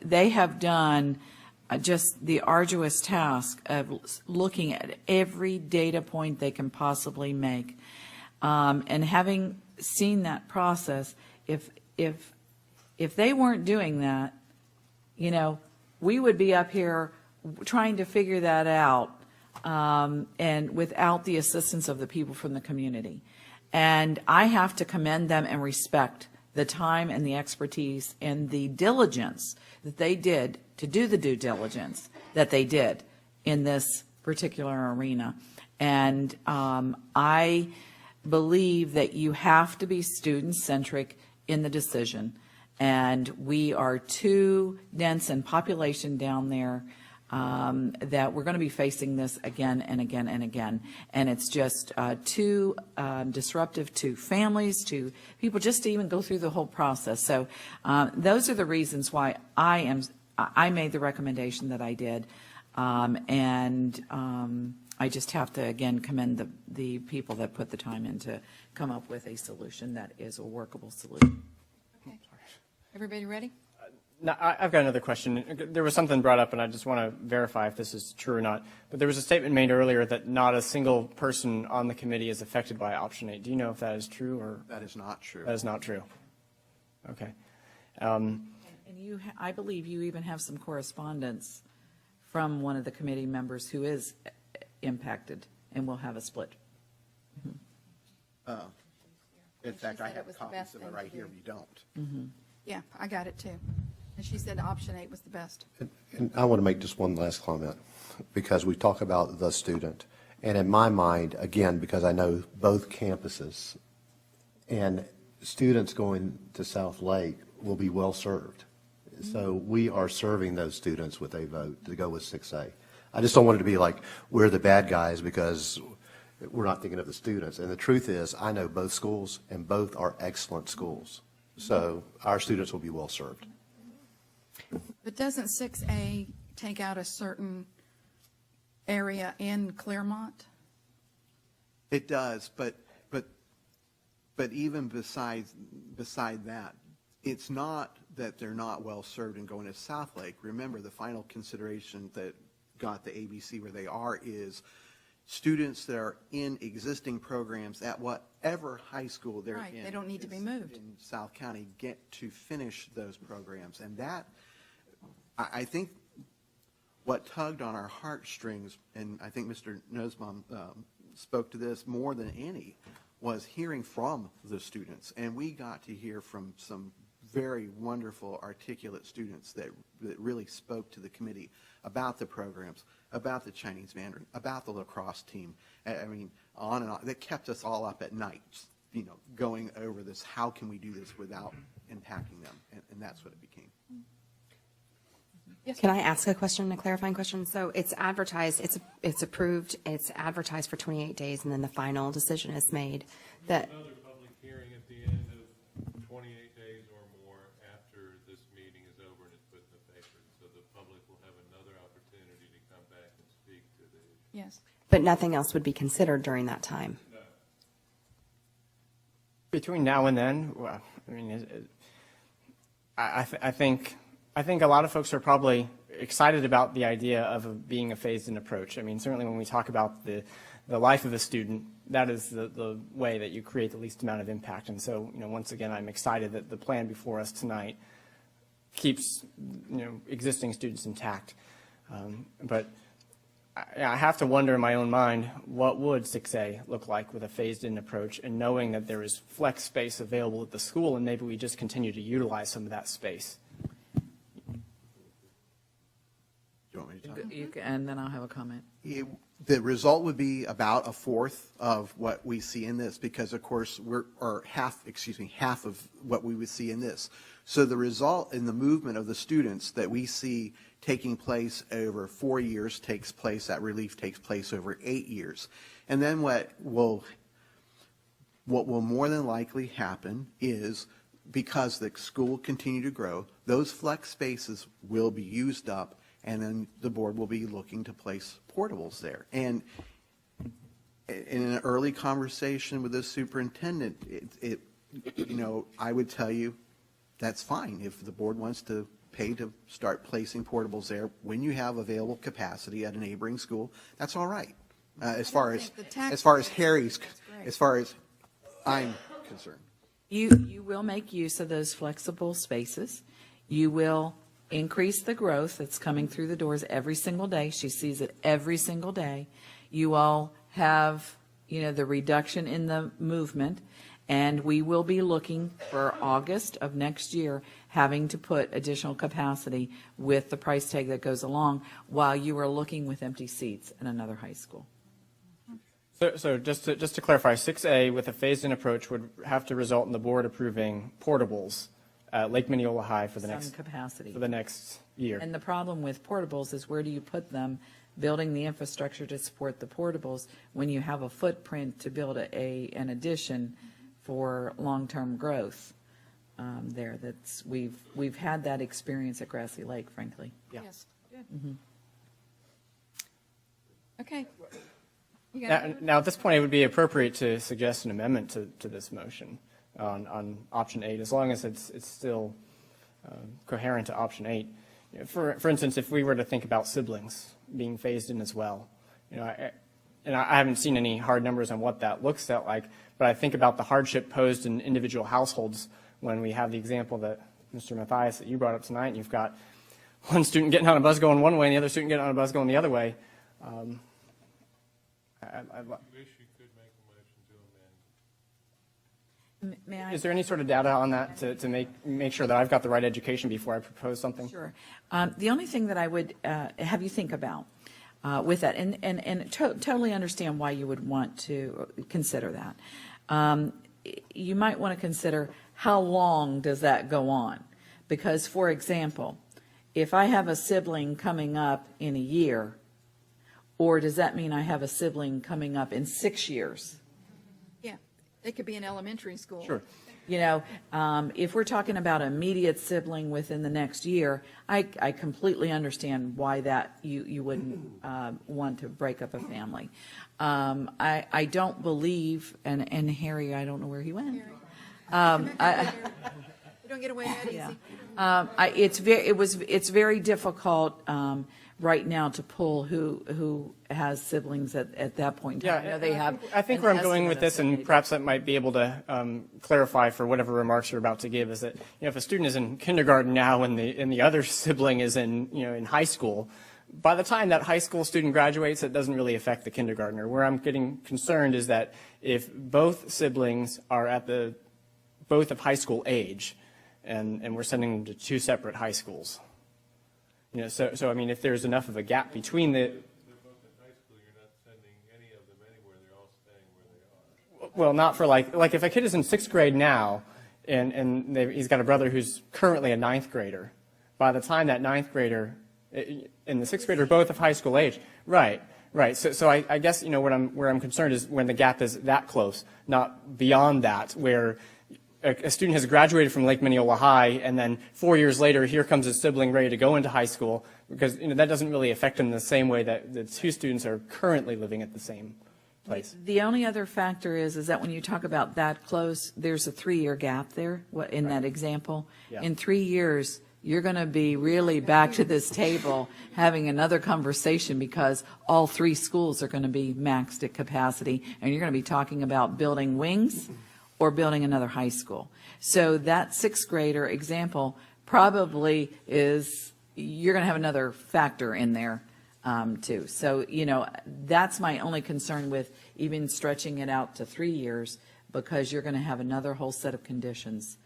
they have done just the arduous task of looking at every data point they can possibly make. And having seen that process, if they weren't doing that, we would be up here trying to figure that out, and without the assistance of the people from the community. And I have to commend them and respect the time and the expertise and the diligence that they did to do the due diligence that they did in this particular arena. And I believe that you have to be student-centric in the decision. And we are too dense in population down there that we're going to be facing this again and again and again. And it's just too disruptive to families, to people, just to even go through the whole process. So those are the reasons why I made the recommendation that I did. And I just have to, again, commend the people that put the time in to come up with a solution that is a workable solution. Okay. Everybody ready? No, I've got another question. There was something brought up, and I just want to verify if this is true or not. But there was a statement made earlier that not a single person on the committee is affected by option 8. Do you know if that is true or? That is not true. That is not true. Okay. And I believe you even have some correspondence from one of the committee members who is impacted, and will have a split. In fact, I have copies of it right here if you don't. Yeah, I got it too. And she said option 8 was the best. And I want to make just one last comment, because we talk about the student. And in my mind, again, because I know both campuses, and students going to South Lake will be well served. So we are serving those students with a vote to go with 6A. I just don't want it to be like we're the bad guys because we're not thinking of the students. And the truth is, I know both schools, and both are excellent schools. So our students will be well served. But doesn't 6A take out a certain area in Claremont? It does, but even beside that, it's not that they're not well served in going to South Lake. Remember, the final consideration that got the ABC where they are is students that are in existing programs at whatever high school they're Right, in. they don't need to be moved. In South County get to finish those programs. And that, I think what tugged on our heartstrings, and I think Mr. Nussbaum spoke to this more than any, was hearing from the students. And we got to hear from some very wonderful, articulate students that really spoke to the committee about the programs, about the Chinese Mandarin, about the lacrosse team. I mean, on and on. That kept us all up at night, going over this. How can we do this without impacting them? And that's what it became. Can I ask a question, a clarifying question? So it's advertised, it's approved, it's advertised for 28 days, and then the final decision is made. That Another public hearing at the end of 28 days or more after this meeting is over and it's put in the paper, so the public will have another opportunity to come back and speak to the issue. Yes. But nothing else would be considered during that time. No. Between now and then, well, I mean, I think a lot of folks are probably excited about the idea of being a phased-in approach. I mean, certainly when we talk about the life of a student, that is the way that you create the least amount of impact. And so, once again, I'm excited that the plan before us tonight keeps, existing students intact. But I have to wonder in my own mind, what would 6A look like with a phased-in approach, and knowing that there is flex space available at the school, and maybe we just continue to utilize some of that space. Do you want me to talk? You can, and then I'll have a comment. The result would be about a fourth of what we see in this, because of course half of what we would see in this. So the result in the movement of the students that we see taking place over 4 years that relief takes place over 8 years. And then what will more than likely happen is, because the school will continue to grow, those flex spaces will be used up, and then the board will be looking to place portables there. And in an early conversation with the superintendent, I would tell you that's fine if the board wants to pay to start placing portables there when you have available capacity at a neighboring school. That's all right. As far as I'm concerned. You will make use of those flexible spaces. You will increase the growth that's coming through the doors every single day. She sees it every single day. You all have, the reduction in the movement, and we will be looking for August of next year, having to put additional capacity with the price tag that goes along while you are looking with empty seats in another high school. So just to clarify, 6A with a phased-in approach would have to result in the board approving portables at Lake Mineola High for the next year. And the problem with portables is, where do you put them? Building the infrastructure to support the portables when you have a footprint to build an addition for long-term growth there. We've had that experience at Grassy Lake, frankly. Yeah. Yes. Good. Mm-hmm. Okay. Now, at this point, it would be appropriate to suggest an amendment to this motion on option 8, as long as it's still coherent to option 8. For instance, if we were to think about siblings being phased in as well, I haven't seen any hard numbers on what that looks like, but I think about the hardship posed in individual households when we have the example that Mr. Mathias, that you brought up tonight, and you've got one student getting on a bus going one way and the other student getting on a bus going the other way. Is there any sort of data on that to make sure that I've got the right education before I propose something? Sure. The only thing that I would have you think about with that, and totally understand why you would want to consider that. You might want to consider, how long does that go on? Because, for example, if I have a sibling coming up in a year, or does that mean I have a sibling coming up in 6 years? Yeah, they could be in elementary school. Sure. If we're talking about immediate sibling within the next year, I completely understand why that you wouldn't want to break up a family. I don't believe, and Harry, I don't know where he went. You don't get away that easy. It's very difficult right now to pull who has siblings at that point in time. Yeah, They have. I think where I'm going with this, and perhaps that might be able to clarify for whatever remarks you're about to give, is that if a student is in kindergarten now and the other sibling is in high school, by the time that high school student graduates, it doesn't really affect the kindergartner. Where I'm getting concerned is that if both siblings are at both of high school age, and we're sending them to two separate high schools. You know, so I mean, if there's enough of a gap between the, well, not for like if a kid is in 6th grade now, and he's got a brother who's currently a 9th grader, by the time that 9th grader and the 6th grader are both of high school age, right. So I guess, you know, where I'm concerned is when the gap is that close, not beyond that, where a student has graduated from Lake Mineola High, and then 4 years later, here comes a sibling ready to go into high school, because, you know, that doesn't really affect them the same way that the two students are currently living at the same place. The only other factor is that when you talk about that close, there's a 3-year gap there in that example. Yeah. In 3 years, you're going to be really back to this table having another conversation, because all 3 schools are going to be maxed at capacity, and you're going to be talking about building wings or building another high school. So that 6th grader example probably is, you're going to have another factor in there too. So, you know, that's my only concern with even stretching it out to 3 years, because you're going to have another whole set of conditions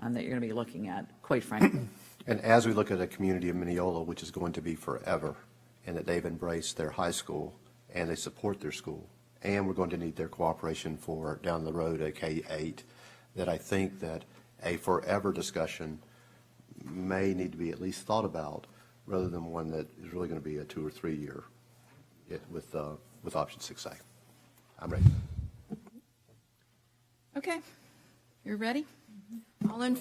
that you're going to be looking at, quite frankly. And as we look at a community of Mineola, which is going to be forever, and that they've embraced their high school and they support their school, and we're going to need their cooperation for down the road a K-8, that I think that a forever discussion may need to be at least thought about, rather than one that is really going to be a 2 or 3 year with option 6A. I'm ready. Okay. You're ready? All in,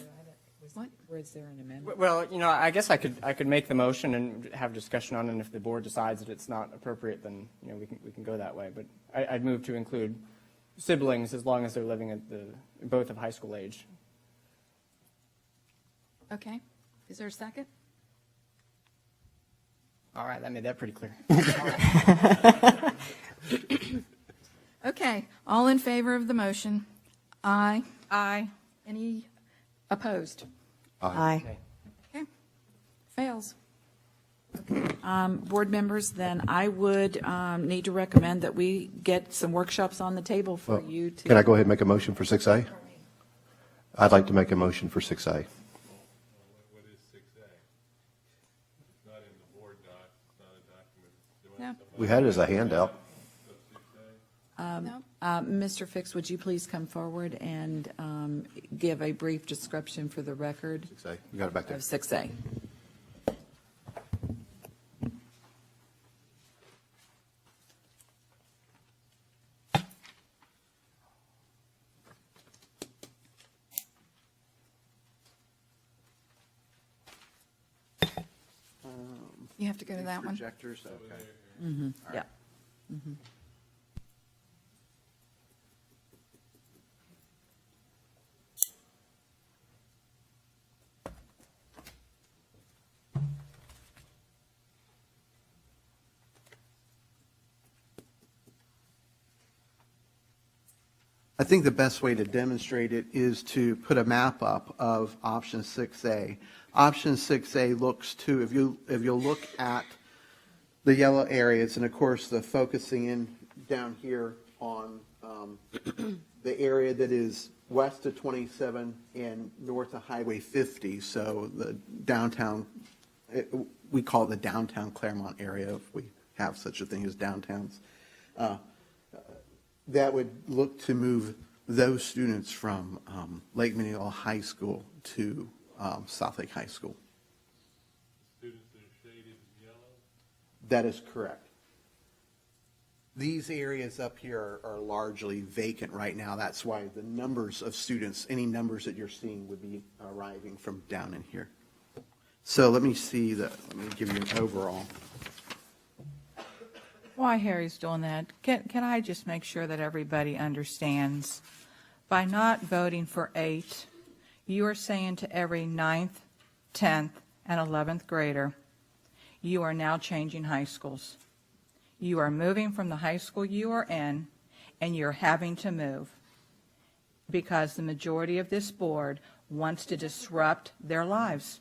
what? Is there an amendment? Well, you know, I guess I could make the motion and have discussion on it, and if the board decides that it's not appropriate, then, you know, we can go that way. But I'd move to include siblings as long as they're living at both of high school age. Okay. Is there a second? All right, that made that pretty clear. Okay. All in favor of the motion? Aye. Aye. Any opposed? Aye. Okay. Fails. Board members, then I would need to recommend that we get some workshops on the table for you to. Can I go ahead and make a motion for 6A? I'd like to make a motion for 6A. What is 6A? It's not in the board doc, it's not a document. No. We had it as a handout. Mr. Fix, would you please come forward and give a brief description for the record 6A, you got it back there. of 6A? You have to go to that one. Projectors, okay. Yeah. I think the best way to demonstrate it is to put a map up of option 6A. Option 6A looks to, if you'll look at the yellow areas, and of course the focusing in down here on the area that is west of 27 and north of Highway 50, so the downtown, we call it the downtown Claremont area, if we have such a thing as downtowns. That would look to move those students from Lake Mineola High School to South Lake High School. Students that are shaded yellow? That is correct. These areas up here are largely vacant right now. That's why the numbers of students, any numbers that you're seeing, would be arriving from down in here. So let me give you an overall. While Harry's doing that, can I just make sure that everybody understands, by not voting for 8, you are saying to every 9th, 10th, and 11th grader, you are now changing high schools. You are moving from the high school you are in, and you're having to move because the majority of this board wants to disrupt their lives.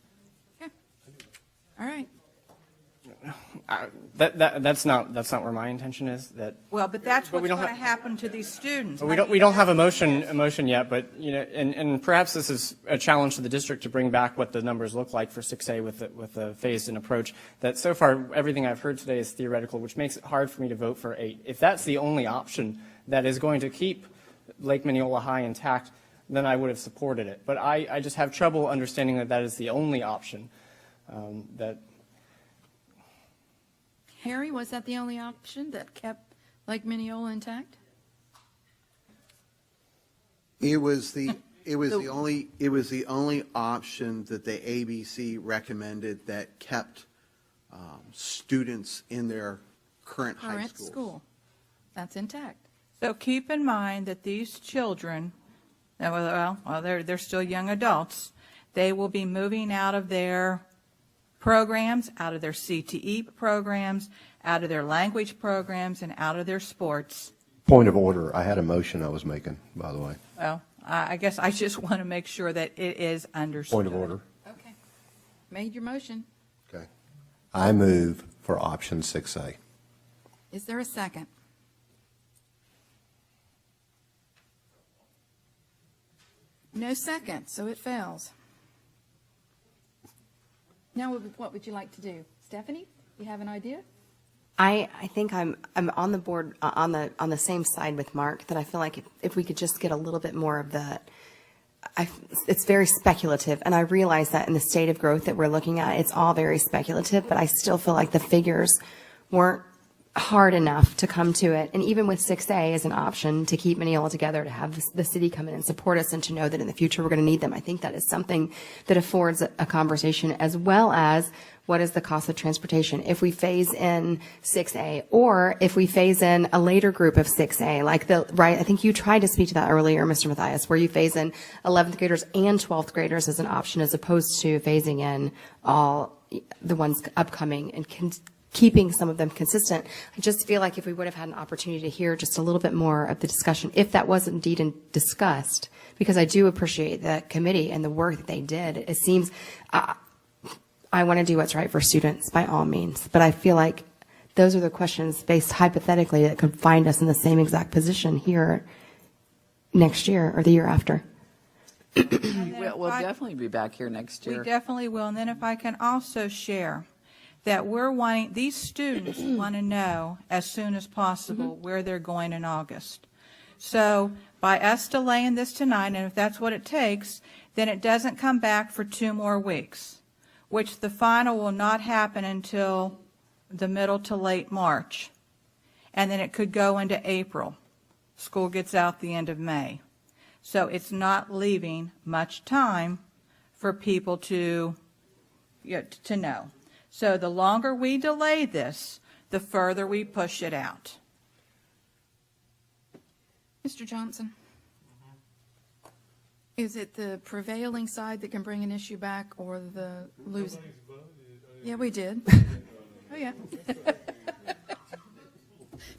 All right. that's not where my intention is. Well, but that's But we what's don't going to have- happen to these students. We don't have a motion yet, but and perhaps this is a challenge to the district to bring back what the numbers look like for 6A with a phased-in approach. That so far everything I've heard today is theoretical, which makes it hard for me to vote for 8. If that's the only option that is going to keep Lake Mineola High intact, then I would have supported it. But I just have trouble understanding that that is the only option. Harry, was that the only option that kept Lake Mineola intact? It was the only option that the ABC recommended that kept students in their current high Current schools. school. That's intact. So keep in mind that these children, they're still young adults. They will be moving out of their programs, out of their CTE programs, out of their language programs, and out of their sports. Point of order. I had a motion I was making, by the way. Well, I guess I just want to make sure that it is understood. Point of order. Okay. Made your motion. Okay. I move for option 6A. Is there a second? No second, so it fails. Now, what would you like to do? Stephanie, you have an idea? I think I'm on the board, on the same side with Mark, that I feel like if we could just get a little bit more of the, it's very speculative, and I realize that in the state of growth that we're looking at, it's all very speculative, but I still feel like the figures weren't hard enough to come to it. And even with 6A as an option to keep Mineola together, to have the city come in and support us, and to know that in the future we're going to need them, I think that is something that affords a conversation, as well as what is the cost of transportation if we phase in 6A, or if we phase in a later group of 6A, I think you tried to speak to that earlier, Mr. Mathias, where you phase in 11th graders and 12th graders as an option, as opposed to phasing in all the ones upcoming and keeping some of them consistent. I just feel like if we would have had an opportunity to hear just a little bit more of the discussion, if that was indeed discussed, because I do appreciate the committee and the work that they did. It seems, I want to do what's right for students by all means, but I feel like those are the questions based hypothetically that could find us in the same exact position here next year or the year after. We'll definitely be back here next year. We definitely will. And then if I can also share that these students want to know as soon as possible where they're going in August. So by us delaying this tonight, and if that's what it takes, then it doesn't come back for 2 more weeks, which the final will not happen until the middle to late March. And then it could go into April. School gets out the end of May. So it's not leaving much time for people to know. So the longer we delay this, the further we push it out. Mr. Johnson? Is it the prevailing side that can bring an issue back, or the losing? Yeah, we did. Oh, yeah.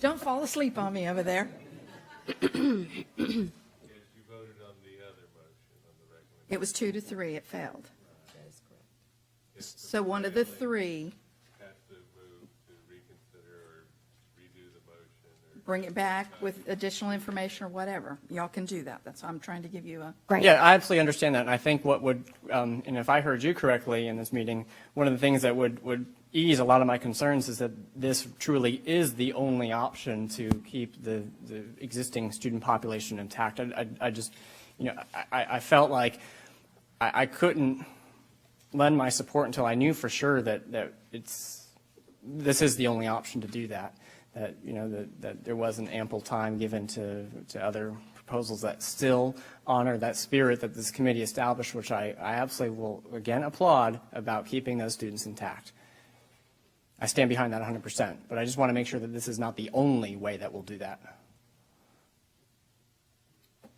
Don't fall asleep on me over there. It was 2-3. It failed. So one of the 3. Bring it back with additional information or whatever. Y'all can do that. That's why I'm trying to give you a. Right. Yeah, I absolutely understand that. And I think what would, and if I heard you correctly in this meeting, one of the things that would ease a lot of my concerns is that this truly is the only option to keep the existing student population intact. I just, I felt like I couldn't lend my support until I knew for sure that this is the only option to do that. That there wasn't ample time given to other proposals that still honor that spirit that this committee established, which I absolutely will again applaud, about keeping those students intact. I stand behind that 100%, but I just want to make sure that this is not the only way that we'll do that.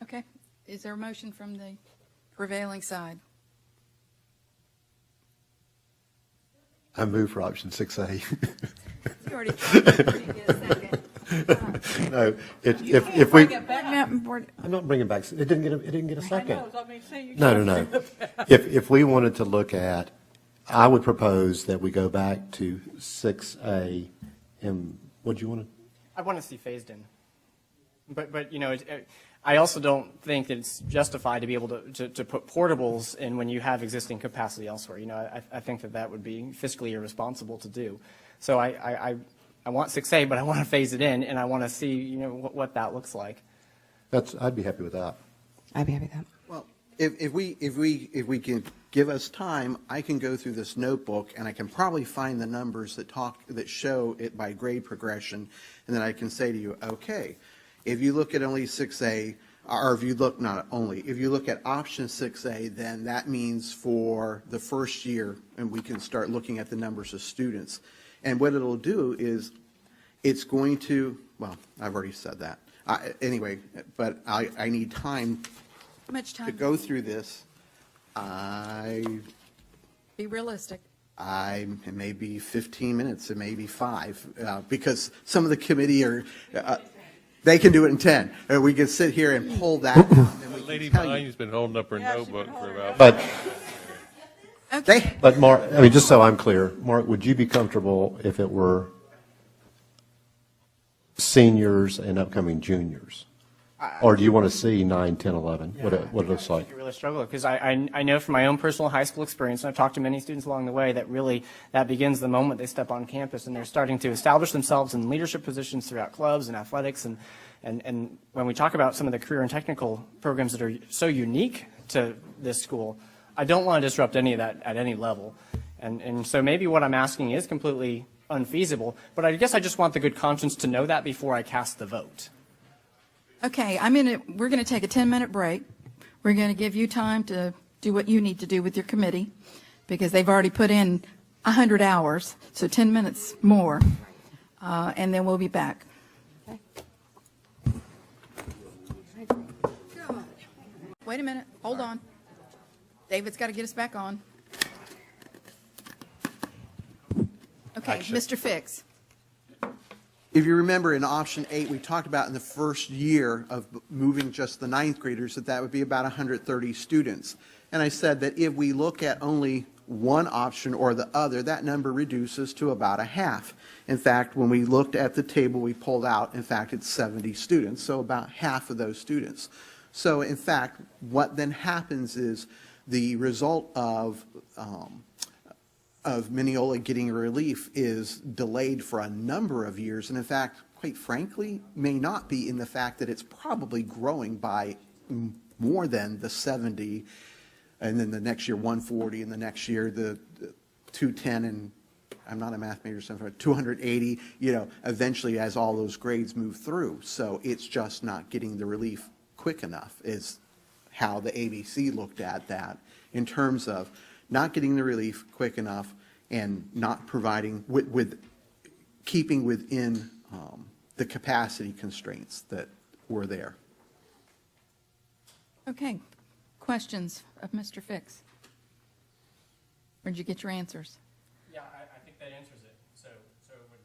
Okay. Is there a motion from the prevailing side? I move for option 6A. You already tried to get a second. No, if we, I'm not bringing back, it didn't get a second. I know, I mean, say you No. If we wanted to look at I would propose that we go back to 6A, and what do you want to? I want to see phased in. But you know, I also don't think that it's justified to be able to put portables in when you have existing capacity elsewhere. You know, I think that would be fiscally irresponsible to do. So I want 6A, but I want to phase it in, and I want to see, you know, what that looks like. I'd be happy with that. I'd be happy with that. Well, if we can give us time, I can go through this notebook and I can probably find the numbers that show it by grade progression, and then I can say to you, okay, if you look at only 6A, or if you look if you look at option 6A, then that means for the first year, and we can start looking at the numbers of students. And what it'll do is it's going to, well, I've already said that. Anyway, but I need time How much time? to go through this. Be realistic. It may be 15 minutes, it may be 5, because some of the committee they can do it in 10. We can sit here and pull that out, and we The lady can tell behind you. you's been holding up her notebook for about. But Mark, I mean, just so I'm clear, Mark, would you be comfortable if it were seniors and upcoming juniors? Or do you want to see 9, 10, 11, what it looks like? I really struggle because I know from my own personal high school experience, and I've talked to many students along the way, that really that begins the moment they step on campus and they're starting to establish themselves in leadership positions throughout clubs and athletics. And when we talk about some of the career and technical programs that are so unique to this school, I don't want to disrupt any of that at any level. And so maybe what I'm asking is completely unfeasible, but I guess I just want the good conscience to know that before I cast the vote. Okay, we're going to take a 10-minute break. We're going to give you time to do what you need to do with your committee, because they've already put in 100 hours, so 10 minutes more, and then we'll be back. Wait a minute, hold on. David's got to get us back on. Okay, Mr. Fix. If you remember in option 8, we talked about in the first year of moving just the 9th graders that would be about 130 students. And I said that if we look at only one option or the other, that number reduces to about a half. In fact, when we looked at the table we pulled out, in fact, it's 70 students, so about half of those students. So in fact, what then happens is the result of Mineola getting relief is delayed for a number of years, and in fact, quite frankly, may not be in the fact that it's probably growing by more than the 70, and then the next year 140, and the next year the 210, and I'm not a math major, so 280, eventually as all those grades move through. So it's just not getting the relief quick enough is how the ABC looked at that, in terms of not getting the relief quick enough and not providing with keeping within the capacity constraints that were there. Okay, questions of Mr. Fix? Where'd you get your answers? Yeah, I think that answers it. So it would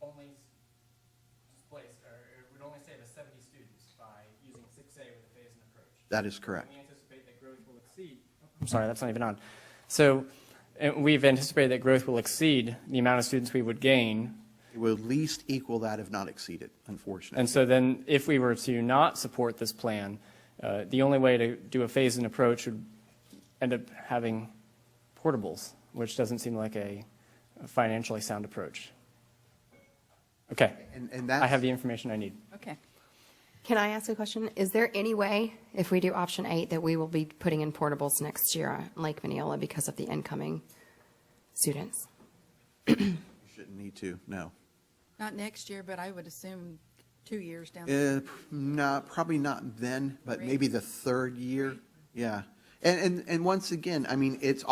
only displace, or it would only save us 70 students by using 6A with a phased approach. That is correct. We anticipate that growth will exceed. I'm sorry, that's not even on. So we've anticipated that growth will exceed the amount of students we would gain. It will at least equal that, if not exceed it, unfortunately. And so then if we were to not support this plan, the only way to do a phased-in approach would end up having portables, which doesn't seem like a financially sound approach. Okay. And that's, I have the information I need. Okay. Can I ask a question? Is there any way, if we do option 8, that we will be putting in portables next year on Lake Mineola because of the incoming students? you shouldn't need to, no. Not next year, but I would assume 2 years down the road. No, probably not then, but maybe the third year. Yeah. And once again, I mean, it's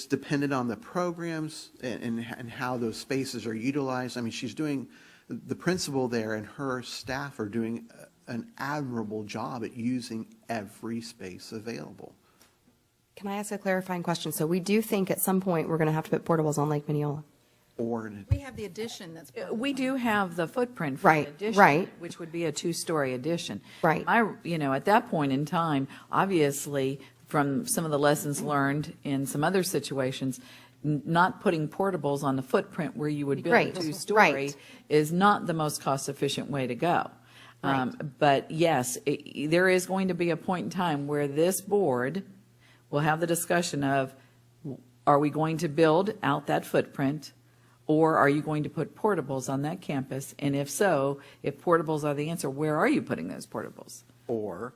dependent on the programs and how those spaces are utilized. I mean, the principal there and her staff are doing an admirable job at using every space available. Can I ask a clarifying question? So we do think at some point we're going to have to put portables on Lake Mineola? We have the addition that's. We do have the footprint for Right, the addition, right. which would be a 2-story addition. Right. At that point in time, obviously, from some of the lessons learned in some other situations, not putting portables on the footprint where you would build Right, a two-story right. is not the most cost-efficient way to go. But yes, there is going to be a point in time where this board will have the discussion of, are we going to build out that footprint, or are you going to put portables on that campus? And if so, if portables are the answer, where are you putting those portables? Or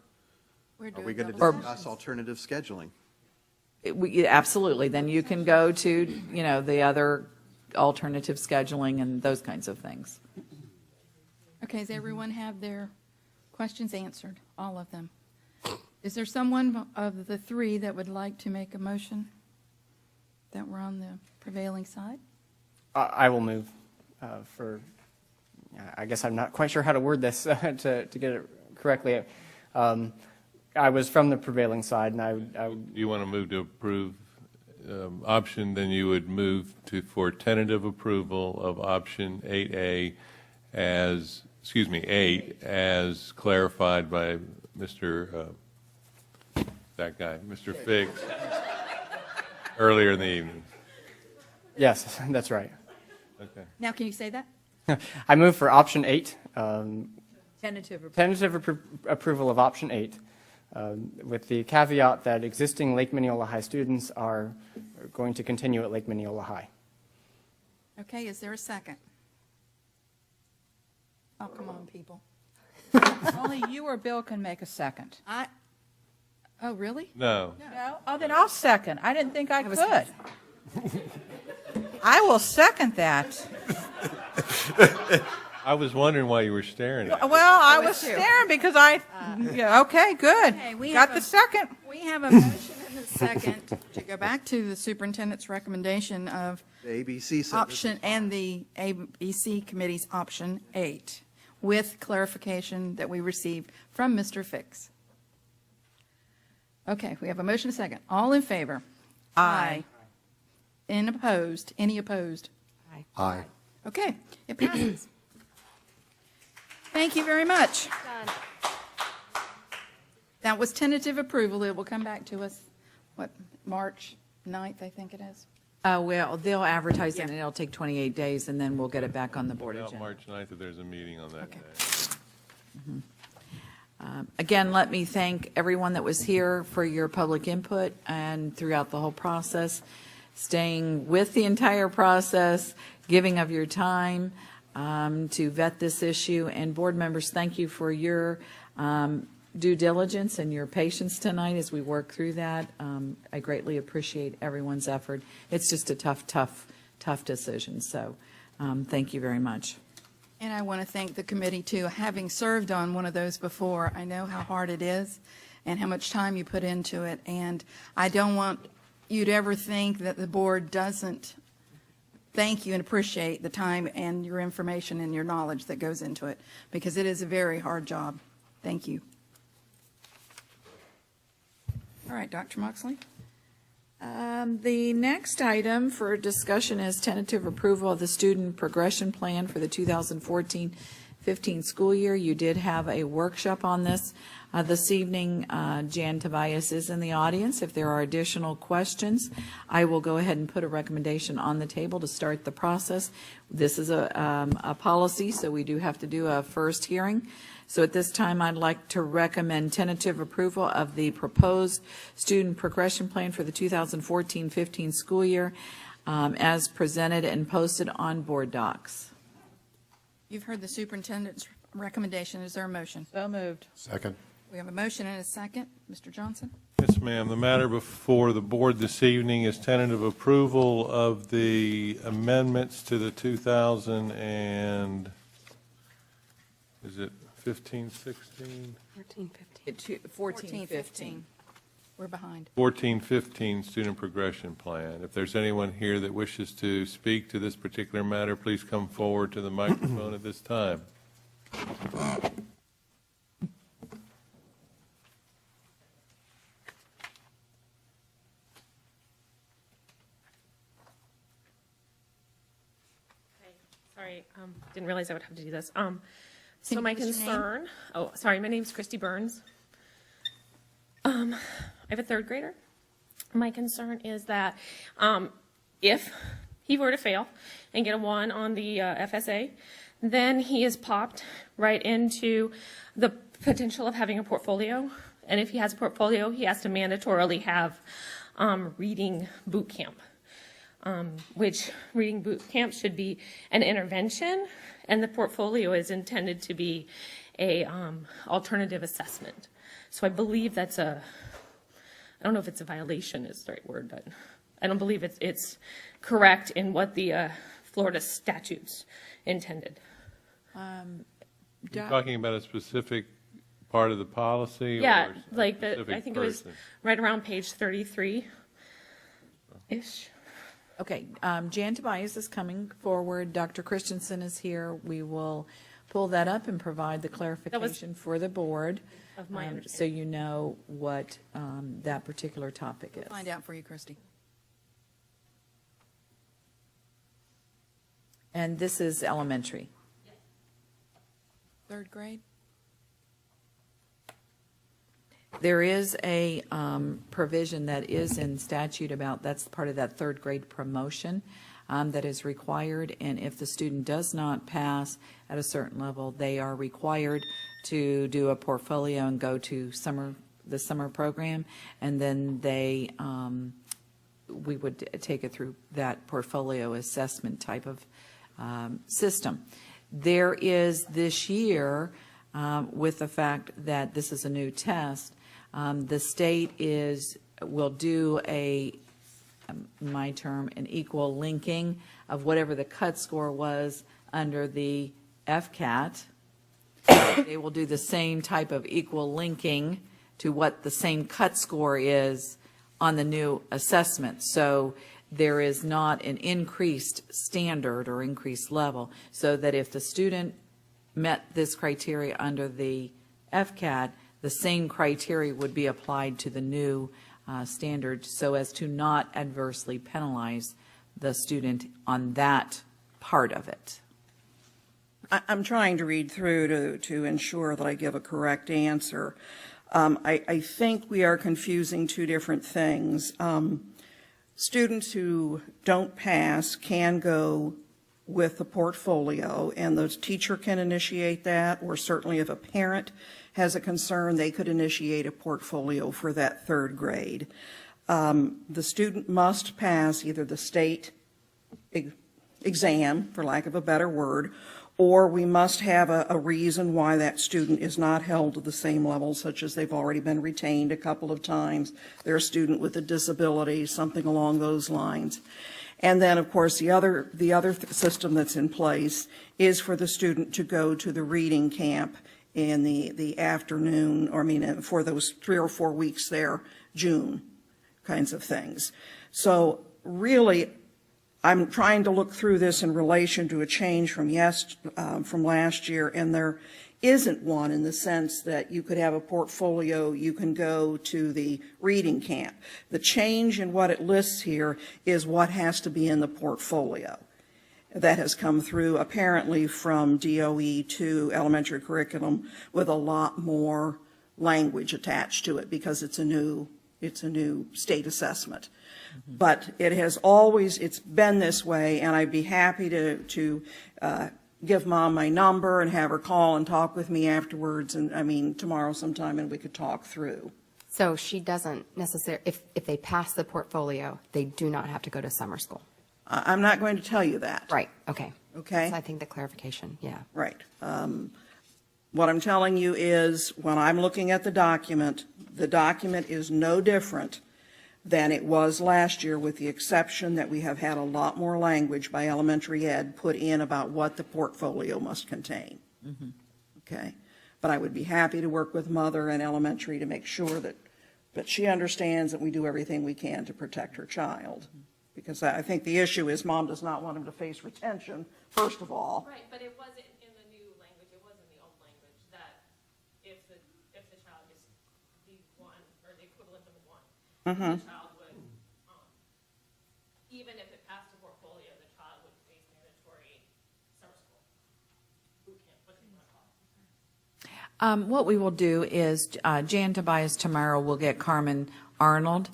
We're are doing we going to double discuss alternative scheduling? Absolutely. Then you can go to, the other alternative scheduling and those kinds of things. Okay, does everyone have their questions answered? All of them? Is there someone of the three that would like to make a motion that we're on the prevailing side? I will move I guess I'm not quite sure how to word this to get it correctly. I was from the prevailing side, and I would. You want to move to approve option, then you would move for tentative approval of option 8A as, 8, as clarified by Mr. Mr. Figgs earlier in the evening. Yes, that's right. Okay. Now, can you say that? I move for option 8. Tentative Approval of option 8, with the caveat that existing Lake Minneola High students are going to continue at Lake Minneola High. Okay, is there a second? Oh, come on, people. Only you or Bill can make a second. Oh, really? No. No? Oh, then I'll second. I didn't think I could. I will second that. I was wondering why you were staring at me. Well, I was staring because okay, good. Okay, we Got have the second. We have a motion and a second to go back to the superintendent's recommendation of The ABC said option and the ABC committee's option 8, with clarification that we received from Mr. Fix. Okay, we have a motion and a second. All in favor? Aye. Any opposed? Any opposed? Aye. Okay, it passes. Thank you very much. That was tentative approval. It will come back to us, March 9th, I think it is. Well, they'll advertise it, and it'll take 28 days, and then we'll get it back on the board Well, agenda. March 9th, if there's a meeting on that day. Again, let me thank everyone that was here for your public input and throughout the whole process, staying with the entire process, giving of your time to vet this issue. And board members, thank you for your due diligence and your patience tonight as we work through that. I greatly appreciate everyone's effort. It's just a tough decision. So thank you very much. And I want to thank the committee, too. Having served on one of those before, I know how hard it is and how much time you put into it. And I don't want you to ever think that the board doesn't thank you and appreciate the time and your information and your knowledge that goes into it, because it is a very hard job. Thank you. All right, Dr. Moxley. The next item for discussion is tentative approval of the student progression plan for the 2014-15 school year. You did have a workshop on this evening. Jan Tobias is in the audience. If there are additional questions, I will go ahead and put a recommendation on the table to start the process. This is a policy, so we do have to do a first hearing. So at this time, I'd like to recommend tentative approval of the proposed student progression plan for the 2014-15 school year as presented and posted on board docs. You've heard the superintendent's recommendation. Is there a motion? So moved. Second. We have a motion and a second. Mr. Johnson? Yes, ma'am. The matter before the board this evening is tentative approval of the amendments to the 15-16? 14-15. We're behind. 14-15 student progression plan. If there's anyone here that wishes to speak to this particular matter, please come forward to the microphone at this time. Sorry, didn't realize I would have to do this. So you my give us your name? concern, my name's Christy Burns. have a third grader. My concern is that if he were to fail and get a 1 on the FSA, then he is popped right into the potential of having a portfolio. And if he has a portfolio, he has to mandatorily have reading boot camp, which reading boot camp should be an intervention, and the portfolio is intended to be a alternative assessment. So I believe that's I don't know if it's a violation is the right word, but I don't believe it's correct in what the Florida statutes intended. You're talking about a specific part of the policy? Yeah, or a like specific I think it was person? right around page 33-ish. Okay, Jan Tobias is coming forward. Dr. Christensen is here. We will pull that up and provide the clarification for the board, of my so understanding. you know what that particular topic is. Find out for you, Christy. And this is elementary. Third grade? There is a provision that is in statute about, that's part of that third grade promotion that is required, and if the student does not pass at a certain level, they are required to do a portfolio and go to the summer program, and then we would take it through that portfolio assessment type of system. There is this year, with the fact that this is a new test, the state will do my term, an equal linking of whatever the cut score was under the FCAT. They will do the same type of equal linking to what the same cut score is on the new assessment. So there is not an increased standard or increased level, so that if the student met this criteria under the FCAT, the same criteria would be applied to the new standard, so as to not adversely penalize the student on that part of it. I'm trying to read through to ensure that I give a correct answer. I think we are confusing two different things. Students who don't pass can go with the portfolio, and the teacher can initiate that, or certainly if a parent has a concern, they could initiate a portfolio for that third grade. The student must pass either the state exam, for lack of a better word, or we must have a reason why that student is not held to the same level, such as they've already been retained a couple of times, they're a student with a disability, something along those lines. And then, of course, the other system that's in place is for the student to go to the reading camp in the afternoon, or for those 3 or 4 weeks there, June kinds of things. So really, I'm trying to look through this in relation to a change from last year, and there isn't one in the sense that you could have a portfolio, you can go to the reading camp. The change in what it lists here is what has to be in the portfolio. That has come through apparently from DOE to elementary curriculum with a lot more language attached to it because it's a new state assessment. Mm-hmm. But it's been this way, and I'd be happy to give Mom my number and have her call and talk with me afterwards, and tomorrow sometime, and we could talk through. So she doesn't necessarily, if they pass the portfolio, they do not have to go to summer school. I'm not going to tell you that. Right, okay. Okay? So I think the clarification, yeah. Right. What I'm telling you is, when I'm looking at the document is no different than it was last year, with the exception that we have had a lot more language by elementary ed put in about what the portfolio must contain. Mm-hmm. Okay? But I would be happy to work with Mother and elementary to make sure that she understands that we do everything we can to protect her child. Mm-hmm. Because I think the issue is Mom does not want him to face retention, first of all. Right, but it wasn't in the new language, it was in the old language, that if the child is the one, or the equivalent of a one, Mm-hmm. the child would, even if it passed the portfolio, the child would face mandatory summer school boot camp, what do you want to call it? What we will do is Jan Tobias tomorrow will get Carmen Arnold,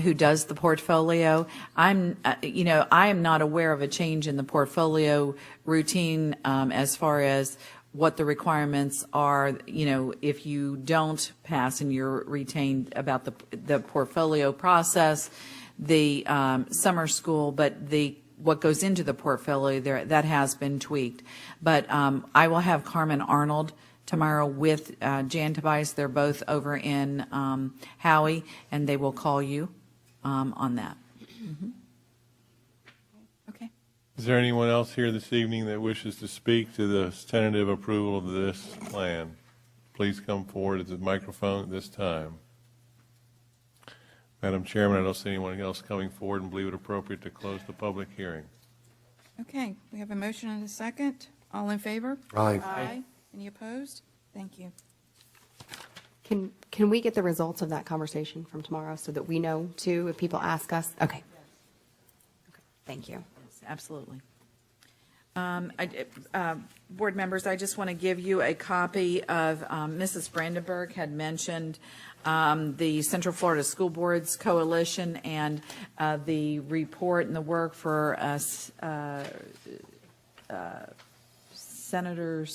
who does the portfolio. I am not aware of a change in the portfolio routine as far as what the requirements are, if you don't pass and you're retained about the portfolio process, the summer school, but what goes into the portfolio there, that has been tweaked. But I will have Carmen Arnold tomorrow with Jan Tobias. They're both over in Howie, and they will call you on that. Okay. Is there anyone else here this evening that wishes to speak to the tentative approval of this plan? Please come forward at the microphone at this time. Madam Chairman, I don't see anyone else coming forward and believe it appropriate to close the public hearing. Okay, we have a motion and a second. All in favor? Aye. Aye. Any opposed? Thank you. Can we get the results of that conversation from tomorrow so that we know too if people ask us? Okay. Thank you. Yes, absolutely. Board members, I just want to give you a copy of Mrs. Brandenburg had mentioned the Central Florida School Boards Coalition and the report and the work for Senator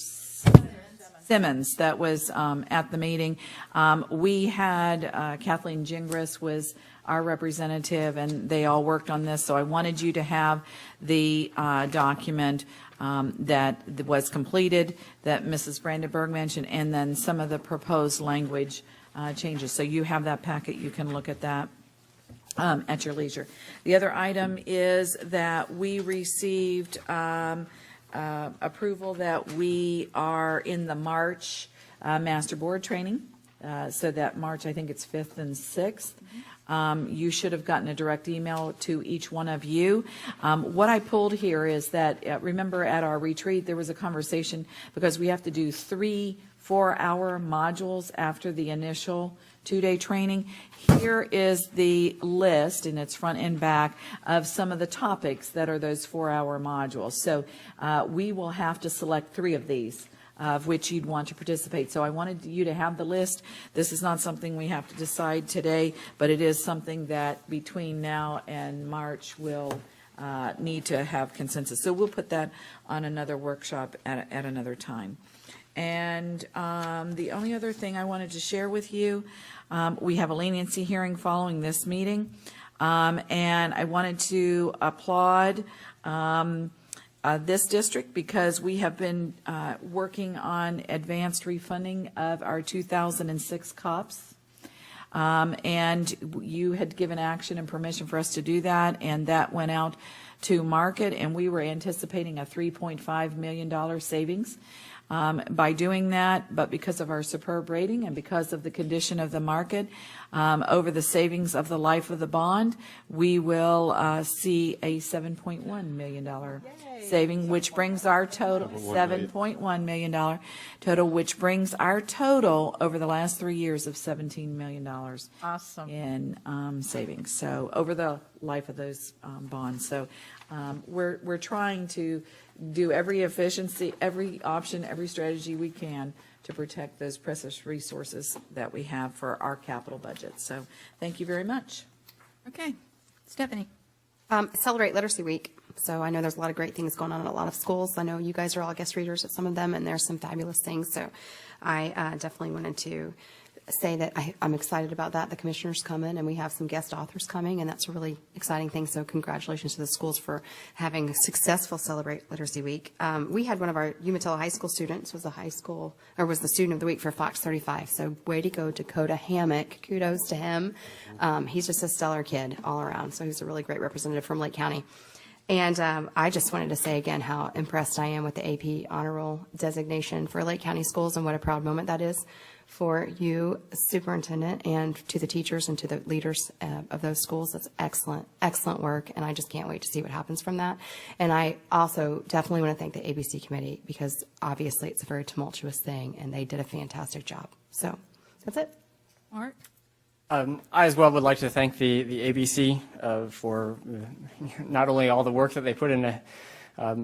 Simmons that was at the meeting. We had Kathleen Gingras was our representative, and they all worked on this. So I wanted you to have the document that was completed that Mrs. Brandenburg mentioned, and then some of the proposed language changes. So you have that packet. You can look at that at your leisure. The other item is that we received approval that we are in the March Master Board training. So that March, I think it's 5th and 6th. You should have gotten a direct email to each one of you. What I pulled here is that, remember at our retreat, there was a conversation because we have to do 3 4-hour modules after the initial 2-day training. Here is the list, and it's front and back, of some of the topics that are those 4-hour modules. So we will have to select 3 of these, of which you'd want to participate. So I wanted you to have the list. This is not something we have to decide today, but it is something that between now and March we'll need to have consensus. So we'll put that on another workshop at another time. And the only other thing I wanted to share with you, we have a leniency hearing following this meeting, and I wanted to applaud this district because we have been working on advanced refunding of our 2006 COPS. And you had given action and permission for us to do that, and that went out to market, and we were anticipating a $3.5 million savings by doing that, but because of our superb rating and because of the condition of the market, over the savings of the life of the bond, we will see a $7.1 million saving, which brings our total, $7.1 million total, which brings our total over the last 3 years of $17 million Awesome. in savings. So over the life of those bonds. So we're trying to do every efficiency, every option, every strategy we can to protect those precious resources that we have for our capital budget. So thank you very much. Okay. Stephanie. Celebrate Literacy Week. So I know there's a lot of great things going on in a lot of schools. I know you guys are all guest readers at some of them, and there's some fabulous things. So I definitely wanted to say that I'm excited about that. The commissioners come in, and we have some guest authors coming, and that's a really exciting thing. So congratulations to the schools for having a successful Celebrate Literacy Week. We had one of our Umatilla High School students was the student of the week for Fox 35. So way to go, Dakota Hammock. Kudos to him. He's just a stellar kid all around. So he's a really great representative from Lake County. And I just wanted to say again how impressed I am with the AP Honor Roll designation for Lake County schools and what a proud moment that is for you, Superintendent, and to the teachers and to the leaders of those schools. That's excellent, excellent work, and I just can't wait to see what happens from that. And I also definitely want to thank the ABC Committee because obviously it's a very tumultuous thing, and they did a fantastic job. So that's it. Mark? I as well would like to thank the ABC for not only all the work that they put in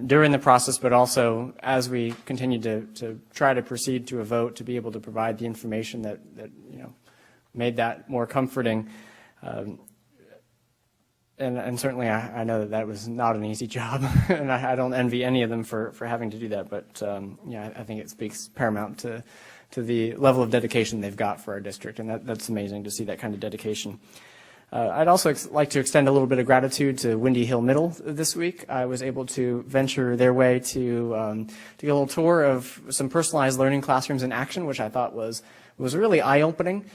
during the process, but also as we continue to try to proceed to a vote to be able to provide the information that made that more comforting. And certainly I know that was not an easy job, and I don't envy any of them for having to do that. But yeah, I think it speaks paramount to the level of dedication they've got for our district, and that's amazing to see that kind of dedication. I'd also like to extend a little bit of gratitude to Windy Hill Middle this week. I was able to venture their way to get a little tour of some personalized learning classrooms in action, which I thought was really eye-opening.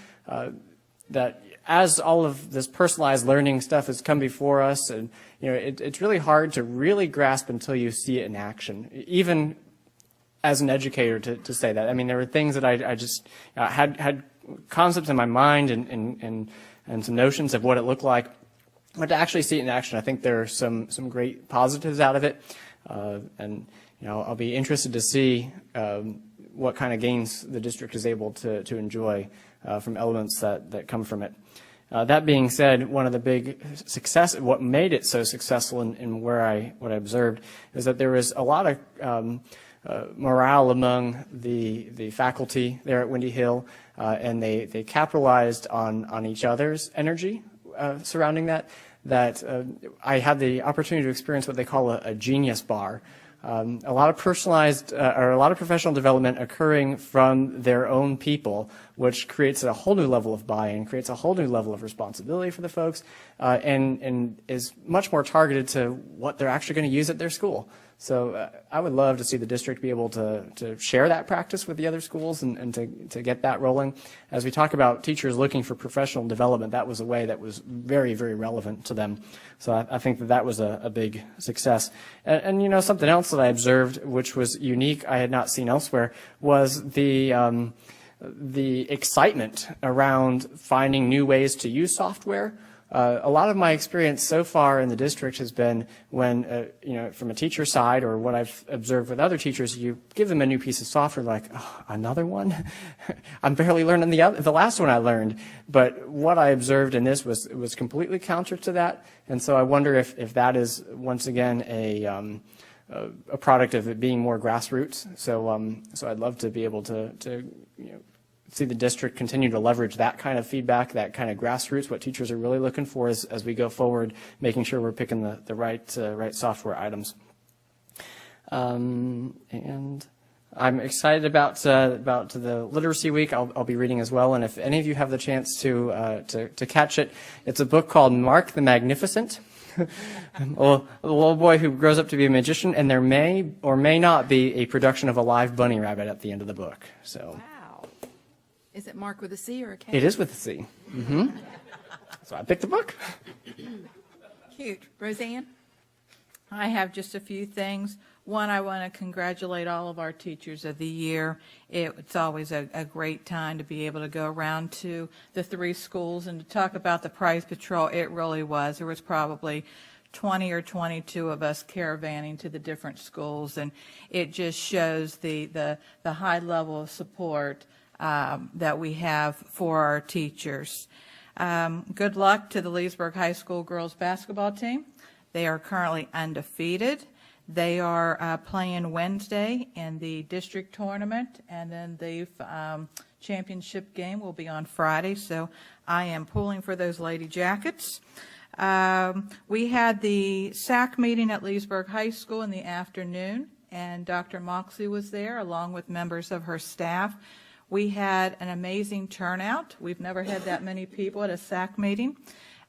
That as all of this personalized learning stuff has come before us, and it's really hard to really grasp until you see it in action, even as an educator to say that. I mean, there were things that I just had concepts in my mind and some notions of what it looked like, but to actually see it in action, I think there are some great positives out of it, and I'll be interested to see what kind of gains the district is able to enjoy from elements that come from it. That being said, one of the big what made it so successful in what I observed is that there was a lot of morale among the faculty there at Windy Hill, and they capitalized on each other's energy surrounding that. I had the opportunity to experience what they call a genius bar. A lot of personalized or a lot of professional development occurring from their own people, which creates a whole new level of buy-in, creates a whole new level of responsibility for the folks, and is much more targeted to what they're actually going to use at their school. So I would love to see the district be able to share that practice with the other schools and to get that rolling. As we talk about teachers looking for professional development, that was a way that was very, very relevant to them. So I think that was a big success. And something else that I observed, which was unique, I had not seen elsewhere, was the excitement around finding new ways to use software. A lot of my experience so far in the district has been when, from a teacher side or what I've observed with other teachers, you give them a new piece of software, like, oh, another one? I'm barely learning the last one I learned. But what I observed in this was completely counter to that. And so I wonder if that is, once again, a product of it being more grassroots. So I'd love to be able to see the district continue to leverage that kind of feedback, that kind of grassroots, what teachers are really looking for as we go forward, making sure we're picking the right software items. And I'm excited about the Literacy Week. I'll be reading as well, and if any of you have the chance to catch it, it's a book called Mark the Magnificent. A little boy who grows up to be a magician, and there may or may not be a production of a live bunny rabbit at the end of the book. So. Wow. Is it Mark with a C or a K? It is with a C. Mm-hmm. So I picked the book. Cute. Roseanne? I have just a few things. One, I want to congratulate all of our teachers of the year. It's always a great time to be able to go around to the 3 schools and to talk about the prize patrol. It really was. There was probably 20 or 22 of us caravanning to the different schools, and it just shows the high level of support that we have for our teachers. Good luck to the Leesburg High School girls basketball team. They are currently undefeated. They are playing Wednesday in the district tournament, and then the championship game will be on Friday, so I am pulling for those Lady Jackets. We had the SAC meeting at Leesburg High School in the afternoon, and Dr. Moxley was there along with members of her staff. We had an amazing turnout. We've never had that many people at a SAC meeting.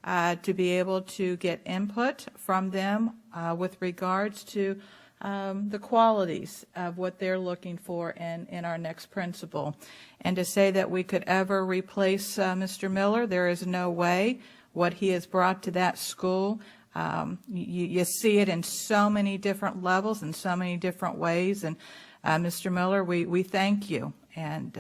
To be able to get input from them with regards to the qualities of what they're looking for in our next principal. And to say that we could ever replace Mr. Miller, there is no way. What he has brought to that school, you see it in so many different levels and so many different ways. And Mr. Miller, we thank you. And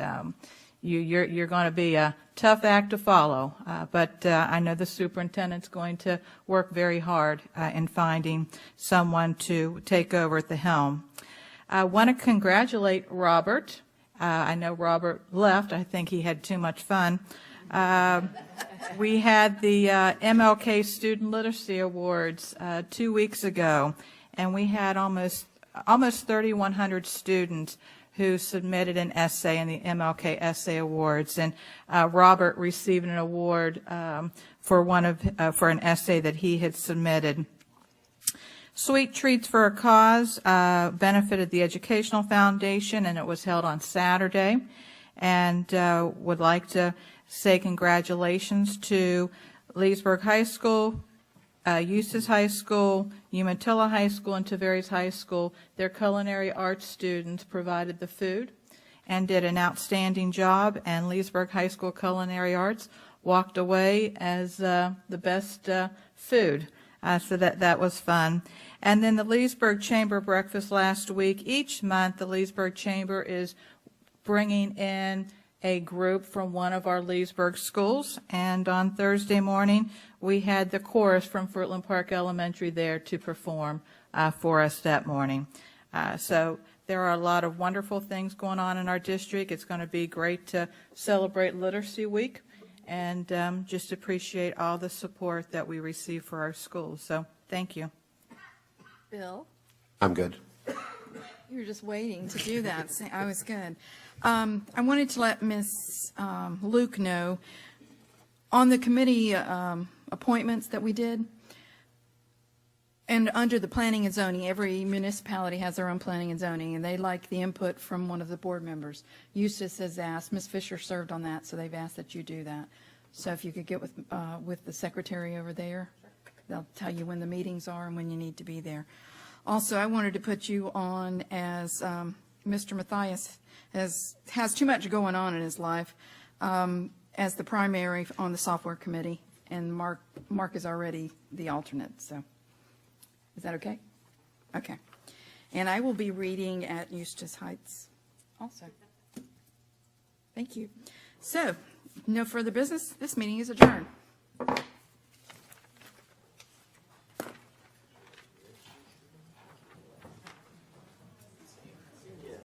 you're going to be a tough act to follow, but I know the superintendent's going to work very hard in finding someone to take over at the helm. I want to congratulate Robert. I know Robert left. I think he had too much fun. We had the MLK Student Literacy Awards 2 weeks ago, and we had almost 3,100 students who submitted an essay in the MLK Essay Awards, and Robert received an award for an essay that he had submitted. Sweet Treats for a Cause benefited the Educational Foundation, and it was held on Saturday. And would like to say congratulations to Leesburg High School, Eustis High School, Umatilla High School, and Tavares High School. Their culinary arts students provided the food and did an outstanding job, and Leesburg High School Culinary Arts walked away as the best food. So that was fun. And then the Leesburg Chamber breakfast last week. Each month, the Leesburg Chamber is bringing in a group from one of our Leesburg schools. And on Thursday morning, we had the chorus from Fruitland Park Elementary there to perform for us that morning. So there are a lot of wonderful things going on in our district. It's going to be great to celebrate Literacy Week, and just appreciate all the support that we receive for our schools. So thank you. Bill? I'm good. You were just waiting to do that. I was good. I wanted to let Ms. Luke know, on the committee appointments that we did, and under the planning and zoning, every municipality has their own planning and zoning, and they like the input from one of the board members. Eustis has asked, Ms. Fisher served on that, so they've asked that you do that. So if you could get with the secretary over there, they'll tell you when the meetings are and when you need to be there. Also, I wanted to put you on as Mr. Matthias has too much going on in his life as the primary on the software committee, and Mark is already the alternate. So is that okay? Okay. And I will be reading at Eustis Heights also. Thank you. So, no further business. This meeting is adjourned.